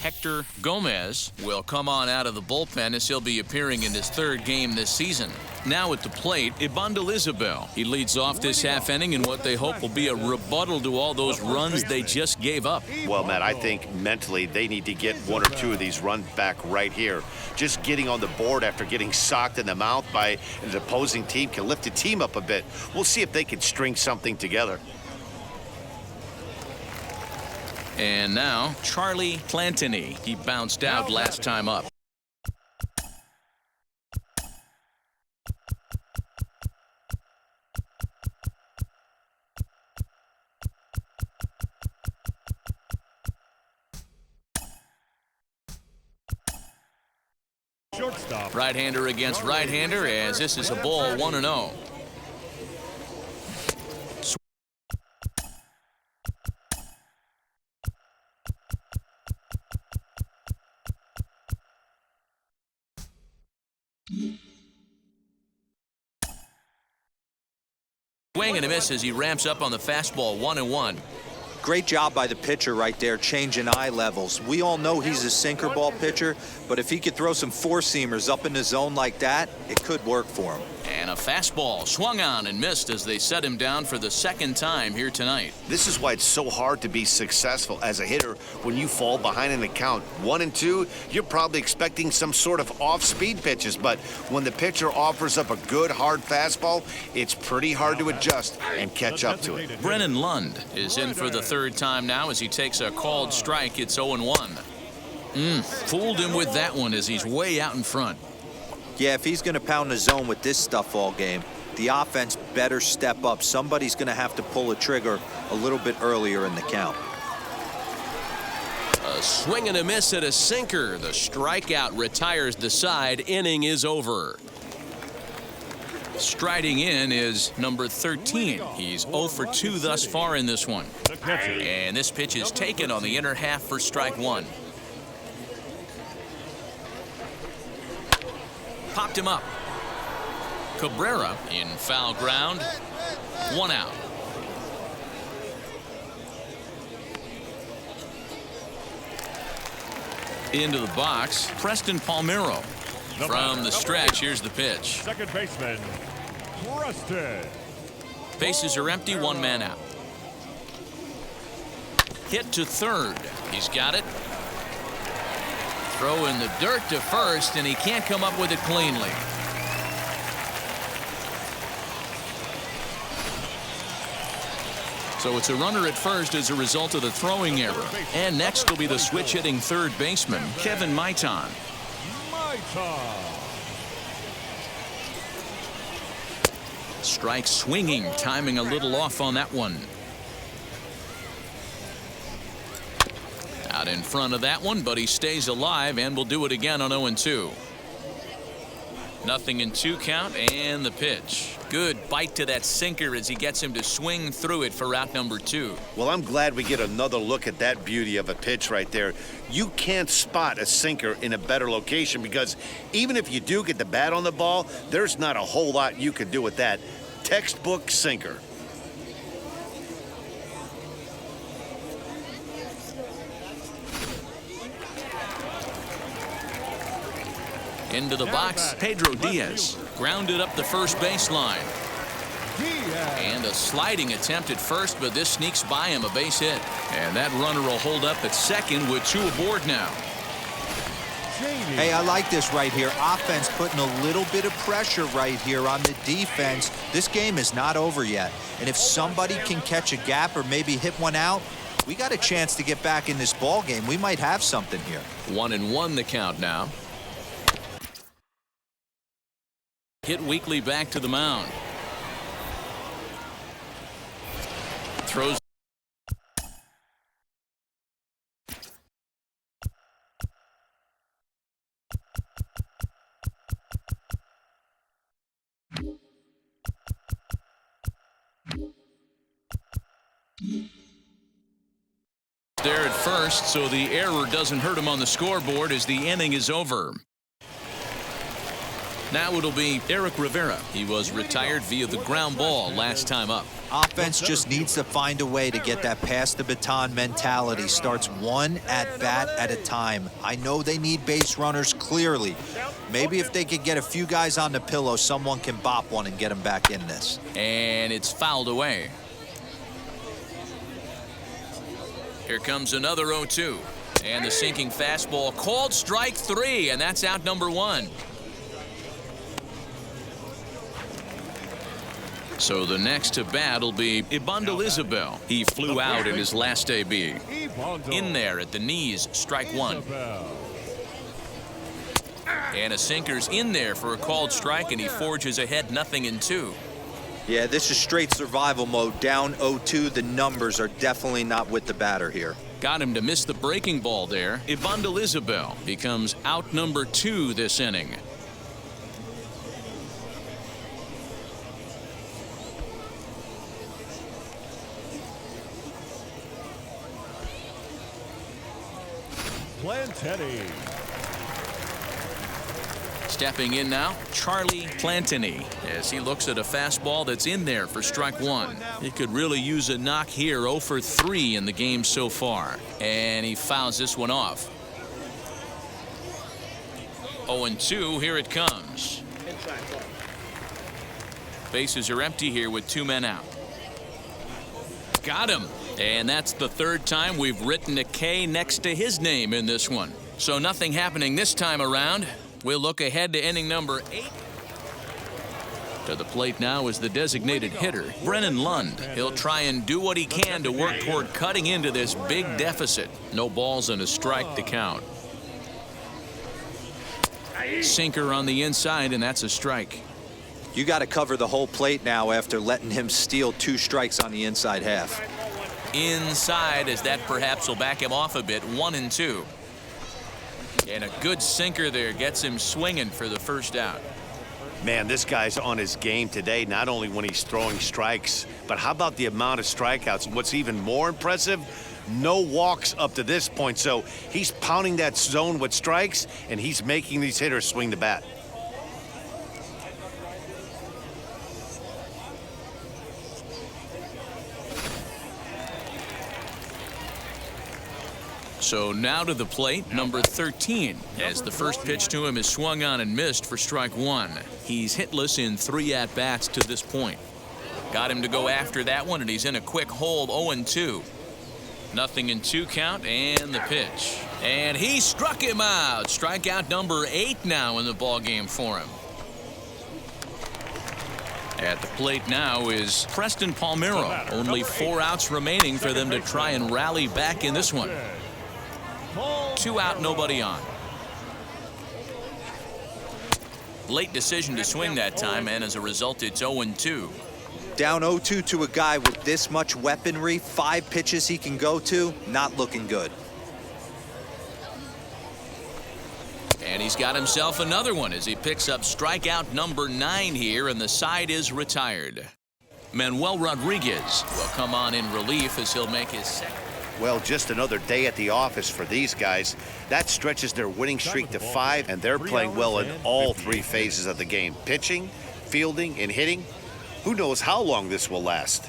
Hector Gomez will come on out of the bullpen as he'll be appearing in his third game this season. Now at the plate, Ibandel Isabel. He leads off this half inning in what they hope will be a rebuttal to all those runs they just gave up.
Well, Matt, I think mentally they need to get one or two of these runs back right here. Just getting on the board after getting socked in the mouth by an opposing team can lift the team up a bit. We'll see if they can string something together.
And now, Charlie Plantini. He bounced out last time up.
Shortstop.
Right-hander against right-hander as this is a ball 1-0. Swing and a miss as he ramps up on the fastball. 1-1.
Great job by the pitcher right there, changing eye levels. We all know he's a sinker ball pitcher, but if he could throw some four-seamers up in the zone like that, it could work for him.
And a fastball swung on and missed as they set him down for the second time here tonight.
This is why it's so hard to be successful as a hitter when you fall behind in the count 1-2. You're probably expecting some sort of off-speed pitches, but when the pitcher offers up a good hard fastball, it's pretty hard to adjust and catch up to it.
Brennan Lund is in for the third time now as he takes a called strike. It's 0-1. Fooled him with that one as he's way out in front.
Yeah, if he's going to pound the zone with this stuff all game, the offense better step up. Somebody's going to have to pull a trigger a little bit earlier in the count.
A swing and a miss at a sinker. The strikeout retires the side. Inning is over. Striding in is number 13. He's 0 for 2 thus far in this one. And this pitch is taken on the inner half for strike one. Popped him up. Cabrera in foul ground. 1 out. Into the box, Preston Palmeiro. From the stretch, here's the pitch.
Second baseman, Preston.
Bases are empty, 1 man out. Hit to third. He's got it. Throw in the dirt to first, and he can't come up with it cleanly. So it's a runner at first as a result of the throwing error. And next will be the switch-hitting third baseman, Kevin Maitan. Strike swinging, timing a little off on that one. Out in front of that one, but he stays alive and will do it again on 0-2. 0-2 count, and the pitch. Good bite to that sinker as he gets him to swing through it for out number 2.
Well, I'm glad we get another look at that beauty of a pitch right there. You can't spot a sinker in a better location because even if you do get the bat on the ball, there's not a whole lot you can do with that. Textbook sinker.
Into the box, Pedro Diaz. Grounded up the first baseline. And a sliding attempt at first, but this sneaks by him, a base hit. And that runner will hold up at second with 2 aboard now.
Hey, I like this right here. Offense putting a little bit of pressure right here on the defense. This game is not over yet. And if somebody can catch a gap or maybe hit one out, we got a chance to get back in this ball game. We might have something here.
1-1 the count now. Hit Weekly back to the mound. Throws. There at first, so the error doesn't hurt him on the scoreboard as the inning is over. Now it'll be Eric Rivera. He was retired via the ground ball last time up.
Offense just needs to find a way to get that pass the baton mentality. Starts one at bat at a time. I know they need base runners clearly. Maybe if they could get a few guys on the pillow, someone can bop one and get them back in this.
And it's fouled away. Here comes another 0-2. And the sinking fastball called strike 3, and that's out number 1. So the next to bat will be Ibandel Isabel. He flew out in his last AB. In there at the knees, strike 1. And a sinker's in there for a called strike, and he forges ahead 0-2.
Yeah, this is straight survival mode. Down 0-2. The numbers are definitely not with the batter here.
Got him to miss the breaking ball there. Ibandel Isabel becomes out number 2 this inning.
Plantetti.
Stepping in now, Charlie Plantini, as he looks at a fastball that's in there for strike 1. He could really use a knock here. 0 for 3 in the game so far. And he fouls this one off. 0-2, here it comes. Bases are empty here with 2 men out. Got him. And that's the 3rd time we've written a K next to his name in this one. So nothing happening this time around. We'll look ahead to inning number 8. To the plate now is the designated hitter, Brennan Lund. He'll try and do what he can to work toward cutting into this big deficit. No balls and a strike to count. Sinker on the inside, and that's a strike.
You got to cover the whole plate now after letting him steal 2 strikes on the inside half.
Inside, as that perhaps will back him off a bit. 1-2. And a good sinker there gets him swinging for the first out.
Man, this guy's on his game today, not only when he's throwing strikes, but how about the amount of strikeouts? And what's even more impressive, no walks up to this point. So he's pounding that zone with strikes, and he's making these hitters swing the bat.
So now to the plate, number 13, as the first pitch to him is swung on and missed for strike 1. He's hitless in 3 at-bats to this point. Got him to go after that one, and he's in a quick hold. 0-2. 0-2 count, and the pitch. And he struck him out. Strikeout number 8 now in the ballgame for him. At the plate now is Preston Palmeiro. Only 4 outs remaining for them to try and rally back in this one. 2 out, nobody on. Late decision to swing that time, and as a result, it's 0-2.
Down 0-2 to a guy with this much weaponry, 5 pitches he can go to, not looking good.
And he's got himself another one as he picks up strikeout number 9 here, and the side is retired. Manuel Rodriguez will come on in relief as he'll make his second.
Well, just another day at the office for these guys. That stretches their winning streak to 5, and they're playing well in all 3 phases of the game. Pitching, fielding, and hitting. Who knows how long this will last?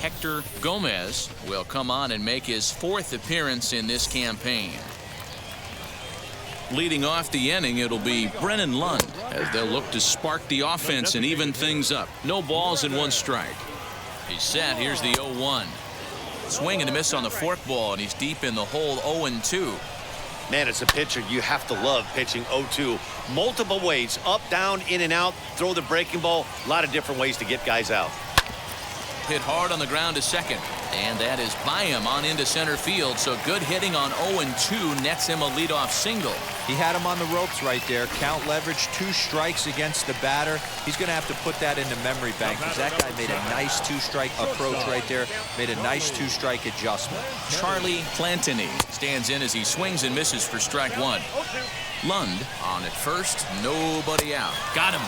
Hector Gomez will come on and make his 4th appearance in this campaign. Leading off the inning, it'll be Brennan Lund as they'll look to spark the offense and even things up. No balls and 1 strike. He's set. Here's the 0-1. Swing and a miss on the forkball, and he's deep in the hole. 0-2.
Man, as a pitcher, you have to love pitching 0-2. Multiple ways, up, down, in and out, throw the breaking ball. A lot of different ways to get guys out.
Hit hard on the ground to second, and that is by him on into center field. So good hitting on 0-2 nets him a leadoff single.
He had him on the ropes right there. Count leverage, 2 strikes against the batter. He's going to have to put that into memory bank because that guy made a nice 2-strike approach right there. Made a nice 2-strike adjustment.
Charlie Plantini stands in as he swings and misses for strike 1. Lund on at first, nobody out. Got him.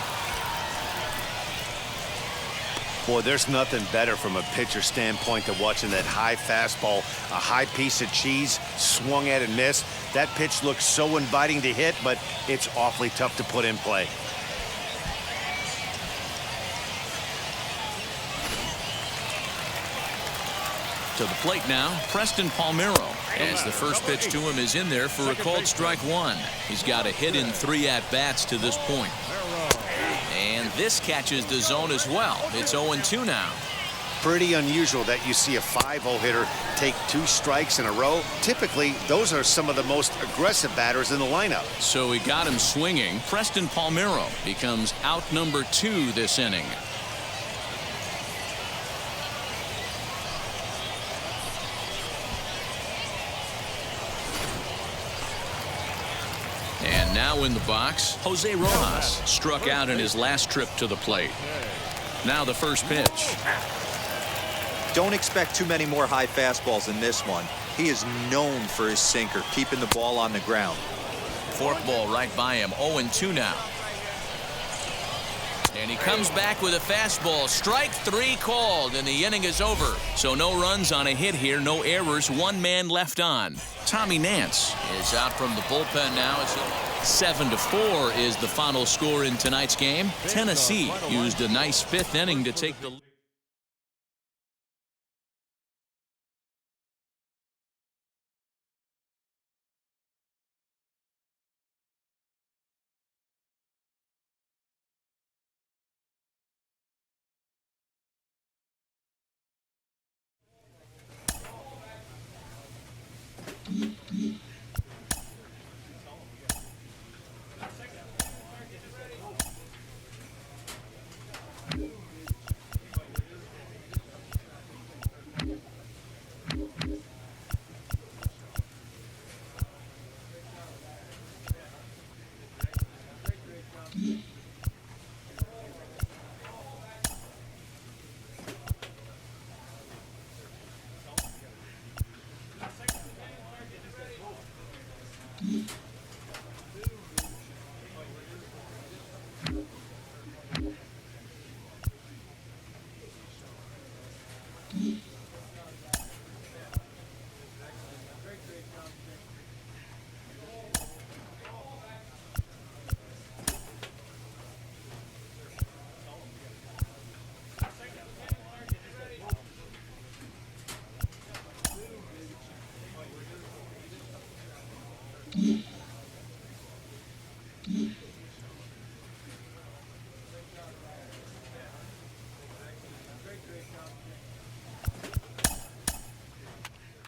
Boy, there's nothing better from a pitcher standpoint than watching that high fastball, a high piece of cheese, swung at and missed. That pitch looks so inviting to hit, but it's awfully tough to put in play.
To the plate now, Preston Palmeiro, as the first pitch to him is in there for a called strike 1. He's got a hit in 3 at-bats to this point. And this catches the zone as well. It's 0-2 now.
Pretty unusual that you see a 5-0 hitter take 2 strikes in a row. Typically, those are some of the most aggressive batters in the lineup.
So he got him swinging. Preston Palmeiro becomes out number 2 this inning. And now in the box, Jose Rojas struck out in his last trip to the plate. Now the first pitch.
Don't expect too many more high fastballs in this one. He is known for his sinker, keeping the ball on the ground.
Forkball right by him. 0-2 now. And he comes back with a fastball. Strike 3 called, and the inning is over. So no runs on a hit here, no errors, 1 man left on. Tommy Nance is out from the bullpen now. It's 7-4 is the final score in tonight's game. Tennessee used a nice 5th inning to take the lead.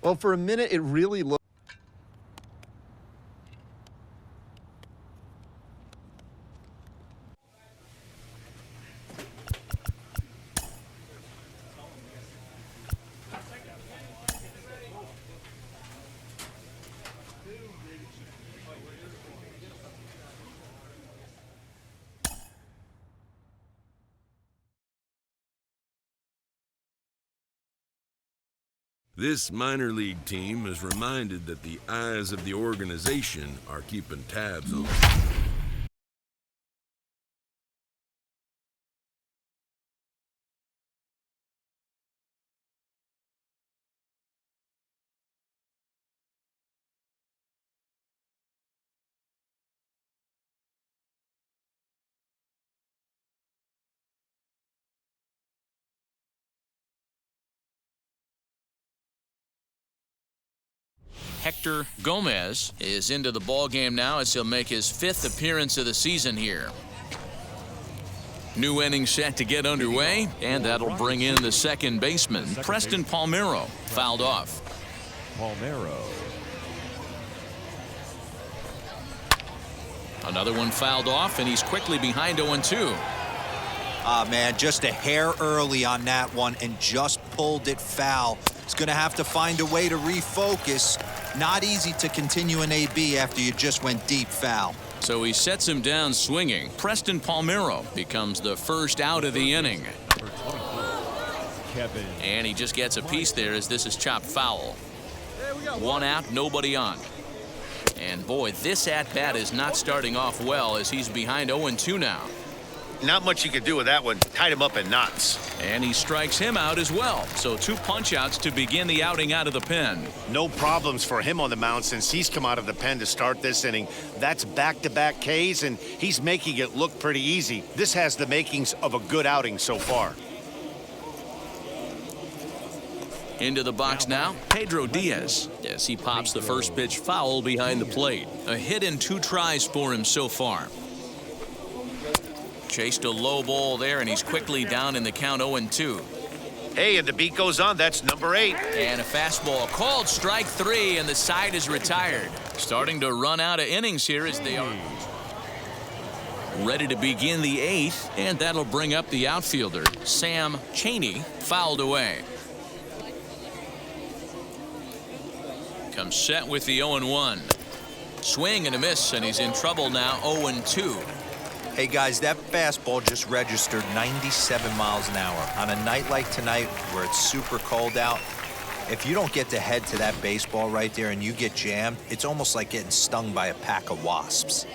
Well, for a minute, it really looked.
This minor league team is reminded that the eyes of the organization are keeping tabs on them.
Hector Gomez is into the ball game now as he'll make his 5th appearance of the season here. New inning set to get underway, and that'll bring in the second baseman, Preston Palmeiro, fouled off.
Palmeiro.
Another one fouled off, and he's quickly behind 0-2.
Ah, man, just a hair early on that one and just pulled it foul. He's going to have to find a way to refocus. Not easy to continue an AB after you just went deep foul.
So he sets him down swinging. Preston Palmeiro becomes the first out of the inning.
Kevin.
And he just gets a piece there as this is chopped foul. One out, nobody on. And boy, this at-bat is not starting off well as he's behind 0-2 now.
Not much you could do with that one. Tied him up in knots.
And he strikes him out as well. So 2 punch-outs to begin the outing out of the pen.
No problems for him on the mound since he's come out of the pen to start this inning. That's back-to-back Ks, and he's making it look pretty easy. This has the makings of a good outing so far.
Into the box now, Pedro Diaz, as he pops the first pitch foul behind the plate. A hit in 2 tries for him so far. Chased a low ball there, and he's quickly down in the count 0-2.
Hey, and the beat goes on. That's number 8.
And a fastball called strike 3, and the side is retired. Starting to run out of innings here as they are ready to begin the 8th, and that'll bring up the outfielder, Sam Chaney, fouled away. Comes set with the 0-1. Swing and a miss, and he's in trouble now, 0-2.
Hey guys, that fastball just registered 97 miles an hour. On a night like tonight where it's super cold out, if you don't get to head to that baseball right there and you get jammed, it's almost like getting stung by a pack of wasps.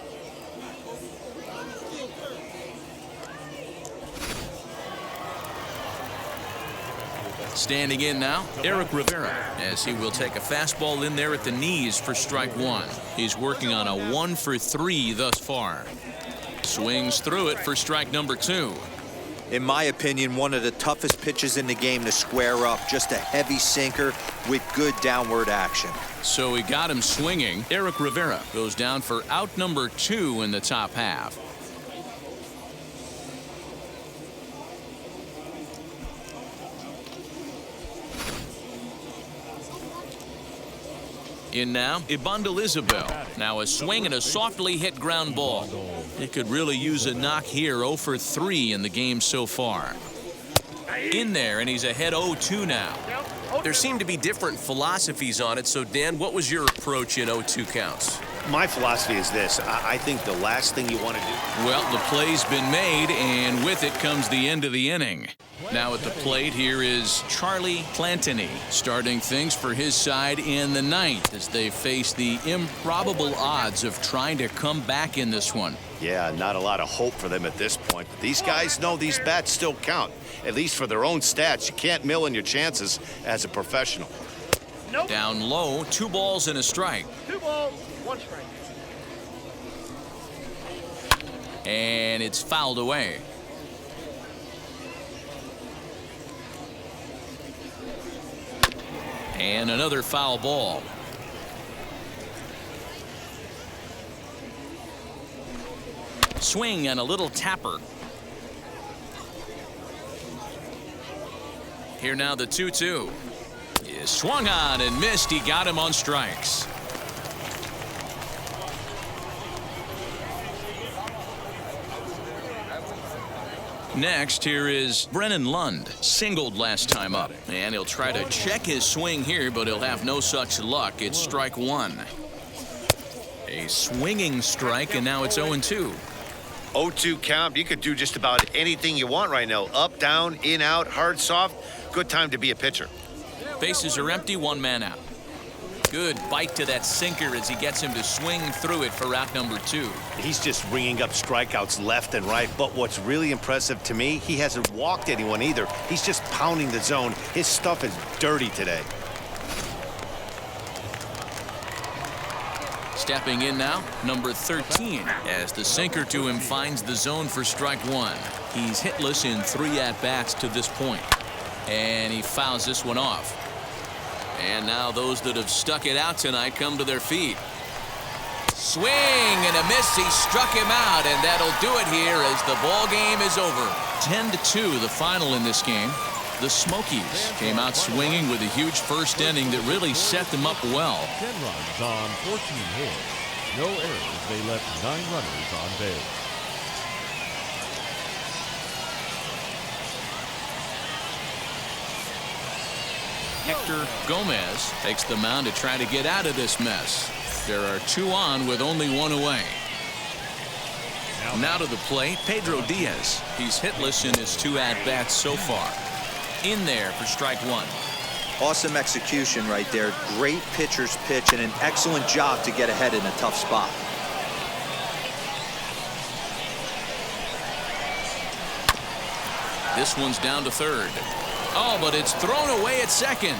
Standing in now, Eric Rivera, as he will take a fastball in there at the knees for strike 1. He's working on a 1 for 3 thus far. Swings through it for strike number 2.
In my opinion, one of the toughest pitches in the game to square up. Just a heavy sinker with good downward action.
So he got him swinging. Eric Rivera goes down for out number 2 in the top half. In now, Ibandel. Now a swing and a softly hit ground ball. It could really use a knock here. 0 for 3 in the game so far. In there, and he's ahead 0-2 now.
There seem to be different philosophies on it. So, Dan, what was your approach in 0-2 counts?
My philosophy is this. I think the last thing you want to do.
Well, the play's been made, and with it comes the end of the inning. Now at the plate, here is Charlie Plantini, starting things for his side in the 9th as they face the improbable odds of trying to come back in this one.
Yeah, not a lot of hope for them at this point. But these guys know these bats still count, at least for their own stats. You can't mill in your chances as a professional.
Nope. Down low, 2 balls and a strike.
2 balls, 1 strike.
And it's fouled away. And another foul ball. Swing and a little tapper. Here now the 2-2. Is swung on and missed. He got him on strikes. Next, here is Brennan Lund, singled last time up. And he'll try to check his swing here, but he'll have no such luck. It's strike 1. A swinging strike, and now it's 0-2.
0-2 count. You could do just about anything you want right now. Up, down, in, out, hard, soft. Good time to be a pitcher.
Bases are empty, 1 man out. Good bite to that sinker as he gets him to swing through it for out number 2.
He's just ringing up strikeouts left and right. But what's really impressive to me, he hasn't walked anyone either. He's just pounding the zone. His stuff is dirty today.
Stepping in now, number 13, as the sinker to him finds the zone for strike 1. He's hitless in 3 at-bats to this point. And he fouls this one off. And now those that have stuck it out tonight come to their feet. Swing and a miss. He struck him out, and that'll do it here as the ball game is over. 10-2 the final in this game. The Smokies came out swinging with a huge first inning that really set them up well.
10 runs on 14 hits. No errors. They left 9 runners on base.
Hector Gomez takes the mound to try to get out of this mess. There are 2 on with only 1 away. Now to the plate, Pedro Diaz. He's hitless in his 2 at-bats so far. In there for strike 1.
Awesome execution right there. Great pitcher's pitch and an excellent job to get ahead in a tough spot.
This one's down to third. Oh, but it's thrown away at second.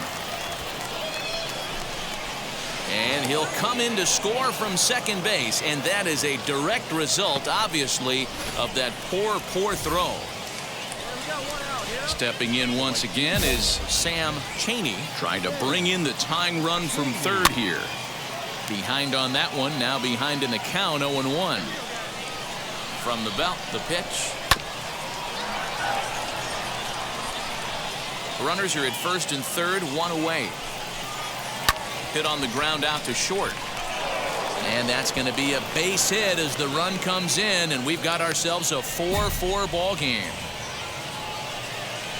And he'll come in to score from second base, and that is a direct result, obviously, of that poor throw. Stepping in once again is Sam Chaney, trying to bring in the tying run from third here. Behind on that one, now behind in the count, 0-1. From the belt, the pitch. Runners are at first and third, 1 away. Hit on the ground out to short. And that's going to be a base hit as the run comes in, and we've got ourselves a 4-4 ball game.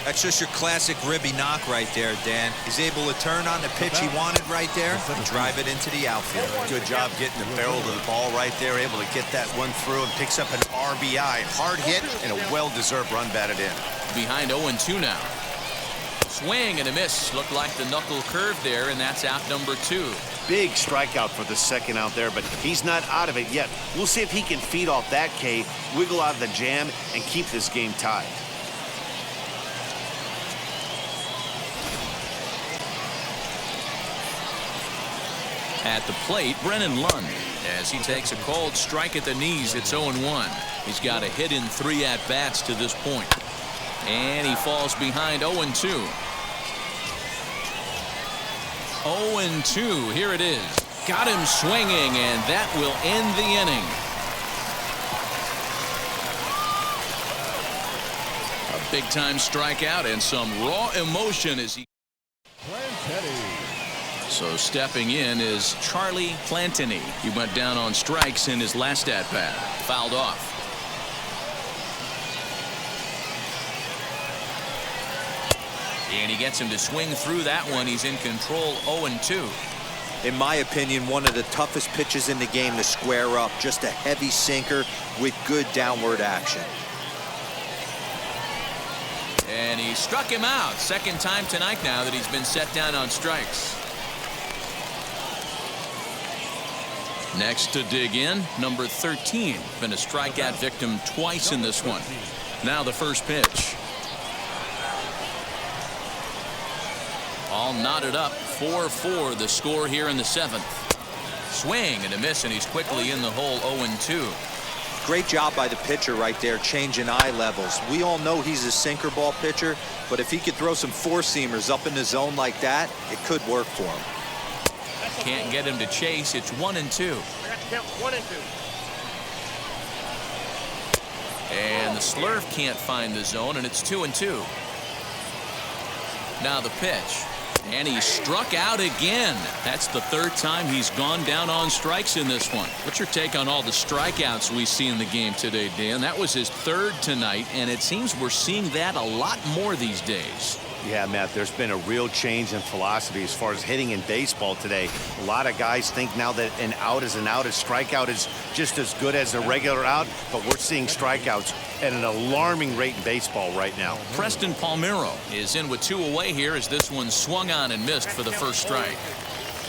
That's just your classic ribby knock right there, Dan. He's able to turn on the pitch he wanted right there and drive it into the outfield.
Good job getting the barrel to the ball right there, able to get that one through and picks up an RBI. Hard hit and a well-deserved run batted in.
Behind 0-2 now. Swing and a miss. Looked like the knuckle curve there, and that's out number 2.
Big strikeout for the second out there, but he's not out of it yet. We'll see if he can feed off that K, wiggle out of the jam, and keep this game tied.
At the plate, Brennan Lund, as he takes a called strike at the knees. It's 0-1. He's got a hit in 3 at-bats to this point. And he falls behind 0-2. 0-2. Here it is. Got him swinging, and that will end the inning. A big-time strikeout and some raw emotion as he... So stepping in is Charlie Plantini. He went down on strikes in his last at-bat. Fouled off. And he gets him to swing through that one. He's in control, 0-2.
In my opinion, one of the toughest pitches in the game to square up. Just a heavy sinker with good downward action.
And he struck him out. Second time tonight now that he's been set down on strikes. Next to dig in, number 13. Been a strikeout victim twice in this one. Now the first pitch. All knotted up, 4-4 the score here in the 7th. Swing and a miss, and he's quickly in the hole, 0-2.
Great job by the pitcher right there, changing eye levels. We all know he's a sinker ball pitcher, but if he could throw some four-seamers up in the zone like that, it could work for him.
Can't get him to chase. It's 1-2.
I got to count 1 and 2.
And the slurve can't find the zone, and it's 2-2. Now the pitch. And he struck out again. That's the 3rd time he's gone down on strikes in this one. What's your take on all the strikeouts we see in the game today, Dan? That was his 3rd tonight, and it seems we're seeing that a lot more these days.
Yeah, Matt, there's been a real change in philosophy as far as hitting in baseball today. A lot of guys think now that an out is an out, a strikeout is just as good as a regular out, but we're seeing strikeouts at an alarming rate in baseball right now.
Preston Palmeiro is in with 2 away here as this one swung on and missed for the first strike.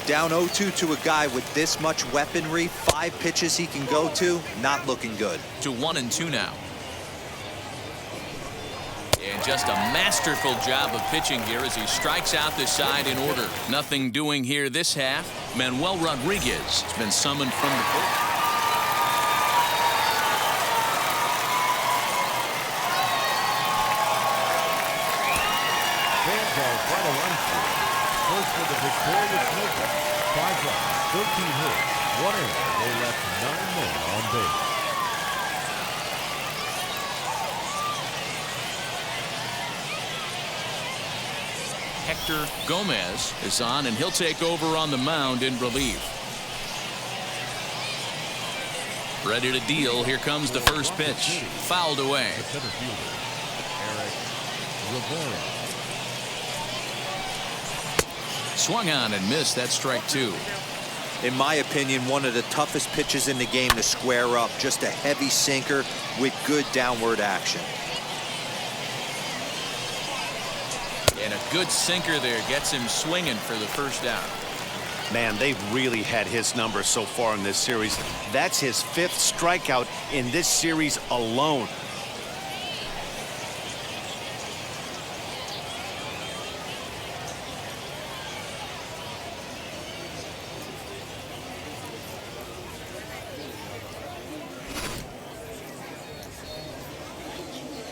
Down 0-2 to a guy with this much weaponry, 5 pitches he can go to, not looking good.
To 1-2 now. And just a masterful job of pitching here as he strikes out this side in order. Nothing doing here this half. Manuel Rodriguez has been summoned from the bullpen.
Fans are quite a run for it. first for the victorious Maple. 5 runs, 13 hits, 1 error. They left 9 men on base.
Hector Gomez is on, and he'll take over on the mound in relief. Ready to deal. Here comes the first pitch. Fouled away.
The center fielder, Eric Rivera.
Swung on and missed. That's strike 2.
In my opinion, one of the toughest pitches in the game to square up. Just a heavy sinker with good downward action.
And a good sinker there gets him swinging for the first out.
Man, they've really had his number so far in this series. That's his 5th strikeout in this series alone.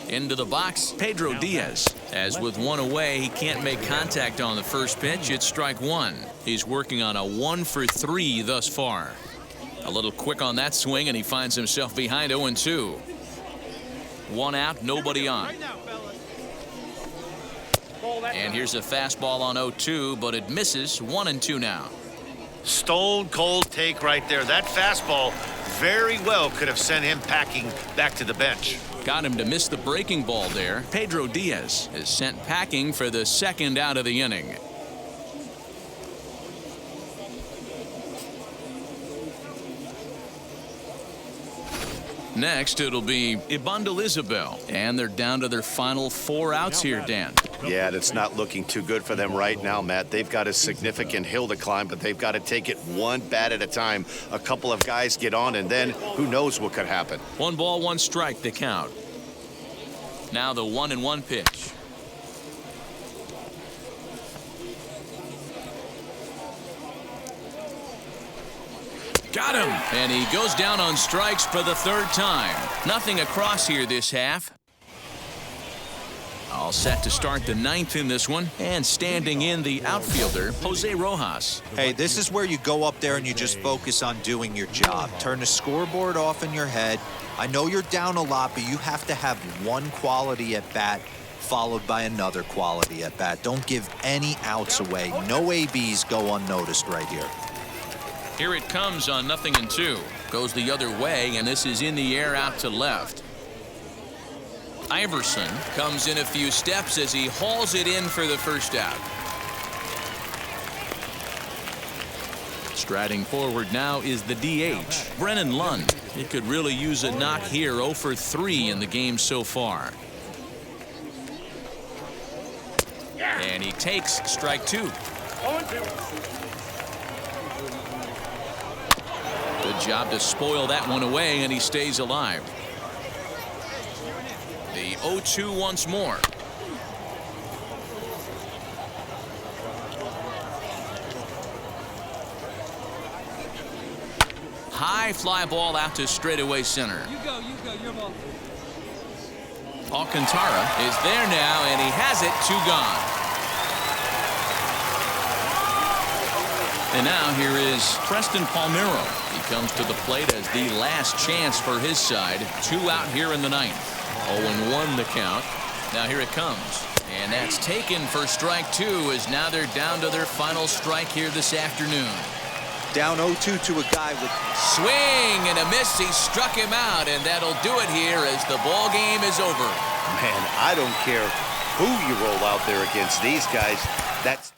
Into the box, Pedro Diaz. As with 1 away, he can't make contact on the first pitch. It's strike 1. He's working on a 1 for 3 thus far. A little quick on that swing, and he finds himself behind 0-2. 1 out, nobody on. And here's a fastball on 0-2, but it misses. 1-2 now.
Stone cold take right there. That fastball very well could have sent him packing back to the bench.
Got him to miss the breaking ball there. Pedro Diaz is sent packing for the 2nd out of the inning. Next, it'll be Ibandel, and they're down to their final 4 outs here, Dan.
Yeah, it's not looking too good for them right now, Matt. They've got a significant hill to climb, but they've got to take it one bat at a time. A couple of guys get on, and then who knows what could happen.
1 ball, 1 strike, the count. Now the 1-1 pitch. Got him! And he goes down on strikes for the 3rd time. Nothing across here this half. All set to start the 9th in this one. And standing in the outfielder, Jose Rojas.
Hey, this is where you go up there and you just focus on doing your job. Turn the scoreboard off in your head. I know you're down a lot, but you have to have one quality at bat followed by another quality at bat. Don't give any outs away. No ABs go unnoticed right here.
Here it comes on 0-2. Goes the other way, and this is in the air out to left. Iverson comes in a few steps as he hauls it in for the first out. Striding forward now is the DH, Brennan Lund. He could really use a knock here. 0 for 3 in the game so far. And he takes strike 2. Good job to spoil that one away, and he stays alive. The 0-2 once more. High fly ball out to straightaway center.
You go, your ball.
Alcantara is there now, and he has it. 2 gone. And now here is Preston Palmeiro. He comes to the plate as the last chance for his side. 2 out here in the 9th. 0-1 the count. Now here it comes. And that's taken for strike 2, as now they're down to their final strike here this afternoon.
Down 0-2 to a guy with
swing and a miss. He struck him out, and that'll do it here as the ball game is over.
Man, I don't care who you roll out there against these guys. That's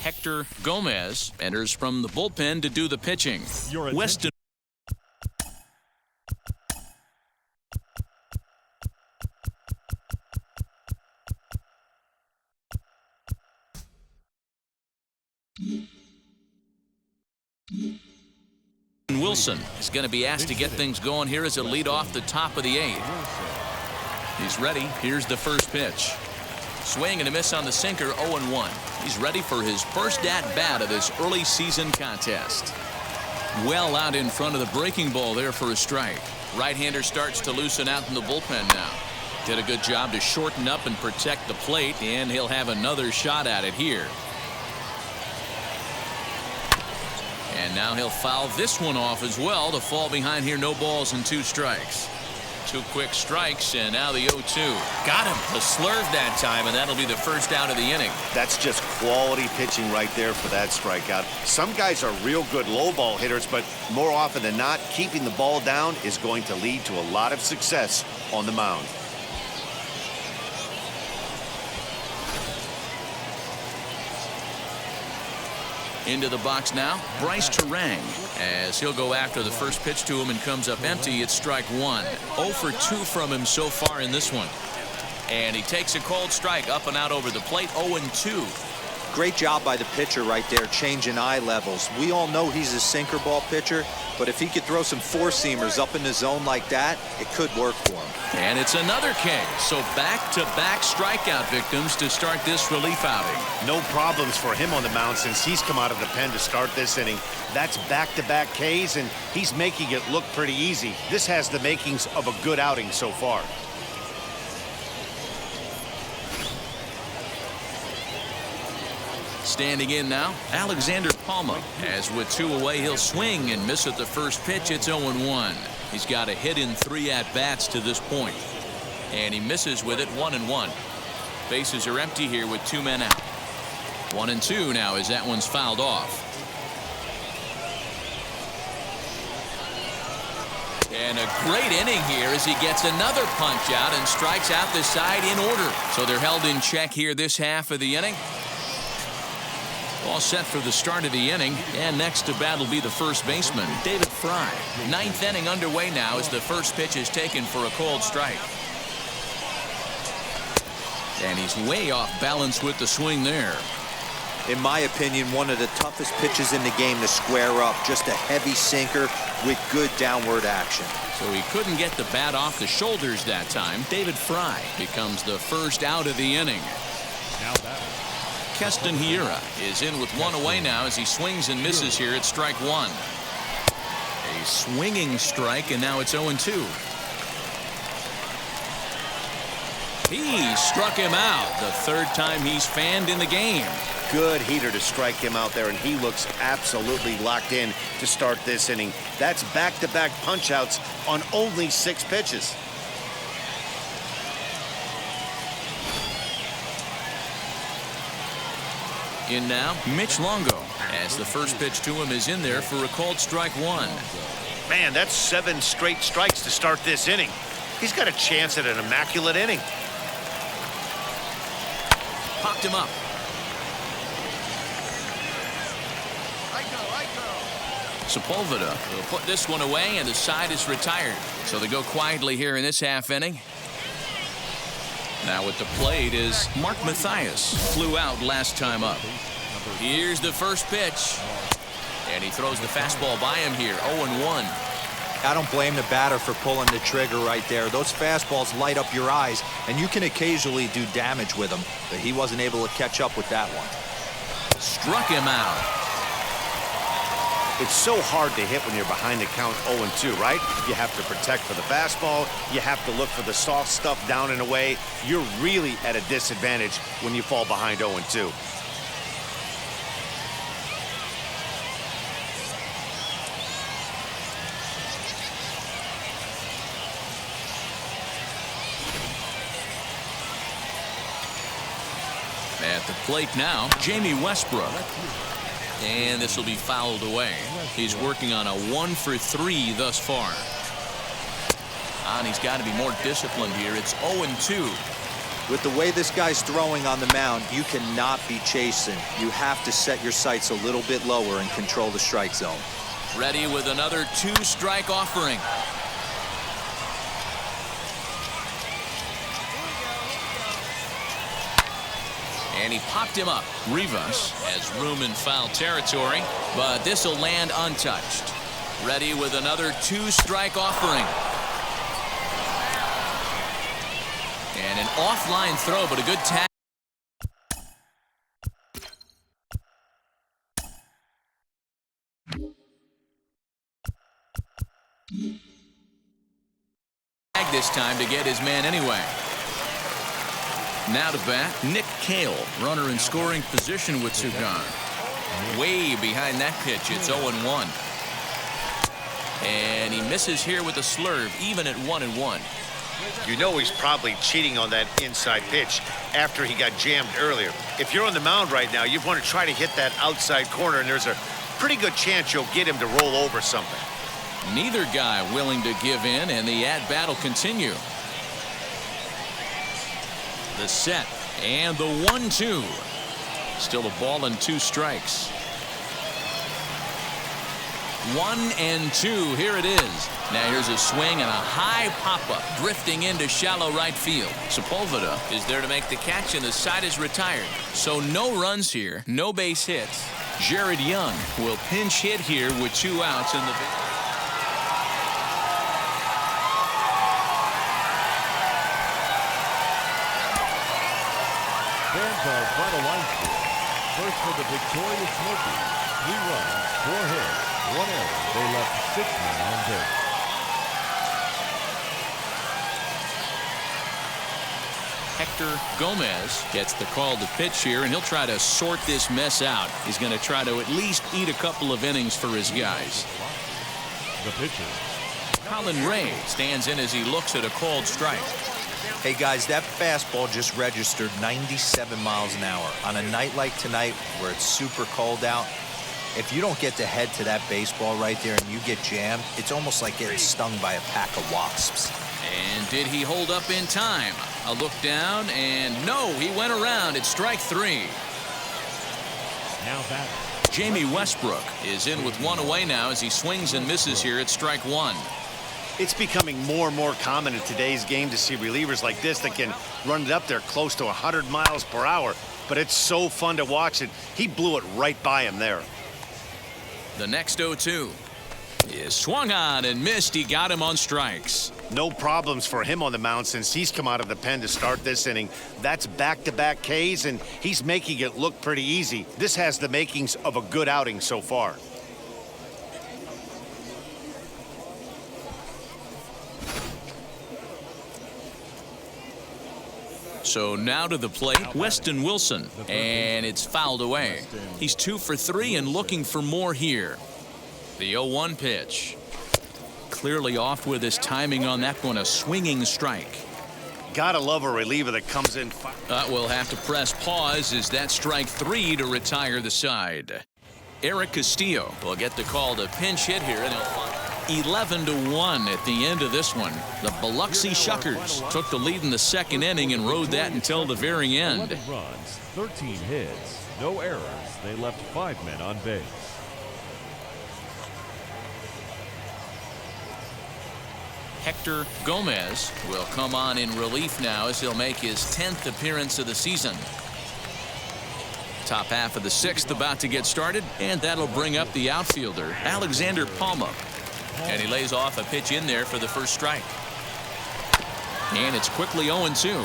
Hector Gomez enters from the bullpen to do the pitching. Weston. Wilson is going to be asked to get things going here as a lead off the top of the 8th. He's ready. Here's the first pitch. Swing and a miss on the sinker, 0-1. He's ready for his first at-bat of this early season contest. Well out in front of the breaking ball there for a strike. Right-hander starts to loosen out in the bullpen now. Did a good job to shorten up and protect the plate, and he'll have another shot at it here. And now he'll foul this one off as well to fall behind here. No balls and 2 strikes. 2 quick strikes, and now the 0-2. Got him. The slurve that time, and that'll be the first out of the inning.
That's just quality pitching right there for that strikeout. Some guys are real good low ball hitters, but more often than not, keeping the ball down is going to lead to a lot of success on the mound.
Into the box now, Bryce Terang, as he'll go after the first pitch to him and comes up empty. It's strike 1. 0 for 2 from him so far in this one. And he takes a cold strike up and out over the plate, 0-2.
Great job by the pitcher right there, changing eye levels. We all know he's a sinker ball pitcher, but if he could throw some four-seamers up in the zone like that, it could work for him.
And it's another K. So back-to-back strikeout victims to start this relief outing.
No problems for him on the mound since he's come out of the pen to start this inning. That's back-to-back Ks, and he's making it look pretty easy. This has the makings of a good outing so far.
Standing in now, Alexander Palma, as with 2 away, he'll swing and miss at the first pitch. It's 0-1. He's got a hit in 3 at-bats to this point. And he misses with it, 1-1. Bases are empty here with 2 men out. 1-2 now as that one's fouled off. And a great inning here as he gets another punch out and strikes out the side in order. So they're held in check here this half of the inning. All set for the start of the inning, and next to bat will be the first baseman, David Fry. 9th inning underway now as the first pitch is taken for a cold strike. And he's way off balance with the swing there.
In my opinion, one of the toughest pitches in the game to square up. Just a heavy sinker with good downward action.
So he couldn't get the bat off the shoulders that time. David Fry becomes the first out of the inning.
Now that
Keston Hiura is in with 1 away now as he swings and misses here at strike 1. A swinging strike, and now it's 0-2. He struck him out the 3rd time he's fanned in the game.
Good heater to strike him out there, and he looks absolutely locked in to start this inning. That's back-to-back punch-outs on only 6 pitches.
In now, Mitch Longo, as the first pitch to him is in there for a called strike 1.
Man, that's 7 straight strikes to start this inning. He's got a chance at an immaculate inning.
Popped him up. Sepulveda will put this one away, and the side is retired. So they go quietly here in this half inning. Now at the plate is Mark Mathias. Flew out last time up. Here's the first pitch. And he throws the fastball by him here. 0-1.
I don't blame the batter for pulling the trigger right there. Those fastballs light up your eyes, and you can occasionally do damage with them. But he wasn't able to catch up with that one.
Struck him out.
It's so hard to hit when you're behind the count 0-2, right? You have to protect for the fastball. You have to look for the soft stuff down and away. You're really at a disadvantage when you fall behind 0-2.
At the plate now, Jamie Westbrook. And this will be fouled away. He's working on a 1 for 3 thus far. And he's got to be more disciplined here. It's 0-2.
With the way this guy's throwing on the mound, you cannot be chasing. You have to set your sights a little bit lower and control the strike zone.
Ready with another 2-strike offering. And he popped him up. Rivas has room in foul territory, but this will land untouched. Ready with another 2-strike offering. And an offline throw, but a good tag. This time to get his man anyway. Now to bat, Nick Cale, runner in scoring position with Sugan. Way behind that pitch, it's 0-1. And he misses here with a slurve, even at 1-1.
You know he's probably cheating on that inside pitch after he got jammed earlier. If you're on the mound right now, you want to try to hit that outside corner, and there's a pretty good chance you'll get him to roll over something.
Neither guy willing to give in, and the at-bat will continue. The set and the 1-2. Still a ball and 2 strikes. 1-2. Here it is. Now here's a swing and a high pop-up drifting into shallow right field. Sepulveda is there to make the catch, and the side is retired. So no runs here, no base hits. Jared Young will pinch hit here with 2 outs in the.
Fans are final line score. First for the victorious Smokies. 3 runs, 4 hits, 1 error. They left 6 men on base.
Hector Gomez gets the call to pitch here, and he'll try to sort this mess out. He's going to try to at least eat a couple of innings for his guys.
The pitcher.
Colin Ray stands in as he looks at a called strike.
Hey guys, that fastball just registered 97 miles an hour. On a night like tonight where it's super cold out, if you don't get to head to that baseball right there and you get jammed, it's almost like getting stung by a pack of wasps.
And did he hold up in time? A look down, and no, he went around. It's strike 3.
Now batter.
Jamie Westbrook is in with 1 away now as he swings and misses here at strike 1.
It's becoming more and more common in today's game to see relievers like this that can run it up there close to 100 miles per hour. But it's so fun to watch it. He blew it right by him there.
The next 0-2 is swung on and missed. He got him on strikes.
No problems for him on the mound since he's come out of the pen to start this inning. That's back-to-back Ks, and he's making it look pretty easy. This has the makings of a good outing so far.
So now to the plate, Weston Wilson, and it's fouled away. He's 2 for 3 and looking for more here. The 0-1 pitch. Clearly off with his timing on that one, a swinging strike.
Gotta love a reliever that comes in.
We'll have to press pause as that strike 3 to retire the side. Eric Castillo will get the call to pinch hit here, and he'll find 11-1 at the end of this one. The Biloxi Shuckers took the lead in the 2nd inning and rode that until the very end.
11 runs, 13 hits, no errors. They left 5 men on base.
Hector Gomez will come on in relief now as he'll make his 10th appearance of the season. Top half of the 6th about to get started, and that'll bring up the outfielder, Alexander Palma. And he lays off a pitch in there for the first strike. And it's quickly 0-2.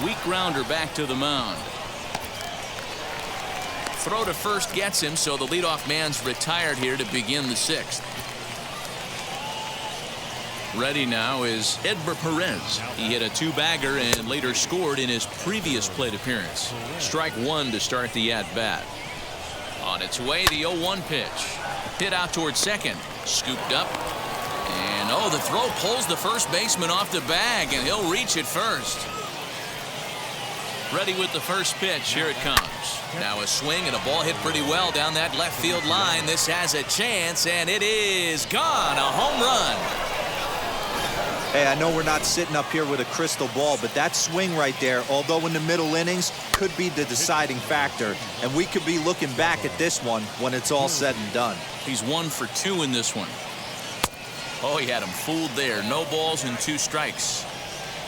Weak grounder back to the mound. Throw to first gets him, so the leadoff man's retired here to begin the 6th. Ready now is Edber Perez. He hit a 2-bagger and later scored in his previous plate appearance. Strike 1 to start the at-bat. On its way, the 0-1 pitch. Hit out towards second. Scooped up. And, the throw pulls the first baseman off the bag, and he'll reach it first. Ready with the first pitch. Here it comes. Now a swing and a ball hit pretty well down that left field line. This has a chance, and it is gone. A home run.
Hey, I know we're not sitting up here with a crystal ball, but that swing right there, although in the middle innings, could be the deciding factor. And we could be looking back at this one when it's all said and done.
He's 1 for 2 in this one. Oh, he had him fooled there. No balls and 2 strikes.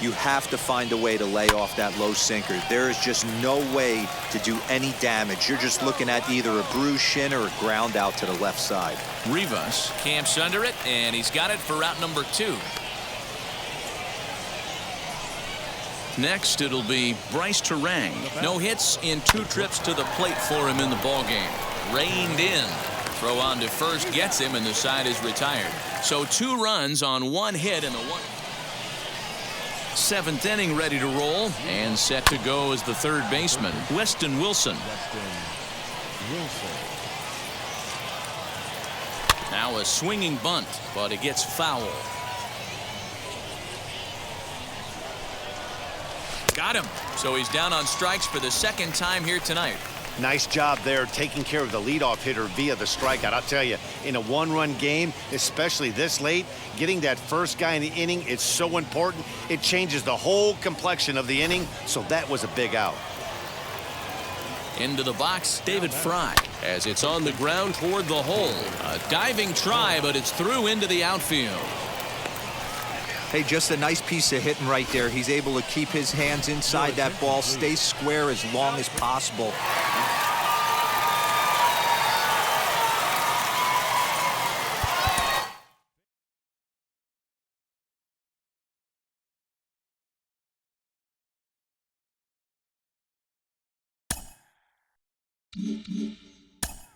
You have to find a way to lay off that low sinker. There is just no way to do any damage. You're just looking at either a bruised shin or a ground out to the left side.
Rivas camps under it, and he's got it for out number 2. Next, it'll be Bryce Terang. No hits in 2 trips to the plate for him in the ballgame. Reined in. Throw on to first gets him, and the side is retired. So 2 runs on 1 hit in the 7th inning, ready to roll, and set to go as the third baseman, Weston Wilson. Now a swinging bunt, but it gets foul. Got him. So he's down on strikes for the 2nd time here tonight.
Nice job there taking care of the leadoff hitter via the strikeout. I'll tell you, in a 1-run game, especially this late, getting that first guy in the inning is so important. It changes the whole complexion of the inning, so that was a big out.
Into the box, David Fry, as it's on the ground toward the hole. A diving try, but it's through into the outfield.
Hey, just a nice piece of hitting right there. He's able to keep his hands inside that ball, stay square as long as possible.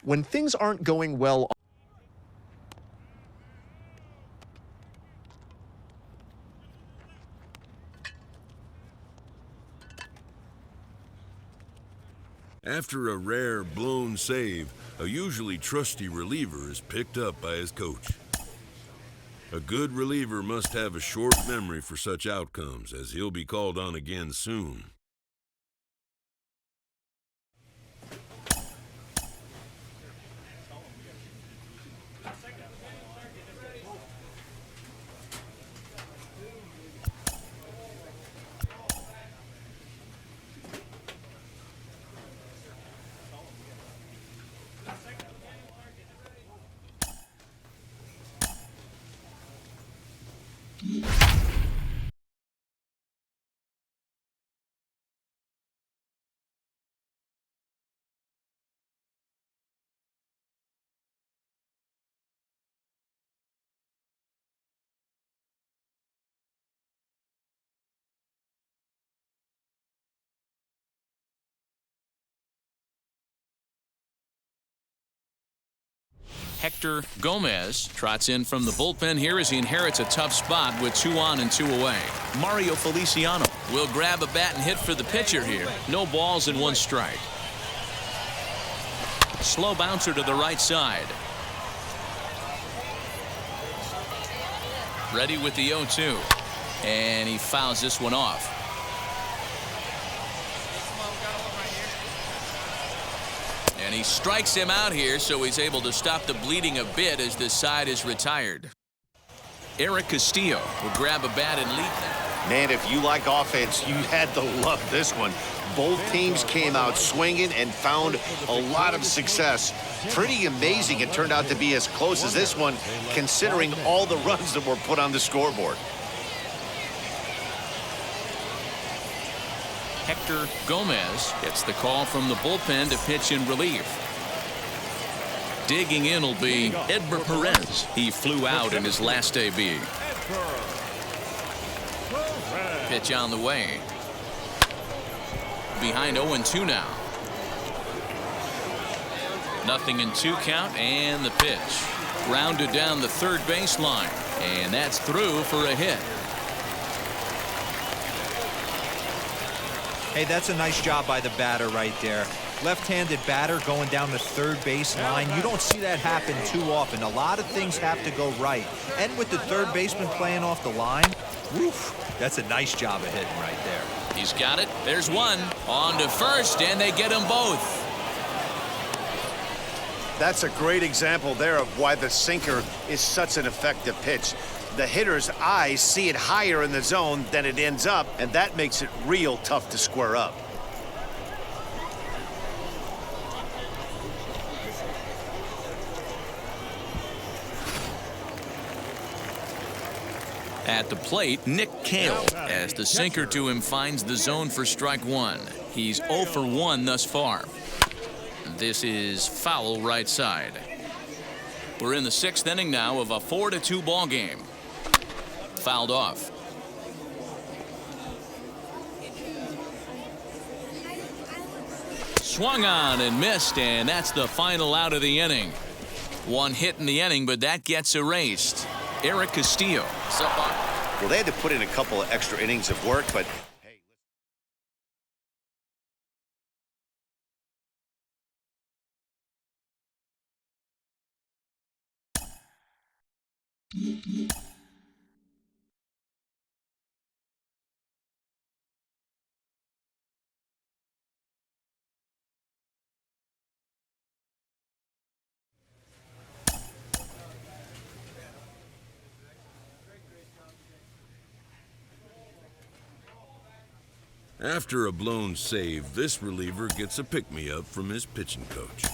When things aren't going well.
After a rare blown save, a usually trusty reliever is picked up by his coach. A good reliever must have a short memory for such outcomes, as he'll be called on again soon.
Hector Gomez trots in from the bullpen here as he inherits a tough spot with 2 on and 2 away. Mario Feliciano will grab a bat and hit for the pitcher here. No balls and 1 strike. Slow bouncer to the right side. Ready with the 0-2. And he fouls this one off. And he strikes him out here, so he's able to stop the bleeding a bit as this side is retired. Eric Castillo will grab a bat and lead them.
Man, if you like offense, you had to love this one. Both teams came out swinging and found a lot of success. Pretty amazing it turned out to be as close as this one, considering all the runs that were put on the scoreboard.
Hector Gomez gets the call from the bullpen to pitch in relief. Digging in will be Edber Perez. He flew out in his last AB. Pitch on the way. Behind 0-2 now. 0-2 count, and the pitch. Grounded down the third baseline, and that's through for a hit.
Hey, that's a nice job by the batter right there. Left-handed batter going down the third base line. You don't see that happen too often. A lot of things have to go right. And with the third baseman playing off the line, woof, that's a nice job of hitting right there.
He's got it. There's one. On to first, and they get them both.
That's a great example there of why the sinker is such an effective pitch. The hitter's eyes see it higher in the zone than it ends up, and that makes it real tough to square up.
At the plate, Nick Cale, as the sinker to him finds the zone for strike one. He's 0 for 1 thus far. This is foul right side. We're in the 6th inning now of a 4-2 ball game. Fouled off. Swung on and missed, and that's the final out of the inning. One hit in the inning, but that gets erased. Eric Castillo.
Well, they had to put in a couple of extra innings of work, but hey.
After a blown save, this reliever gets a pick-me-up from his pitching coach.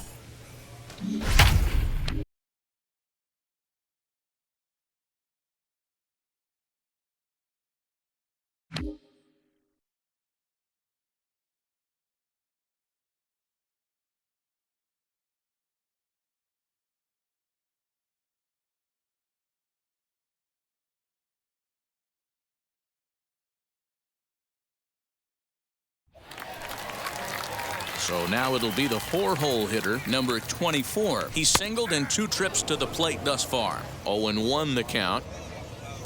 So now it'll be the 4-hole hitter, number 24. He's singled in 2 trips to the plate thus far. 0-1 the count.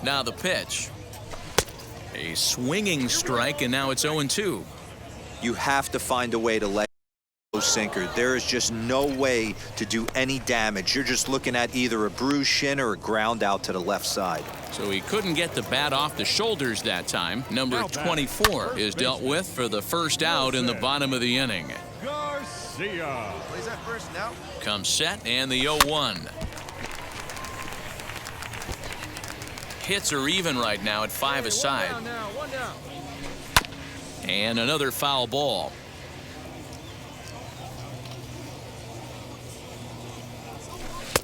Now the pitch. A swinging strike, and now it's 0-2.
You have to find a way to let go sinker. There is just no way to do any damage. You're just looking at either a bruised shin or a ground out to the left side.
So he couldn't get the bat off the shoulders that time. Number 24 is dealt with for the first out in the bottom of the inning.
Garcia.
Plays that first now.
Comes set, and the 0-1. Hits are even right now at 5 aside.
One down.
And another foul ball.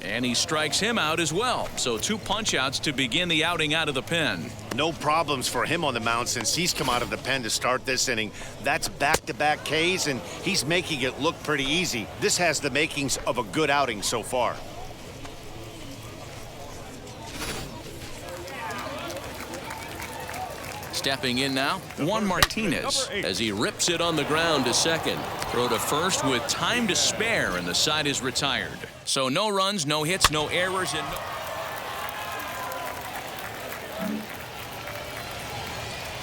And he strikes him out as well. So 2 punch-outs to begin the outing out of the pen.
No problems for him on the mound since he's come out of the pen to start this inning. That's back-to-back Ks, and he's making it look pretty easy. This has the makings of a good outing so far.
Stepping in now, Juan Martinez as he rips it on the ground to second. Throw to first with time to spare, and the side is retired. So no runs, no hits, no errors, and no...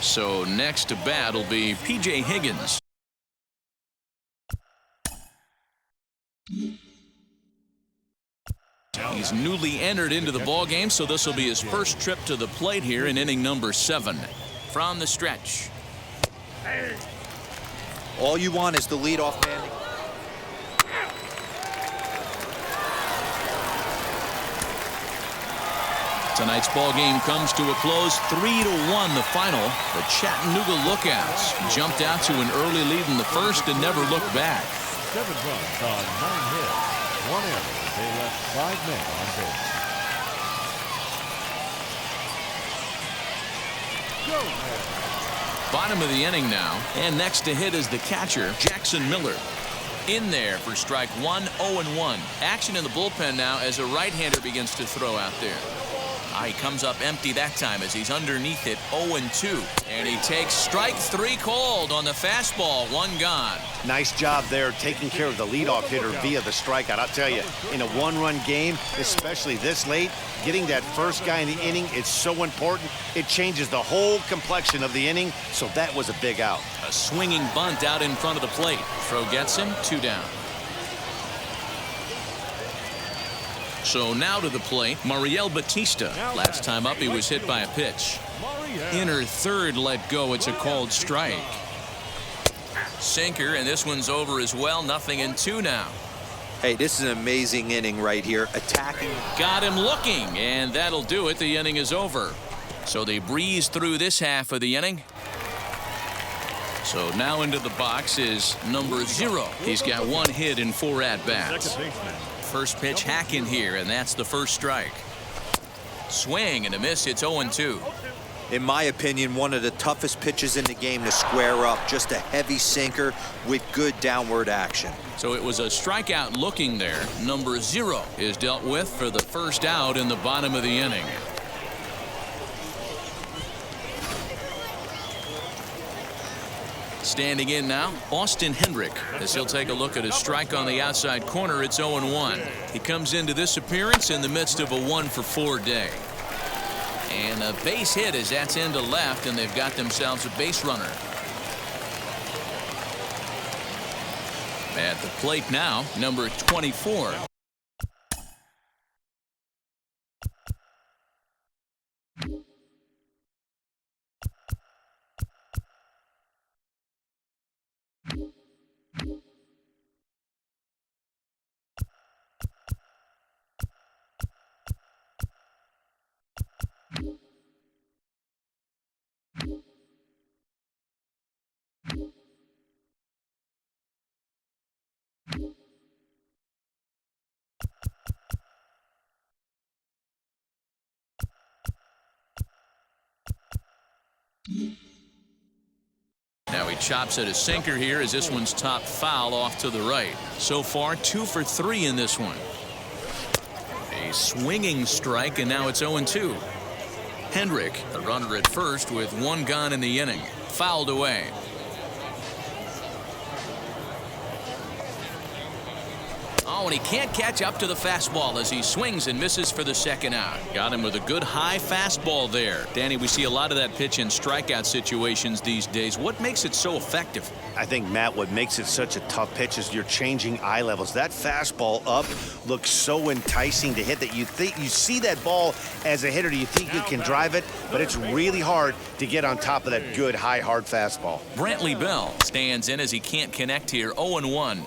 So next to bat will be P.J. Higgins. He's newly entered into the ballgame, so this will be his first trip to the plate here in inning number 7. From the stretch.
All you want is the leadoff man.
Tonight's ball game comes to a close, 3-1 the final. The Chattanooga Lookouts jumped out to an early lead in the first and never looked back.
7 runs on 9 hits, 1 error. They left 5 men on base.
Bottom of the inning now, and next to hit is the catcher, Jackson Miller. In there for strike 1, 0-1. Action in the bullpen now as a right-hander begins to throw out there. He comes up empty that time as he's underneath it, 0-2. And he takes strike 3 called on the fastball, 1 gone.
Nice job there taking care of the leadoff hitter via the strikeout. I'll tell you, in a 1-run game, especially this late, getting that first guy in the inning is so important. It changes the whole complexion of the inning, so that was a big out.
A swinging bunt out in front of the plate. Throw gets him, 2 down. So now to the plate, Mariel Batista. Last time up, he was hit by a pitch. Inner third let go. It's a called strike. Sinker, and this one's over as well. 0-2 now.
Hey, this is an amazing inning right here. Attacking.
Got him looking, and that'll do it. The inning is over. So they breeze through this half of the inning. So now into the box is number 0. He's got 1 hit in 4 at-bats. First pitch hack in here, and that's the first strike. Swing and a miss. It's 0-2.
In my opinion, one of the toughest pitches in the game to square up. Just a heavy sinker with good downward action.
So it was a strikeout looking there. Number 0 is dealt with for the first out in the bottom of the inning. Standing in now, Austin Hendrick, as he'll take a look at a strike on the outside corner. It's 0-1. He comes into this appearance in the midst of a 1-for-4 day. And a base hit as that's into left, and they've got themselves a base runner. At the plate now, number 24. Now he chops at a sinker here as this one's top foul off to the right. So far 2 for 3 in this one. A swinging strike, and now it's 0-2. Hendrick, the runner at first with 1 gone in the inning. Fouled away. Oh, and he can't catch up to the fastball as he swings and misses for the second out. Got him with a good high fastball there. Danny, we see a lot of that pitch in strikeout situations these days. What makes it so effective?
I think, Matt, what makes it such a tough pitch is you're changing eye levels. That fastball up looks so enticing to hit that you think you see that ball as a hitter. You think you can drive it, but it's really hard to get on top of that good high hard fastball.
Brantley Bell stands in as he can't connect here. 0-1.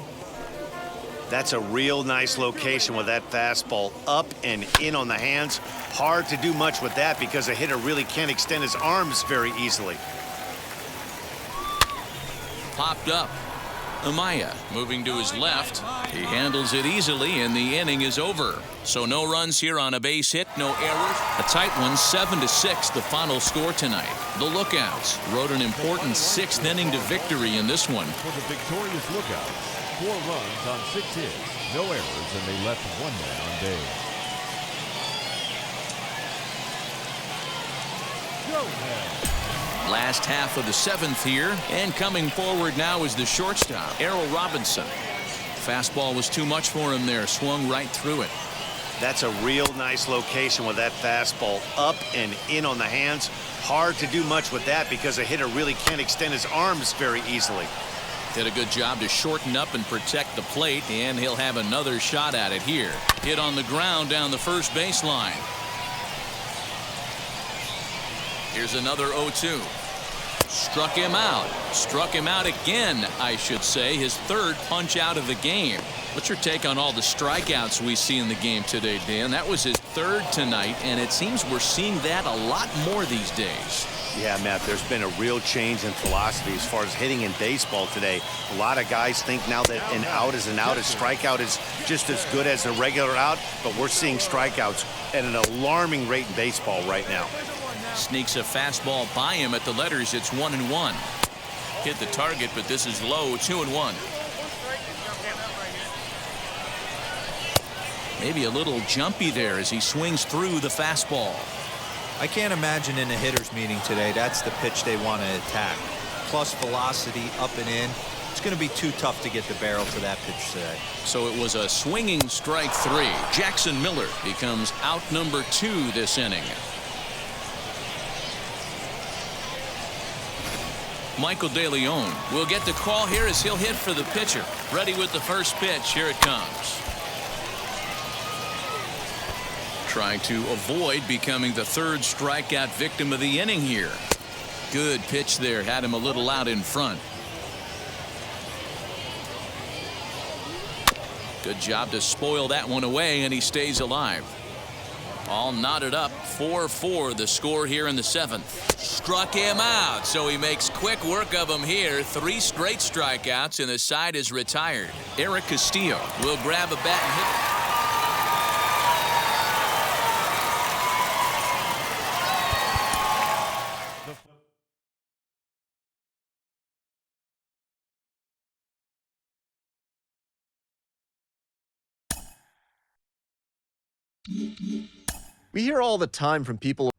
That's a real nice location with that fastball up and in on the hands. Hard to do much with that because a hitter really can't extend his arms very easily.
Popped up. Amaya moving to his left. He handles it easily, and the inning is over. So no runs here on a base hit, no errors. A tight one, 7-6, the final score tonight. The Lookouts rode an important 6th inning to victory in this one.
For the victorious Lookouts, 4 runs on 6 hits, no errors, and they left 1 man on base.
Last half of the 7th here, and coming forward now is the shortstop, Errol Robinson. Fastball was too much for him there, swung right through it.
That's a real nice location with that fastball up and in on the hands. Hard to do much with that because a hitter really can't extend his arms very easily.
Did a good job to shorten up and protect the plate, and he'll have another shot at it here. Hit on the ground down the first baseline. Here's another 0-2. Struck him out. Struck him out again, I should say. His 3rd punch out of the game. What's your take on all the strikeouts we see in the game today, Dan? That was his 3rd tonight, and it seems we're seeing that a lot more these days.
Yeah, Matt, there's been a real change in philosophy as far as hitting in baseball today. A lot of guys think now that an out is an out. A strikeout is just as good as a regular out, but we're seeing strikeouts at an alarming rate in baseball right now.
Sneaks a fastball by him at the letters. It's 1-1. Hit the target, but this is low. 2-1. Maybe a little jumpy there as he swings through the fastball.
I can't imagine in a hitter's meeting today that's the pitch they want to attack. Plus velocity up and in. It's going to be too tough to get the barrel to that pitch today.
So it was a swinging strike 3. Jackson Miller becomes out number 2 this inning. Michael De Leon will get the call here as he'll hit for the pitcher. Ready with the first pitch. Here it comes. Trying to avoid becoming the third strikeout victim of the inning here. Good pitch there. Had him a little out in front. Good job to spoil that one away, and he stays alive. All knotted up. 4-4 the score here in the 7th. Struck him out, so he makes quick work of him here. 3 straight strikeouts, and the side is retired. Eric Castillo will grab a bat and hit.
We hear all the time from people.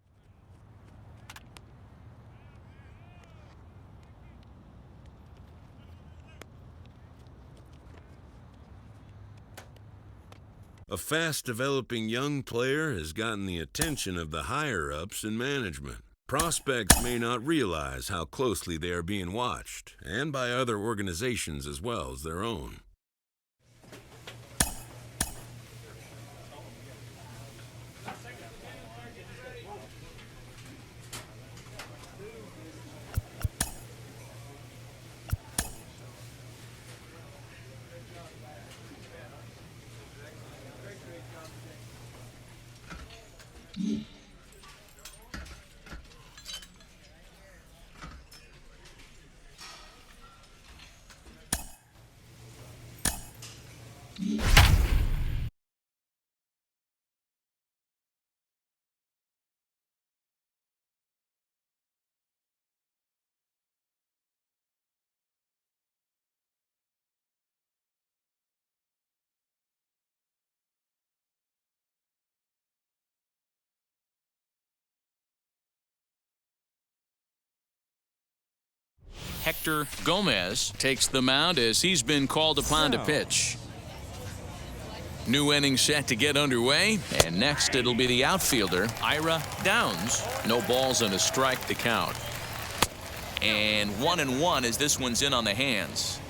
A fast-developing young player has gotten the attention of the higher-ups in management. Prospects may not realize how closely they are being watched, and by other organizations as well as their own.
Hector Gomez takes the mound as he's been called upon to pitch. New inning set to get underway, and next it'll be the outfielder Ira Downs. No balls and a strike to count. And 1-1 as this one's in on the hands.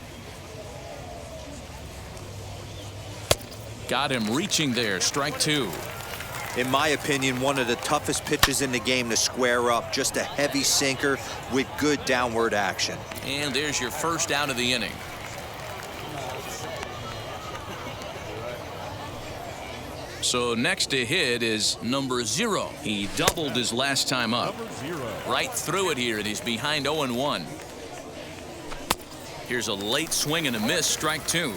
Got him reaching there. Strike 2.
In my opinion, one of the toughest pitches in the game to square up. Just a heavy sinker with good downward action.
And there's your first out of the inning. So next to hit is number 0. He doubled his last time up. Right through it here, and he's behind 0-1. Here's a late swing and a miss. Strike 2.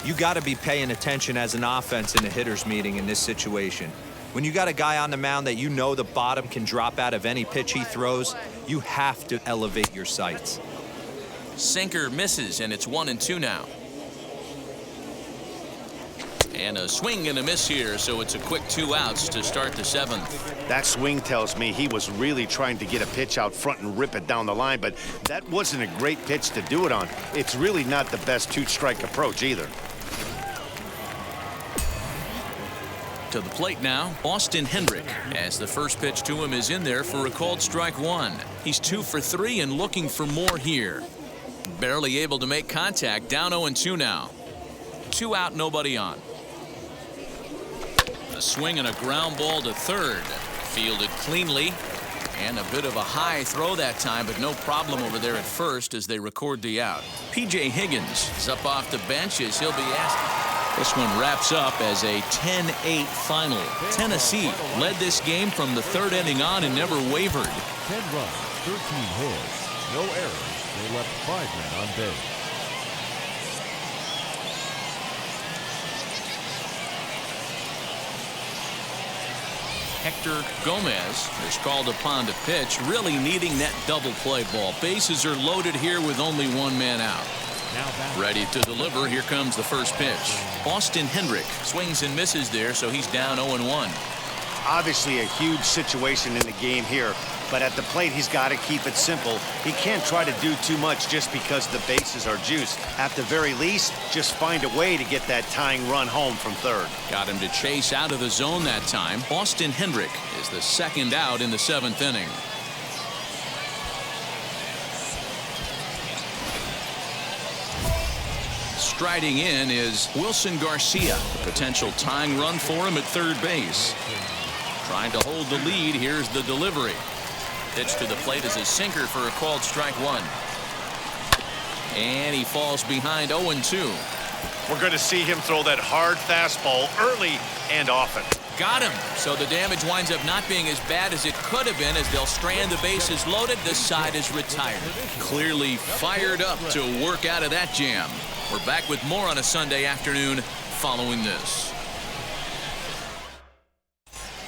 You got to be paying attention as an offense in a hitter's meeting in this situation. When you got a guy on the mound that you know the bottom can drop out of any pitch he throws, you have to elevate your sights.
Sinker misses, and it's 1-2 now. And a swing and a miss here, so it's a quick 2 outs to start the 7th.
That swing tells me he was really trying to get a pitch out front and rip it down the line, but that wasn't a great pitch to do it on. It's really not the best 2-strike approach either.
To the plate now, Austin Hendrick, as the first pitch to him is in there for a called strike 1. He's 2 for 3 and looking for more here. Barely able to make contact, down 0-2 now. 2 out, nobody on. A swing and a ground ball to third. Fielded cleanly, and a bit of a high throw that time, but no problem over there at first as they record the out. P.J. Higgins is up off the bench as he'll be asked. This one wraps up as a 10-8 final. Tennessee led this game from the 3rd inning on and never wavered.
10 runs, 13 hits, no errors. They left 5 men on base.
Hector Gomez is called upon to pitch, really needing that double play ball. Bases are loaded here with only 1 man out. Ready to deliver. Here comes the first pitch. Austin Hendrick swings and misses there, so he's down 0-1.
Obviously a huge situation in the game here, but at the plate he's got to keep it simple. He can't try to do too much just because the bases are juiced. At the very least, just find a way to get that tying run home from third.
Got him to chase out of the zone that time. Austin Hendrick is the 2nd out in the 7th inning. Striding in is Wilson Garcia. A potential tying run for him at third base. Trying to hold the lead. Here's the delivery. Pitch to the plate is a sinker for a called strike one. And he falls behind 0-2.
We're going to see him throw that hard fastball early and often.
Got him. So the damage winds up not being as bad as it could have been as they'll strand the bases loaded. This side is retired. Clearly fired up to work out of that jam. We're back with more on a Sunday afternoon following this.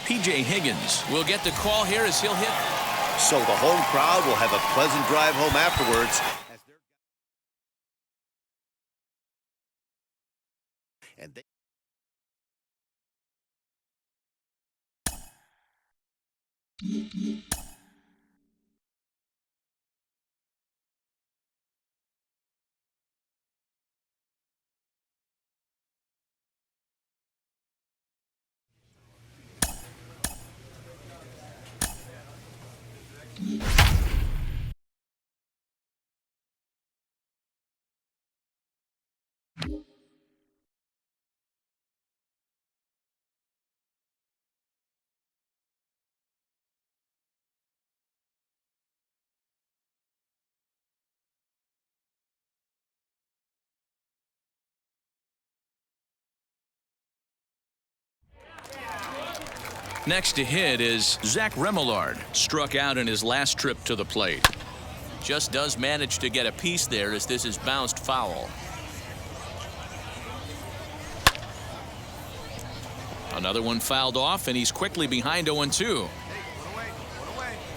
P.J. Higgins will get the call here as he'll hit.
So the home crowd will have a pleasant drive home afterwards. And they
Next to hit is Zach Remillard. Struck out in his last trip to the plate. Just does manage to get a piece there as this is bounced foul. Another one fouled off, and he's quickly behind 0-2.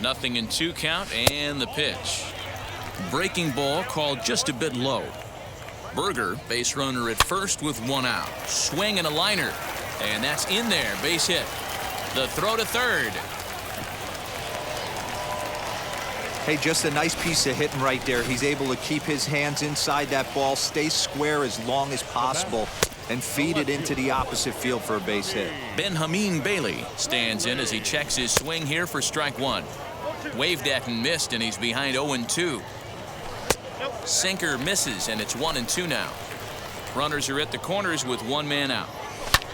Nothing in 2 count, and the pitch. Breaking ball called just a bit low. Berger, base runner at first with 1 out. Swing and a liner, and that's in there, base hit. The throw to third.
Hey, just a nice piece of hitting right there. He's able to keep his hands inside that ball, stay square as long as possible, and feed it into the opposite field for a base hit.
Benjamin Bailey stands in as he checks his swing here for strike one. Waved at and missed, and he's behind 0-2. Sinker misses, and it's 1-2 now. Runners are at the corners with 1 man out.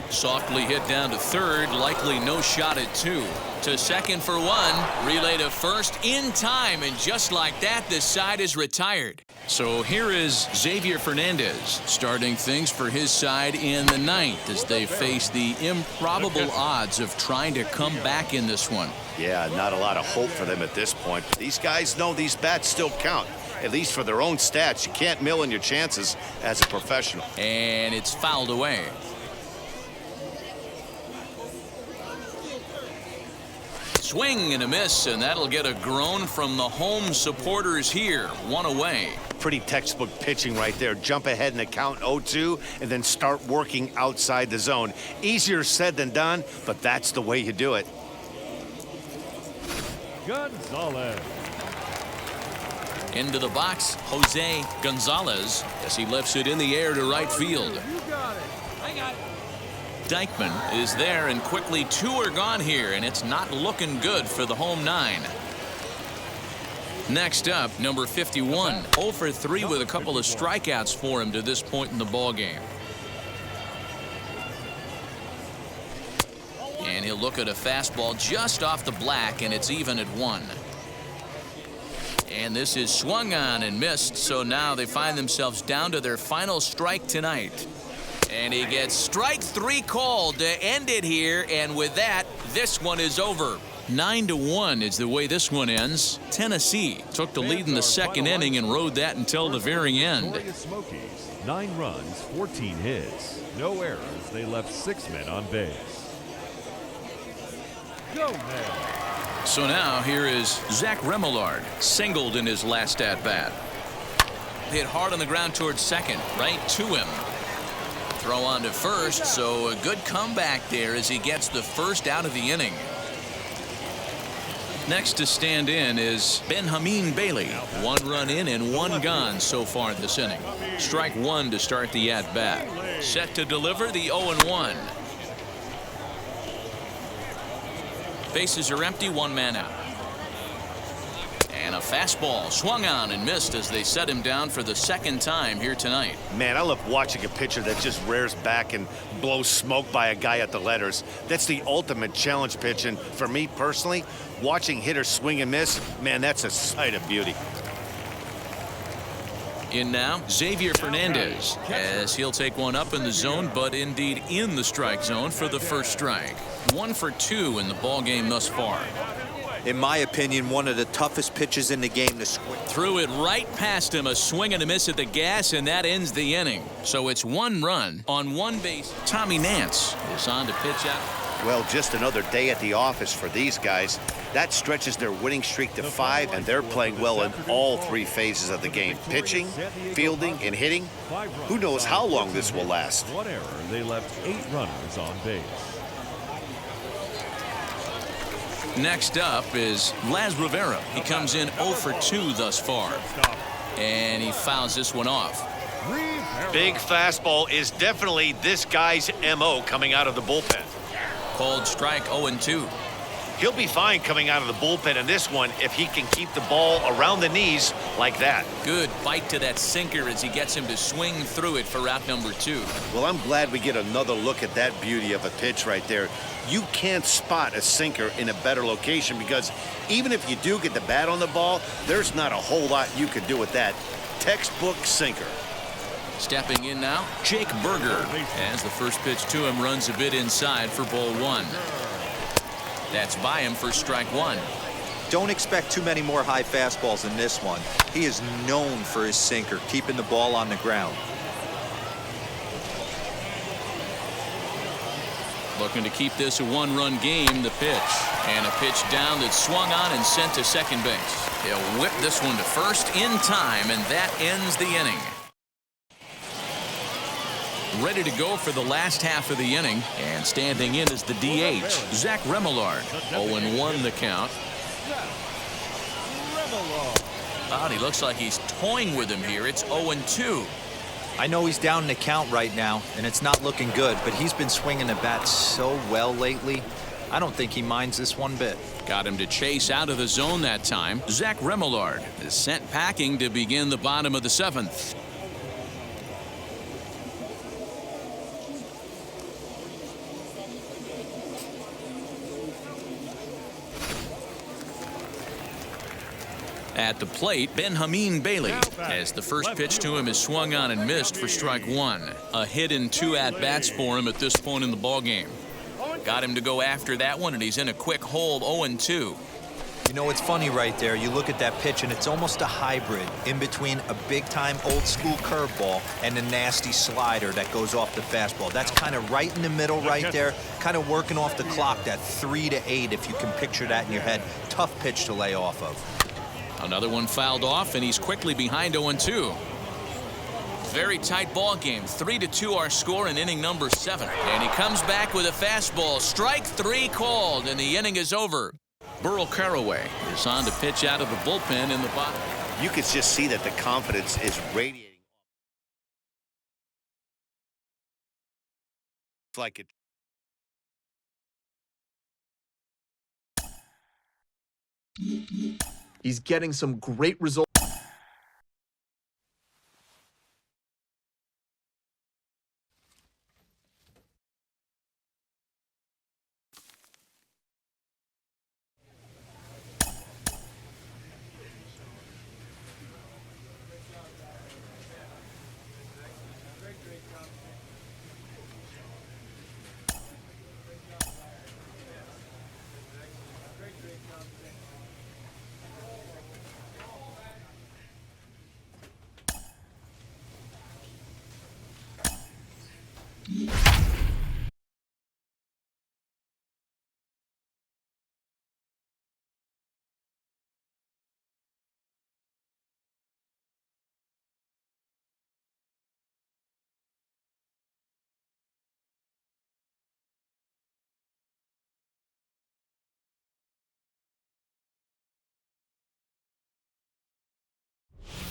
Softly hit down to third, likely no shot at 2. To second for 1, relay to first in time, and just like that, this side is retired. So here is Xavier Fernandez starting things for his side in the 9th as they face the improbable odds of trying to come back in this one.
Yeah, not a lot of hope for them at this point. These guys know these bats still count, at least for their own stats. You can't mill in your chances as a professional.
And it's fouled away. Swing and a miss, and that'll get a groan from the home supporters here. 1 away.
Pretty textbook pitching right there. Jump ahead in the count 0-2 and then start working outside the zone. Easier said than done, but that's the way you do it.
Gonzalez.
Into the box, Jose Gonzalez as he lifts it in the air to right field.
You got it. I got it.
Dykman is there, and quickly 2 are gone here, and it's not looking good for the home 9. Next up, number 51, 0 for 3 with a couple of strikeouts for him to this point in the ball game. And he'll look at a fastball just off the black, and it's even at 1. And this is swung on and missed, so now they find themselves down to their final strike tonight. And he gets strike 3 called to end it here, and with that, this one is over. 9-1 is the way this one ends. Tennessee took the lead in the second inning and rode that until the very end.
Smokies, 9 runs, 14 hits, no errors. They left 6 men on base. Go man.
So now here is Zach Remillard, singled in his last at-bat. Hit hard on the ground towards second, right to him. Throw on to first, so a good comeback there as he gets the first out of the inning. Next to stand in is Benjamin Bailey. 1 run in and 1 gone so far this inning. Strike 1 to start the at-bat. Set to deliver the 0-1. Bases are empty, 1 man out. And a fastball swung on and missed as they set him down for the second time here tonight.
Man, I love watching a pitcher that just rears back and blows smoke by a guy at the letters. That's the ultimate challenge pitch, and for me personally, watching hitters swing and miss, man, that's a sight of beauty.
In now, Xavier Fernandez, as he'll take one up in the zone, but indeed in the strike zone for the first strike. 1 for 2 in the ball game thus far.
In my opinion, one of the toughest pitches in the game to swing.
Threw it right past him, a swing and a miss at the gas, and that ends the inning. So it's 1 run on 1 base. Tommy Nance is on to pitch out.
Well, just another day at the office for these guys. That stretches their winning streak to 5, and they're playing well in all 3 phases of the game. Pitching, fielding, and hitting. Who knows how long this will last.
1 error. They left 8 runners on base.
Next up is Laz Rivera. He comes in 0 for 2 thus far. And he fouls this one off.
Big fastball is definitely this guy's MO coming out of the bullpen.
Called strike 0-2.
He'll be fine coming out of the bullpen in this one if he can keep the ball around the knees like that.
Good bite to that sinker as he gets him to swing through it for route number 2.
Well, I'm glad we get another look at that beauty of a pitch right there. You can't spot a sinker in a better location because even if you do get the bat on the ball, there's not a whole lot you can do with that. Textbook sinker.
Stepping in now, Jake Berger, as the first pitch to him runs a bit inside for ball 1. That's by him for strike 1.
Don't expect too many more high fastballs in this one. He is known for his sinker, keeping the ball on the ground.
Looking to keep this a 1-run game, the pitch. And a pitch down that's swung on and sent to second base. He'll whip this one to first in time, and that ends the inning. Ready to go for the last half of the inning, and standing in is the DH, Zach Remillard. 0-1 the count. Oh, he looks like he's toying with him here. It's 0-2.
I know he's down in the count right now, and it's not looking good, but he's been swinging the bat so well lately. I don't think he minds this one bit.
Got him to chase out of the zone that time. Zach Remillard is sent packing to begin the bottom of the 7th. At the plate, Benjamin Bailey, as the first pitch to him is swung on and missed for strike 1. A hit in 2 at-bats for him at this point in the ballgame. Got him to go after that one, and he's in a quick hole, 0-2.
You know, it's funny right there. You look at that pitch, and it's almost a hybrid in between a big-time old-school curveball and a nasty slider that goes off the fastball. That's kind of right in the middle right there, kind of working off the clock, that 3 to 8, if you can picture that in your head. Tough pitch to lay off of.
Another one fouled off, and he's quickly behind 0-2. Very tight ball game. 3-2 our score in inning number 7. And he comes back with a fastball. Strike 3 called, and the inning is over. Burl Caraway is on to pitch out of the bullpen in the bottom.
You could just see that the confidence is radiating. It's like it.
He's getting some great results.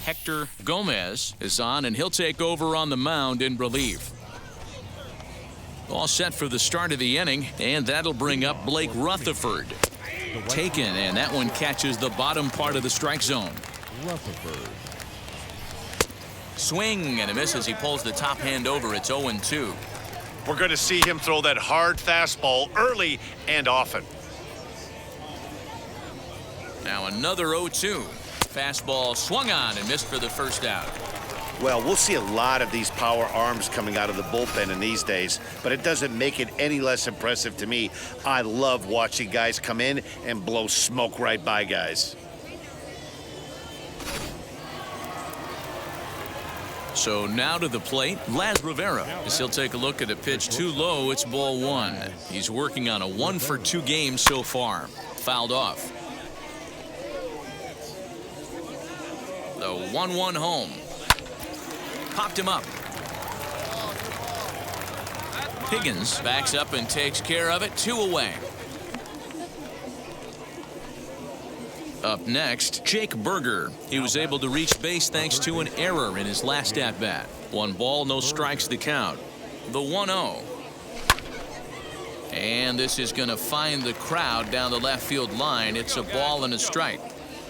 Hector Gomez is on, and he'll take over on the mound in relief. All set for the start of the inning, and that'll bring up Blake Rutherford. Taken, and that one catches the bottom part of the strike zone.
Rutherford.
Swing and a miss as he pulls the top hand over. It's 0-2.
We're going to see him throw that hard fastball early and often.
Now another 0-2. Fastball swung on and missed for the first out.
Well, we'll see a lot of these power arms coming out of the bullpen in these days, but it doesn't make it any less impressive to me. I love watching guys come in and blow smoke right by guys.
So now to the plate, Laz Rivera. As he'll take a look at a pitch too low, it's ball one. He's working on a 1-for-2 game so far. Fouled off. The 1-1 home. Popped him up. Higgins backs up and takes care of it. 2 away. Up next, Jake Berger. He was able to reach base thanks to an error in his last at-bat. 1 ball, no strikes the count. The 1-0. And this is going to find the crowd down the left field line. It's a ball and a strike.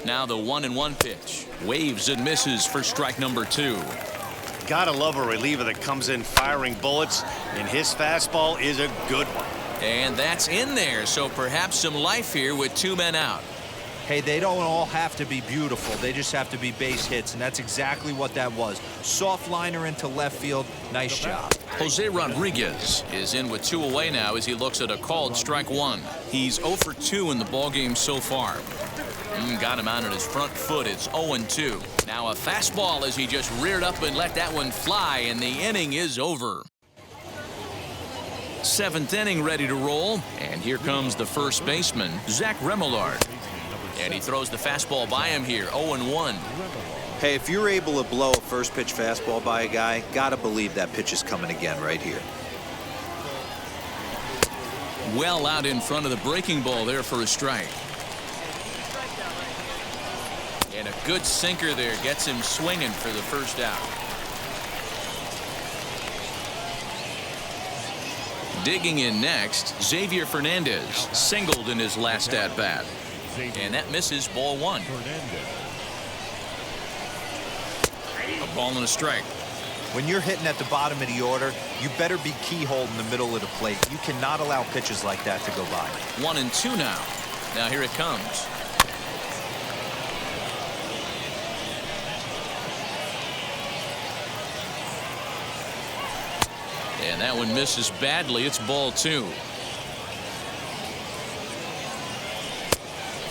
Now the 1-1 pitch. Waves and misses for strike number 2.
Gotta love a reliever that comes in firing bullets, and his fastball is a good one.
And that's in there, so perhaps some life here with 2 men out.
Hey, they don't all have to be beautiful. They just have to be base hits, and that's exactly what that was. Soft liner into left field. Nice job.
Jose Rodriguez is in with 2 away now as he looks at a called strike 1. He's 0 for 2 in the ballgame so far. Got him out on his front foot. It's 0-2. Now a fastball as he just reared up and let that one fly, and the inning is over. 7th inning ready to roll, and here comes the first baseman, Zach Remillard. And he throws the fastball by him here, 0-1.
Hey, if you're able to blow a first pitch fastball by a guy, gotta believe that pitch is coming again right here.
Well out in front of the breaking ball there for a strike. And a good sinker there gets him swinging for the first out. Digging in next, Xavier Fernandez singled in his last at-bat. And that misses, ball 1. A ball and a strike.
When you're hitting at the bottom of the order, you better be keyhole in the middle of the plate. You cannot allow pitches like that to go by.
1-2 now. Now here it comes. And that one misses badly. It's ball 2.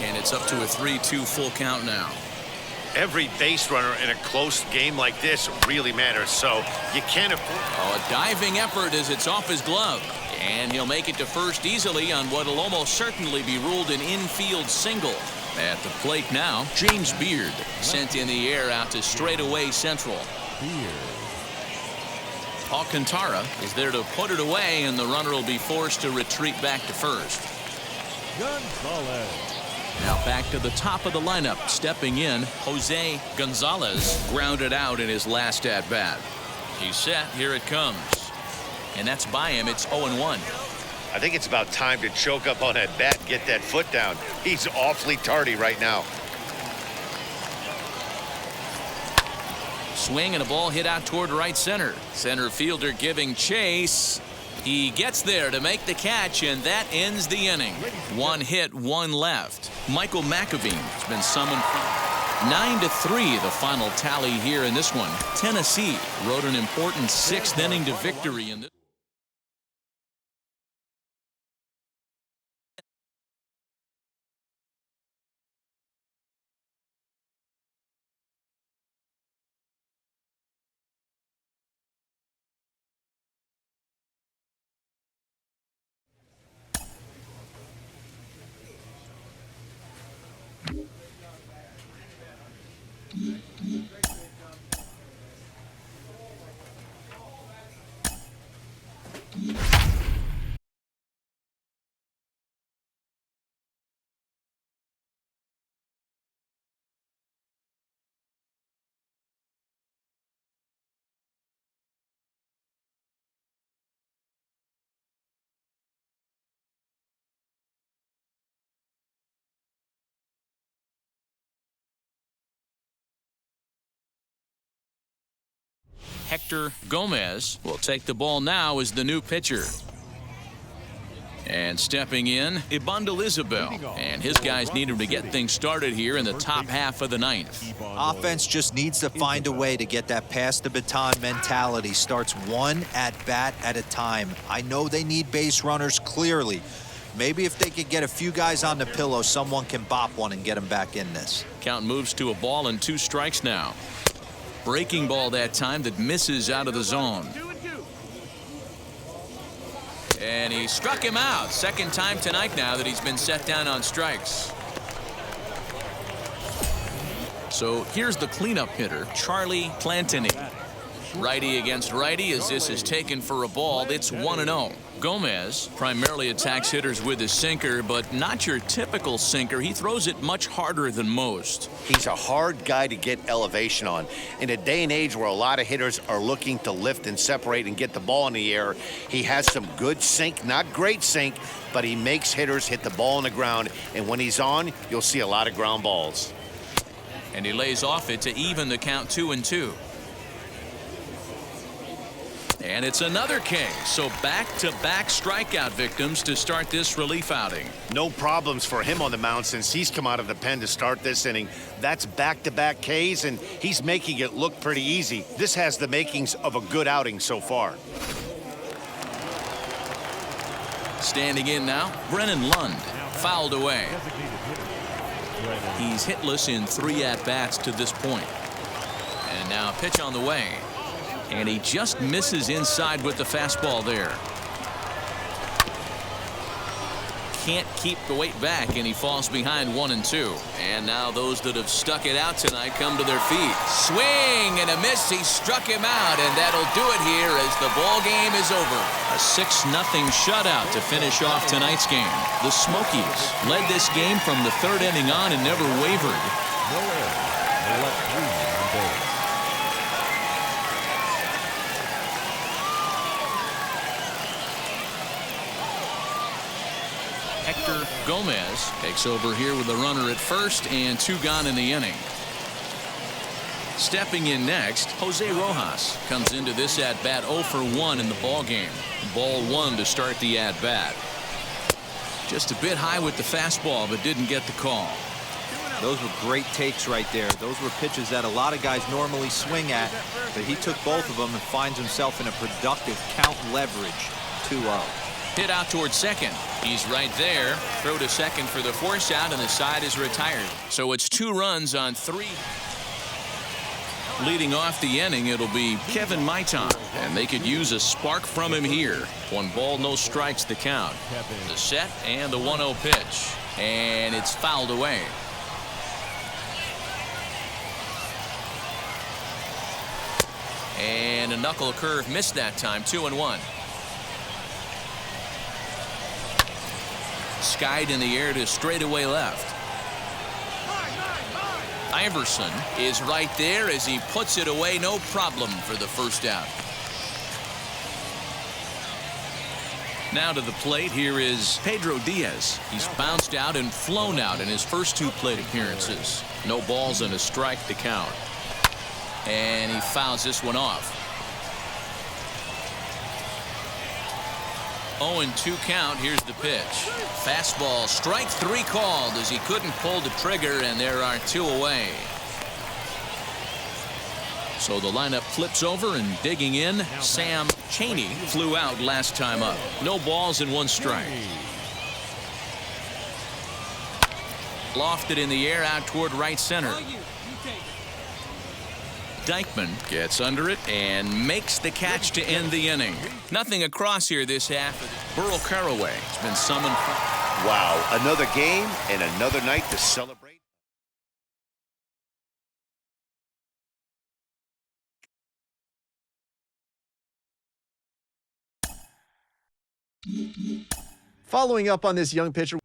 And it's up to a 3-2 full count now.
Every base runner in a close game like this really matters, so you can't afford.
Oh, a diving effort as it's off his glove. And he'll make it to first easily on what will almost certainly be ruled an infield single. At the plate now, James Beard sent in the air out to straightaway central. Alcantara is there to put it away, and the runner will be forced to retreat back to first.
Gonzalez.
Now back to the top of the lineup. Stepping in, Jose Gonzalez grounded out in his last at-bat. He's set. Here it comes. And that's by him. It's 0-1.
I think it's about time to choke up on that bat and get that foot down. He's awfully tardy right now.
Swing and a ball hit out toward right center. Center fielder giving chase. He gets there to make the catch, and that ends the inning. 1 hit, 1 left. Michael McAveen has been summoned. 9-3 the final tally here in this one. Tennessee rode an important 6th inning to victory in this. Hector Gomez will take the ball now as the new pitcher. And stepping in, Ibandel, and his guys need him to get things started here in the top half of the ninth.
Offense just needs to find a way to get that pass the baton mentality. Starts one at bat at a time. I know they need base runners clearly. Maybe if they could get a few guys on the pillow, someone can bop one and get them back in this.
Count moves to a ball and 2 strikes now. Breaking ball that time that misses out of the zone. And he struck him out. Second time tonight now that he's been set down on strikes. So here's the cleanup hitter, Charlie Plantini. Righty against righty as this is taken for a ball. It's 1-0. Gomez primarily attacks hitters with his sinker, but not your typical sinker. He throws it much harder than most.
He's a hard guy to get elevation on. In a day and age where a lot of hitters are looking to lift and separate and get the ball in the air, he has some good sink, not great sink, but he makes hitters hit the ball on the ground. And when he's on, you'll see a lot of ground balls.
And he lays off it to even the count 2-2. And it's another king. So back-to-back strikeout victims to start this relief outing.
No problems for him on the mound since he's come out of the pen to start this inning. That's back-to-back Ks, and he's making it look pretty easy. This has the makings of a good outing so far.
Standing in now, Brennan Lund. Fouled away. He's hitless in 3 at-bats to this point. And now a pitch on the way. And he just misses inside with the fastball there. Can't keep the weight back, and he falls behind 1-2. And now those that have stuck it out tonight come to their feet. Swing and a miss. He struck him out, and that'll do it here as the ball game is over. A 6-0 shutout to finish off tonight's game. The Smokies led this game from the 3rd inning on and never wavered.
No errors. They left 3 on base.
Hector Gomez takes over here with a runner at first and 2 gone in the inning. Stepping in next, Jose Rojas comes into this at-bat 0 for 1 in the ball game. Ball 1 to start the at-bat. Just a bit high with the fastball, but didn't get the call.
Those were great takes right there. Those were pitches that a lot of guys normally swing at, but he took both of them and finds himself in a productive count leverage. 2-0.
Hit out towards second. He's right there. Throw to second for the force out, and the side is retired. So it's 2 runs on 3. Leading off the inning, it'll be Kevin Maitan, and they could use a spark from him here. 1 ball, no strikes the count. The set and the 1-0 pitch. And it's fouled away. And a knuckle curve missed that time. 2-1. Skied in the air to straightaway left. Iverson is right there as he puts it away. No problem for the first out. Now to the plate, here is Pedro Diaz. He's bounced out and flown out in his first 2 plate appearances. No balls and a strike to count. And he fouls this one off. 0-2 count. Here's the pitch. Fastball, strike 3 called as he couldn't pull the trigger, and there are 2 away. So the lineup flips over, and digging in, Sam Chaney flew out last time up. No balls and 1 strike. Lofted in the air out toward right center. Dykeman gets under it and makes the catch to end the inning. Nothing across here this half. Burl Caraway has been summoned.
Wow, another game and another night to celebrate.
Following up on this young pitcher.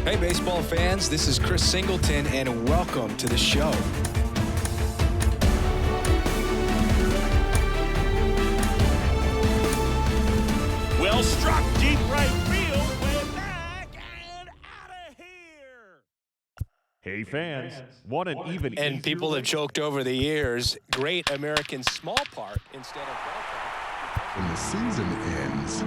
Hey, baseball fans, this is Chris Singleton, and welcome to the show.
Well struck, deep right field, way back and out of here.
Hey fans, want an even
And
easier
people
way
have choked over the years. Great American small park instead of ballpark.
When the season ends,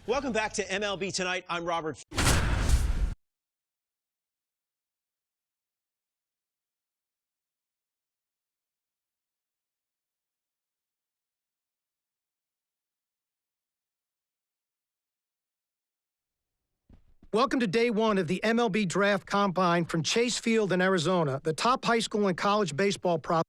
Welcome back to MLB Tonight. I'm Robert.
Welcome to day one of the MLB Draft Combine from Chase Field in Arizona, the top high school and college baseball prop.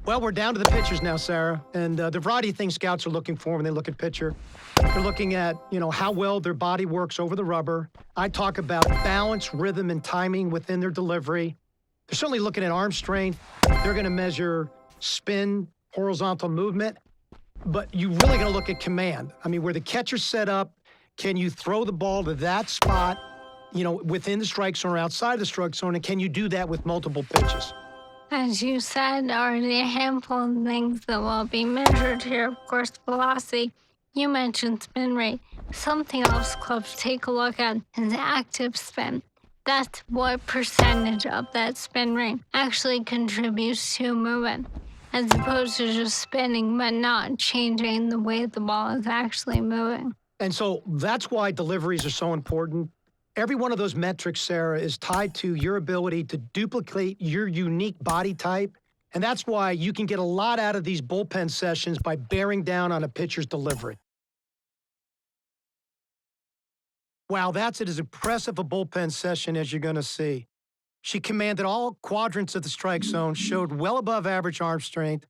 Well, we're down to the pitchers now, Sarah, and the variety of things scouts are looking for when they look at pitcher. They're looking at, how well their body works over the rubber. I talk about balance, rhythm, and timing within their delivery. They're certainly looking at arm strength. They're going to measure spin, horizontal movement, but you really got to look at command. I mean, where the catcher's set up, can you throw the ball to that spot, within the strike zone or outside the strike zone, and can you do that with multiple pitches?
As you said, already a handful of things that will be measured here. Of course, velocity. You mentioned spin rate. Something else clubs take a look at is active spin. That's what percentage of that spin rate actually contributes to movement, as opposed to just spinning but not changing the way the ball is actually moving.
And so that's why deliveries are so important. Every one of those metrics, Sarah, is tied to your ability to duplicate your unique body type. And that's why you can get a lot out of these bullpen sessions by bearing down on a pitcher's delivery. Wow, that's as impressive a bullpen session as you're going to see. She commanded all quadrants of the strike zone, showed well above average arm strength,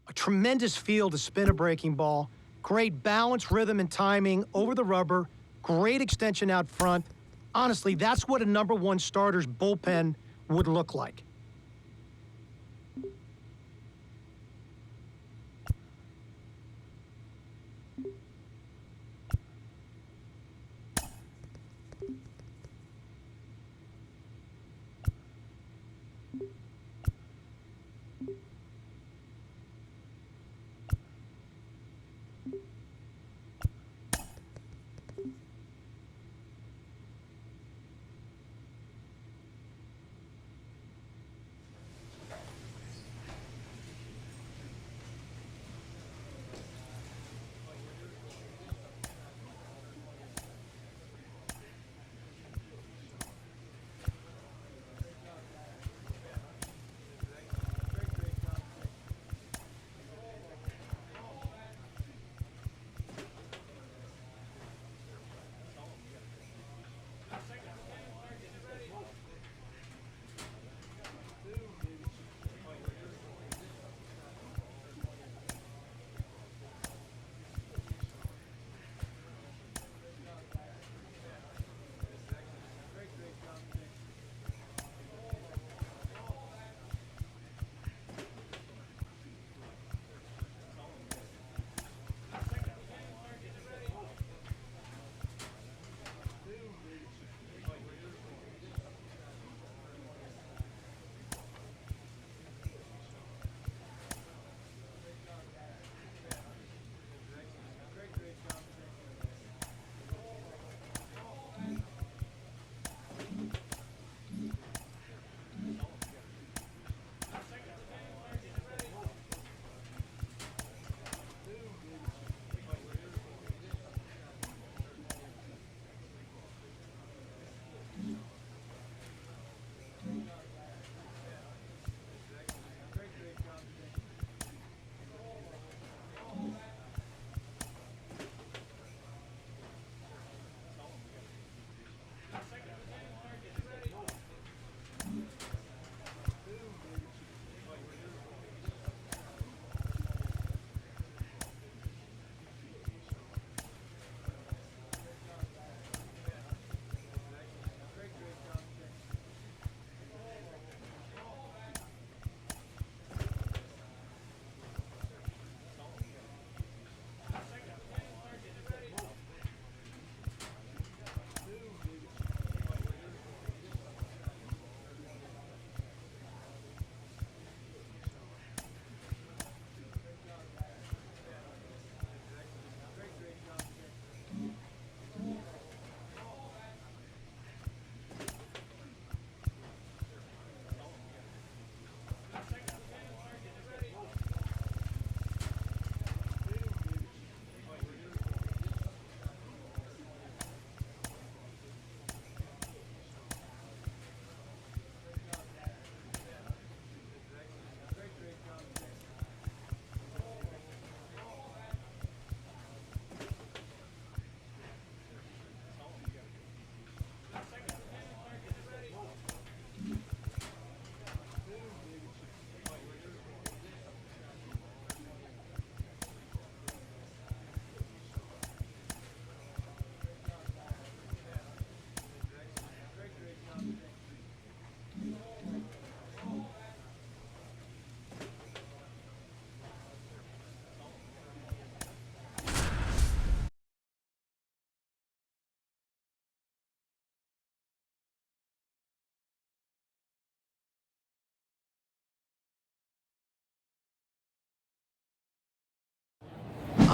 a tremendous feel to spin a breaking ball, great balance, rhythm, and timing over the rubber, great extension out front. Honestly, that's what a number one starter's bullpen would look like.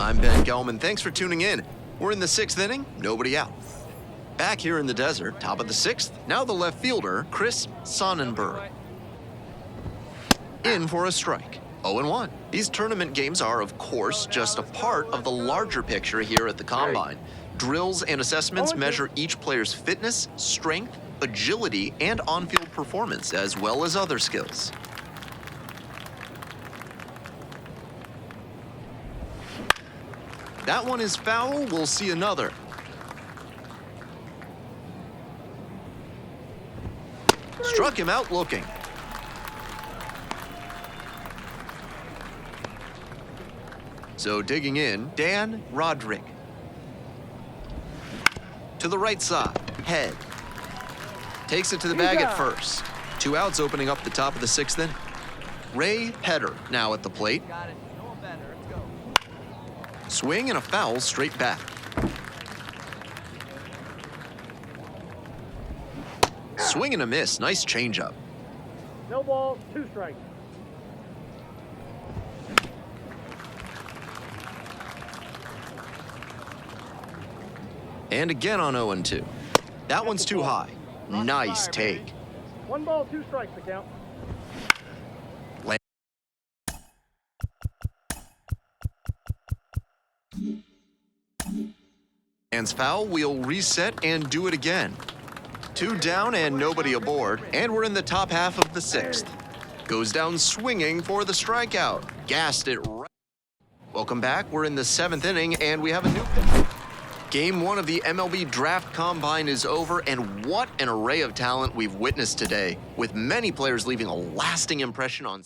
I'm Ben Gelman. Thanks for tuning in. We're in the 6th inning, nobody out. Back here in the desert, top of the 6th, now the left fielder, Chris Sonnenberg. In for a strike, 0-1. These tournament games are, of course, just a part of the larger picture here at the Combine. Drills and assessments measure each player's fitness, strength, agility, and on-field performance, as well as other skills. That one is foul. We'll see another. Struck him out looking. So digging in, Dan Roderick. To the right side, head. Takes it to the bag at first. 2 outs opening up the top of the 6th inning. Ray Petter now at the plate. Swing and a foul straight back. Swing and a miss. Nice changeup.
No ball, 2 strikes.
And again on 0-2. That one's too high. Nice take.
1 ball, 2 strikes to count.
Hands foul, we'll reset and do it again. 2 down and nobody aboard, and we're in the top half of the 6th. Goes down swinging for the strikeout. Gassed it right. Welcome back, we're in the 7th inning, and we have a new pitcher. Game 1 of the MLB Draft Combine is over, and what an array of talent we've witnessed today, with many players leaving a lasting impression on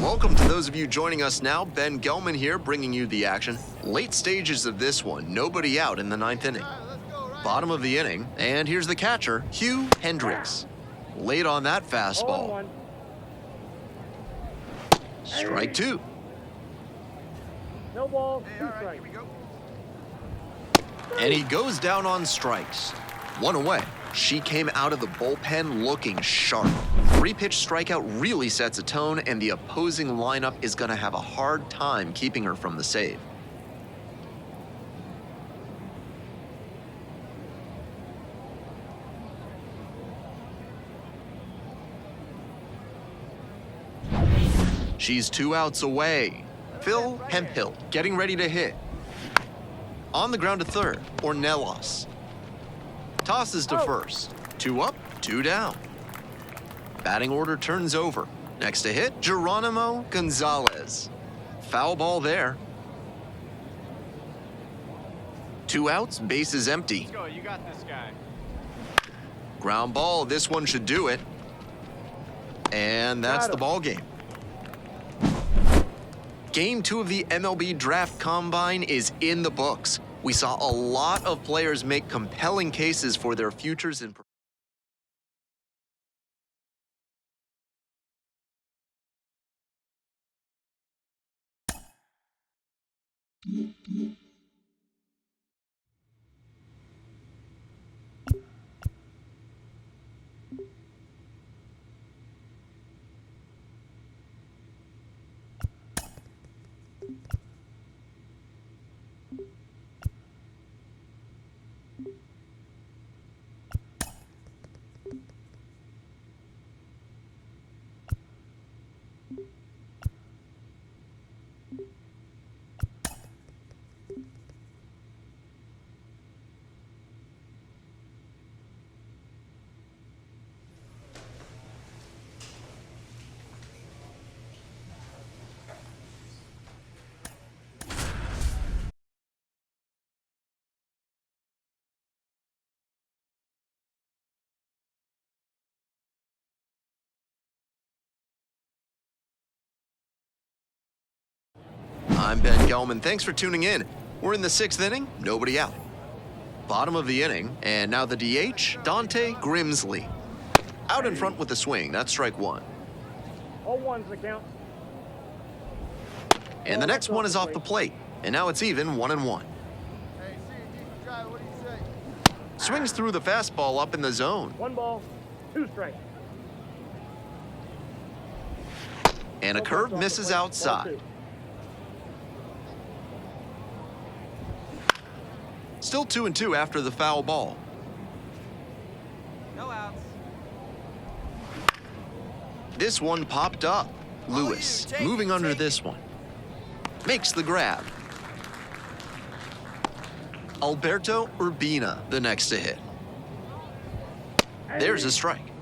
Welcome to those of you joining us now. Ben Gelman here, bringing you the action. Late stages of this one, nobody out in the 9th inning. Bottom of the inning, and here's the catcher, Hugh Hendricks. Late on that fastball. Strike 2.
No ball, 2 strikes.
And he goes down on strikes. 1 away. She came out of the bullpen looking sharp. 3-pitch strikeout really sets a tone, and the opposing lineup is going to have a hard time keeping her from the save. She's 2 outs away. Phil Hemphill getting ready to hit. On the ground to third, Ornelas. Tosses to first. 2 up, 2 down. Batting order turns over. Next to hit, Geronimo Gonzalez. Foul ball there. 2 outs, bases empty.
Let's go, you got this guy.
Ground ball, this one should do it. And that's the ball game. Game 2 of the MLB Draft Combine is in the books. We saw a lot of players make compelling cases for their futures in I'm Ben Gelman. Thanks for tuning in. We're in the 6th inning, nobody out. Bottom of the inning, and now the DH, Dante Grimsley. Out in front with the swing, that's strike one.
All ones the count.
And the next one is off the plate, and now it's even 1-1. Swings through the fastball up in the zone.
1 ball, 2 strikes.
And a curve misses outside. Still 2-2 after the foul ball.
No outs.
This one popped up. Lewis moving under this one. Makes the grab. Alberto Urbina, the next to hit. There's a strike.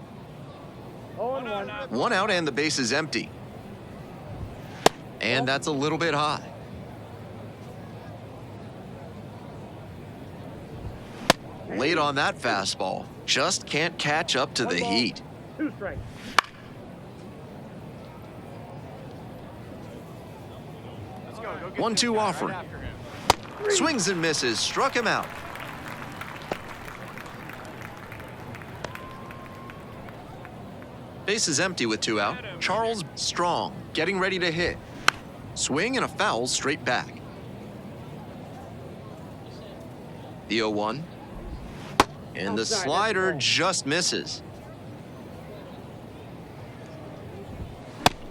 0-1.
1 out and the base is empty. And that's a little bit high. Late on that fastball. Just can't catch up to the heat.
2 strikes.
Let's go.
1-2 offering. Swings and misses. Struck him out. Base is empty with 2 out. Charles Strong getting ready to hit. Swing and a foul straight back. The 0-1. And the slider just misses.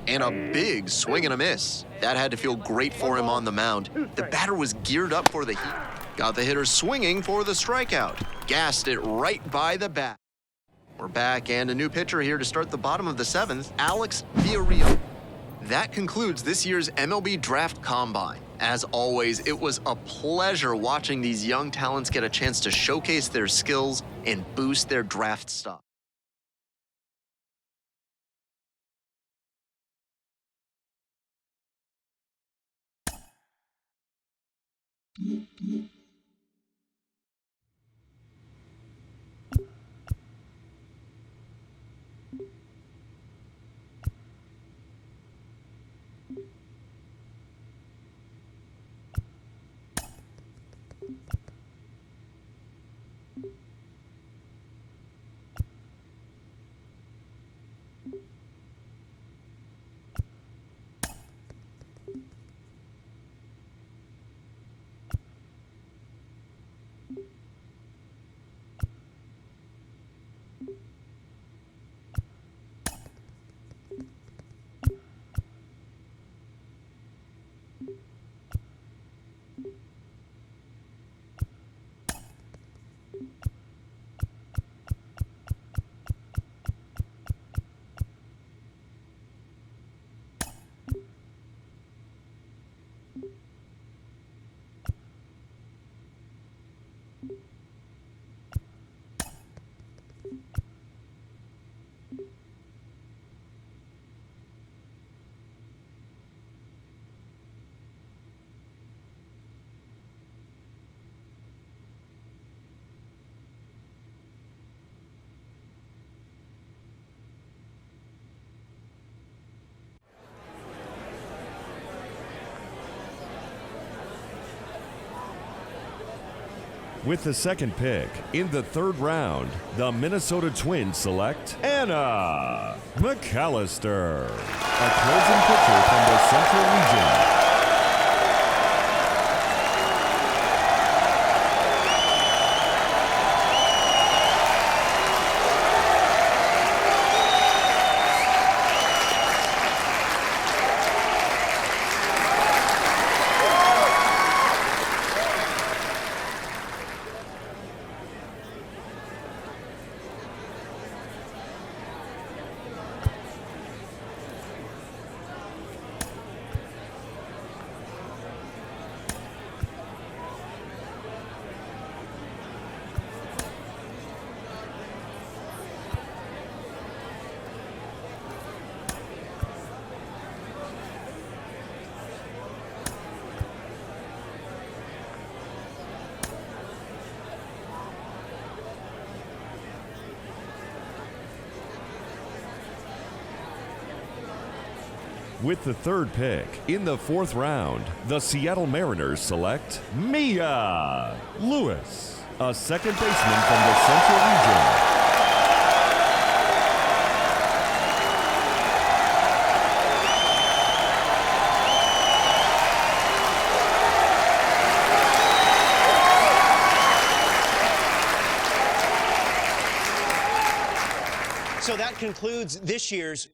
And a big swing and a miss. That had to feel great for him on the mound. The batter was geared up for the heat. Got the hitter swinging for the strikeout. Gassed it right by the bat. We're back and a new pitcher here to start the bottom of the 7th, Alex Villarreal. That concludes this year's MLB Draft Combine. As always, it was a pleasure watching these young talents get a chance to showcase their skills and boost their draft stock.
With the second pick in the 3rd round, the Minnesota Twins select Anna McAllister, a closing pitcher from the Central Region. With the third pick in the fourth round, the Seattle Mariners select Mia Lewis, a second baseman from the Central Region.
So that concludes this year's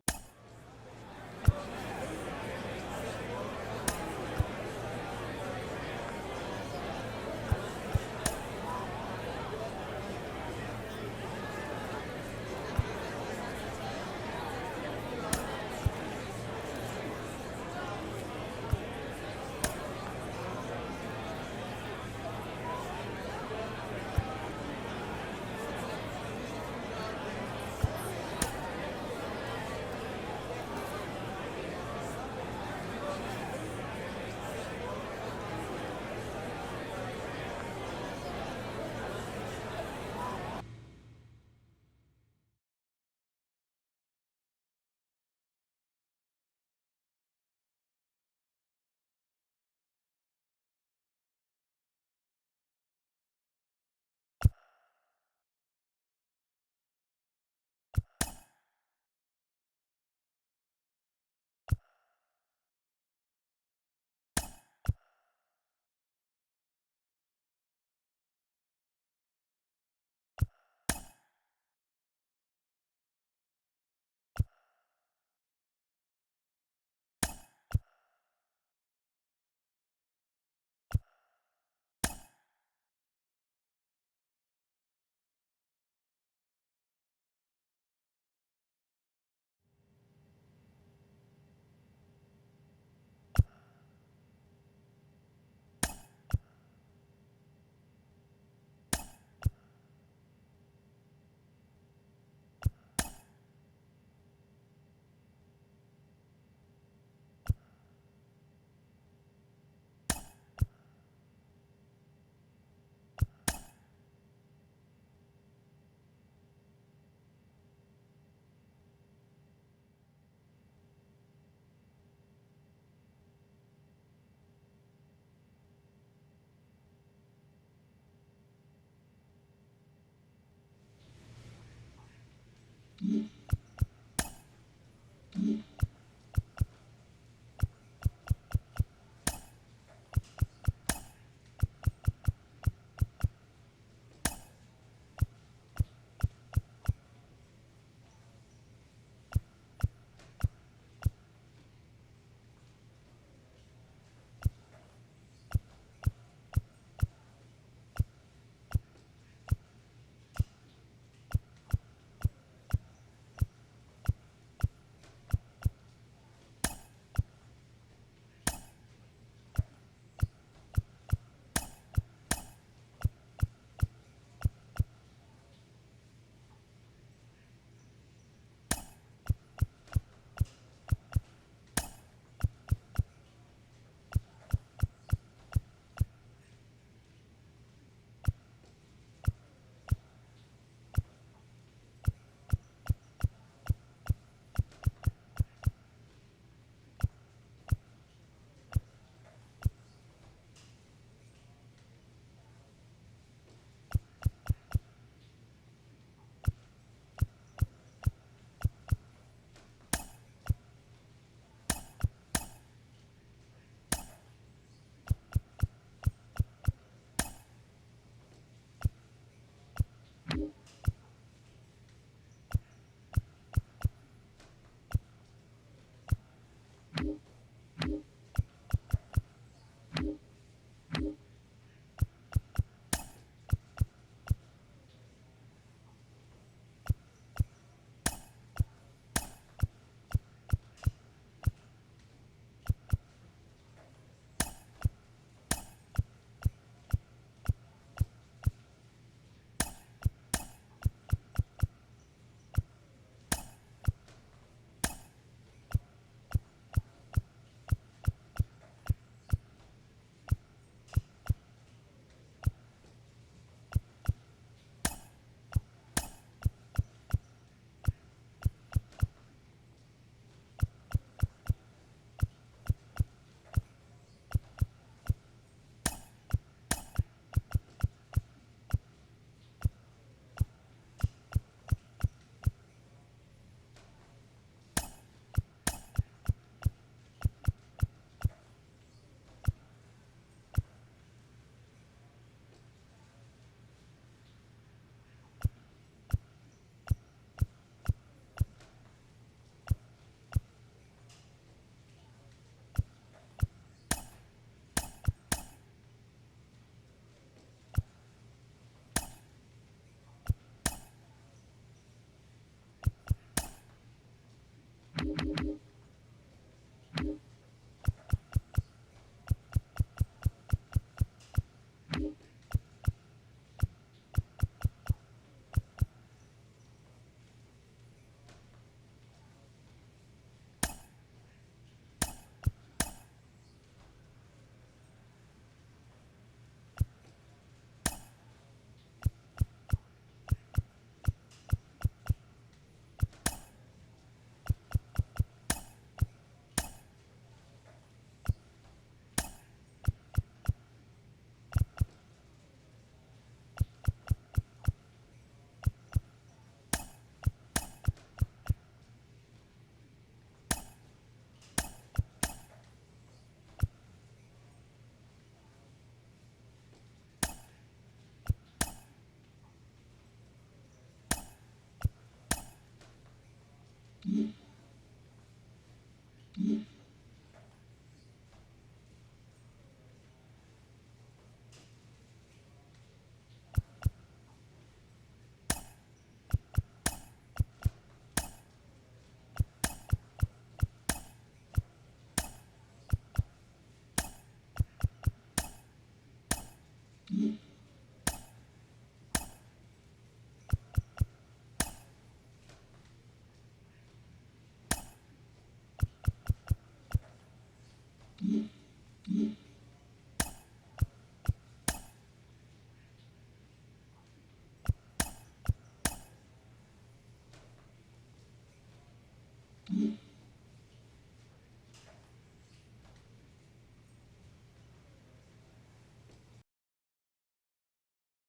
Mm-hmm.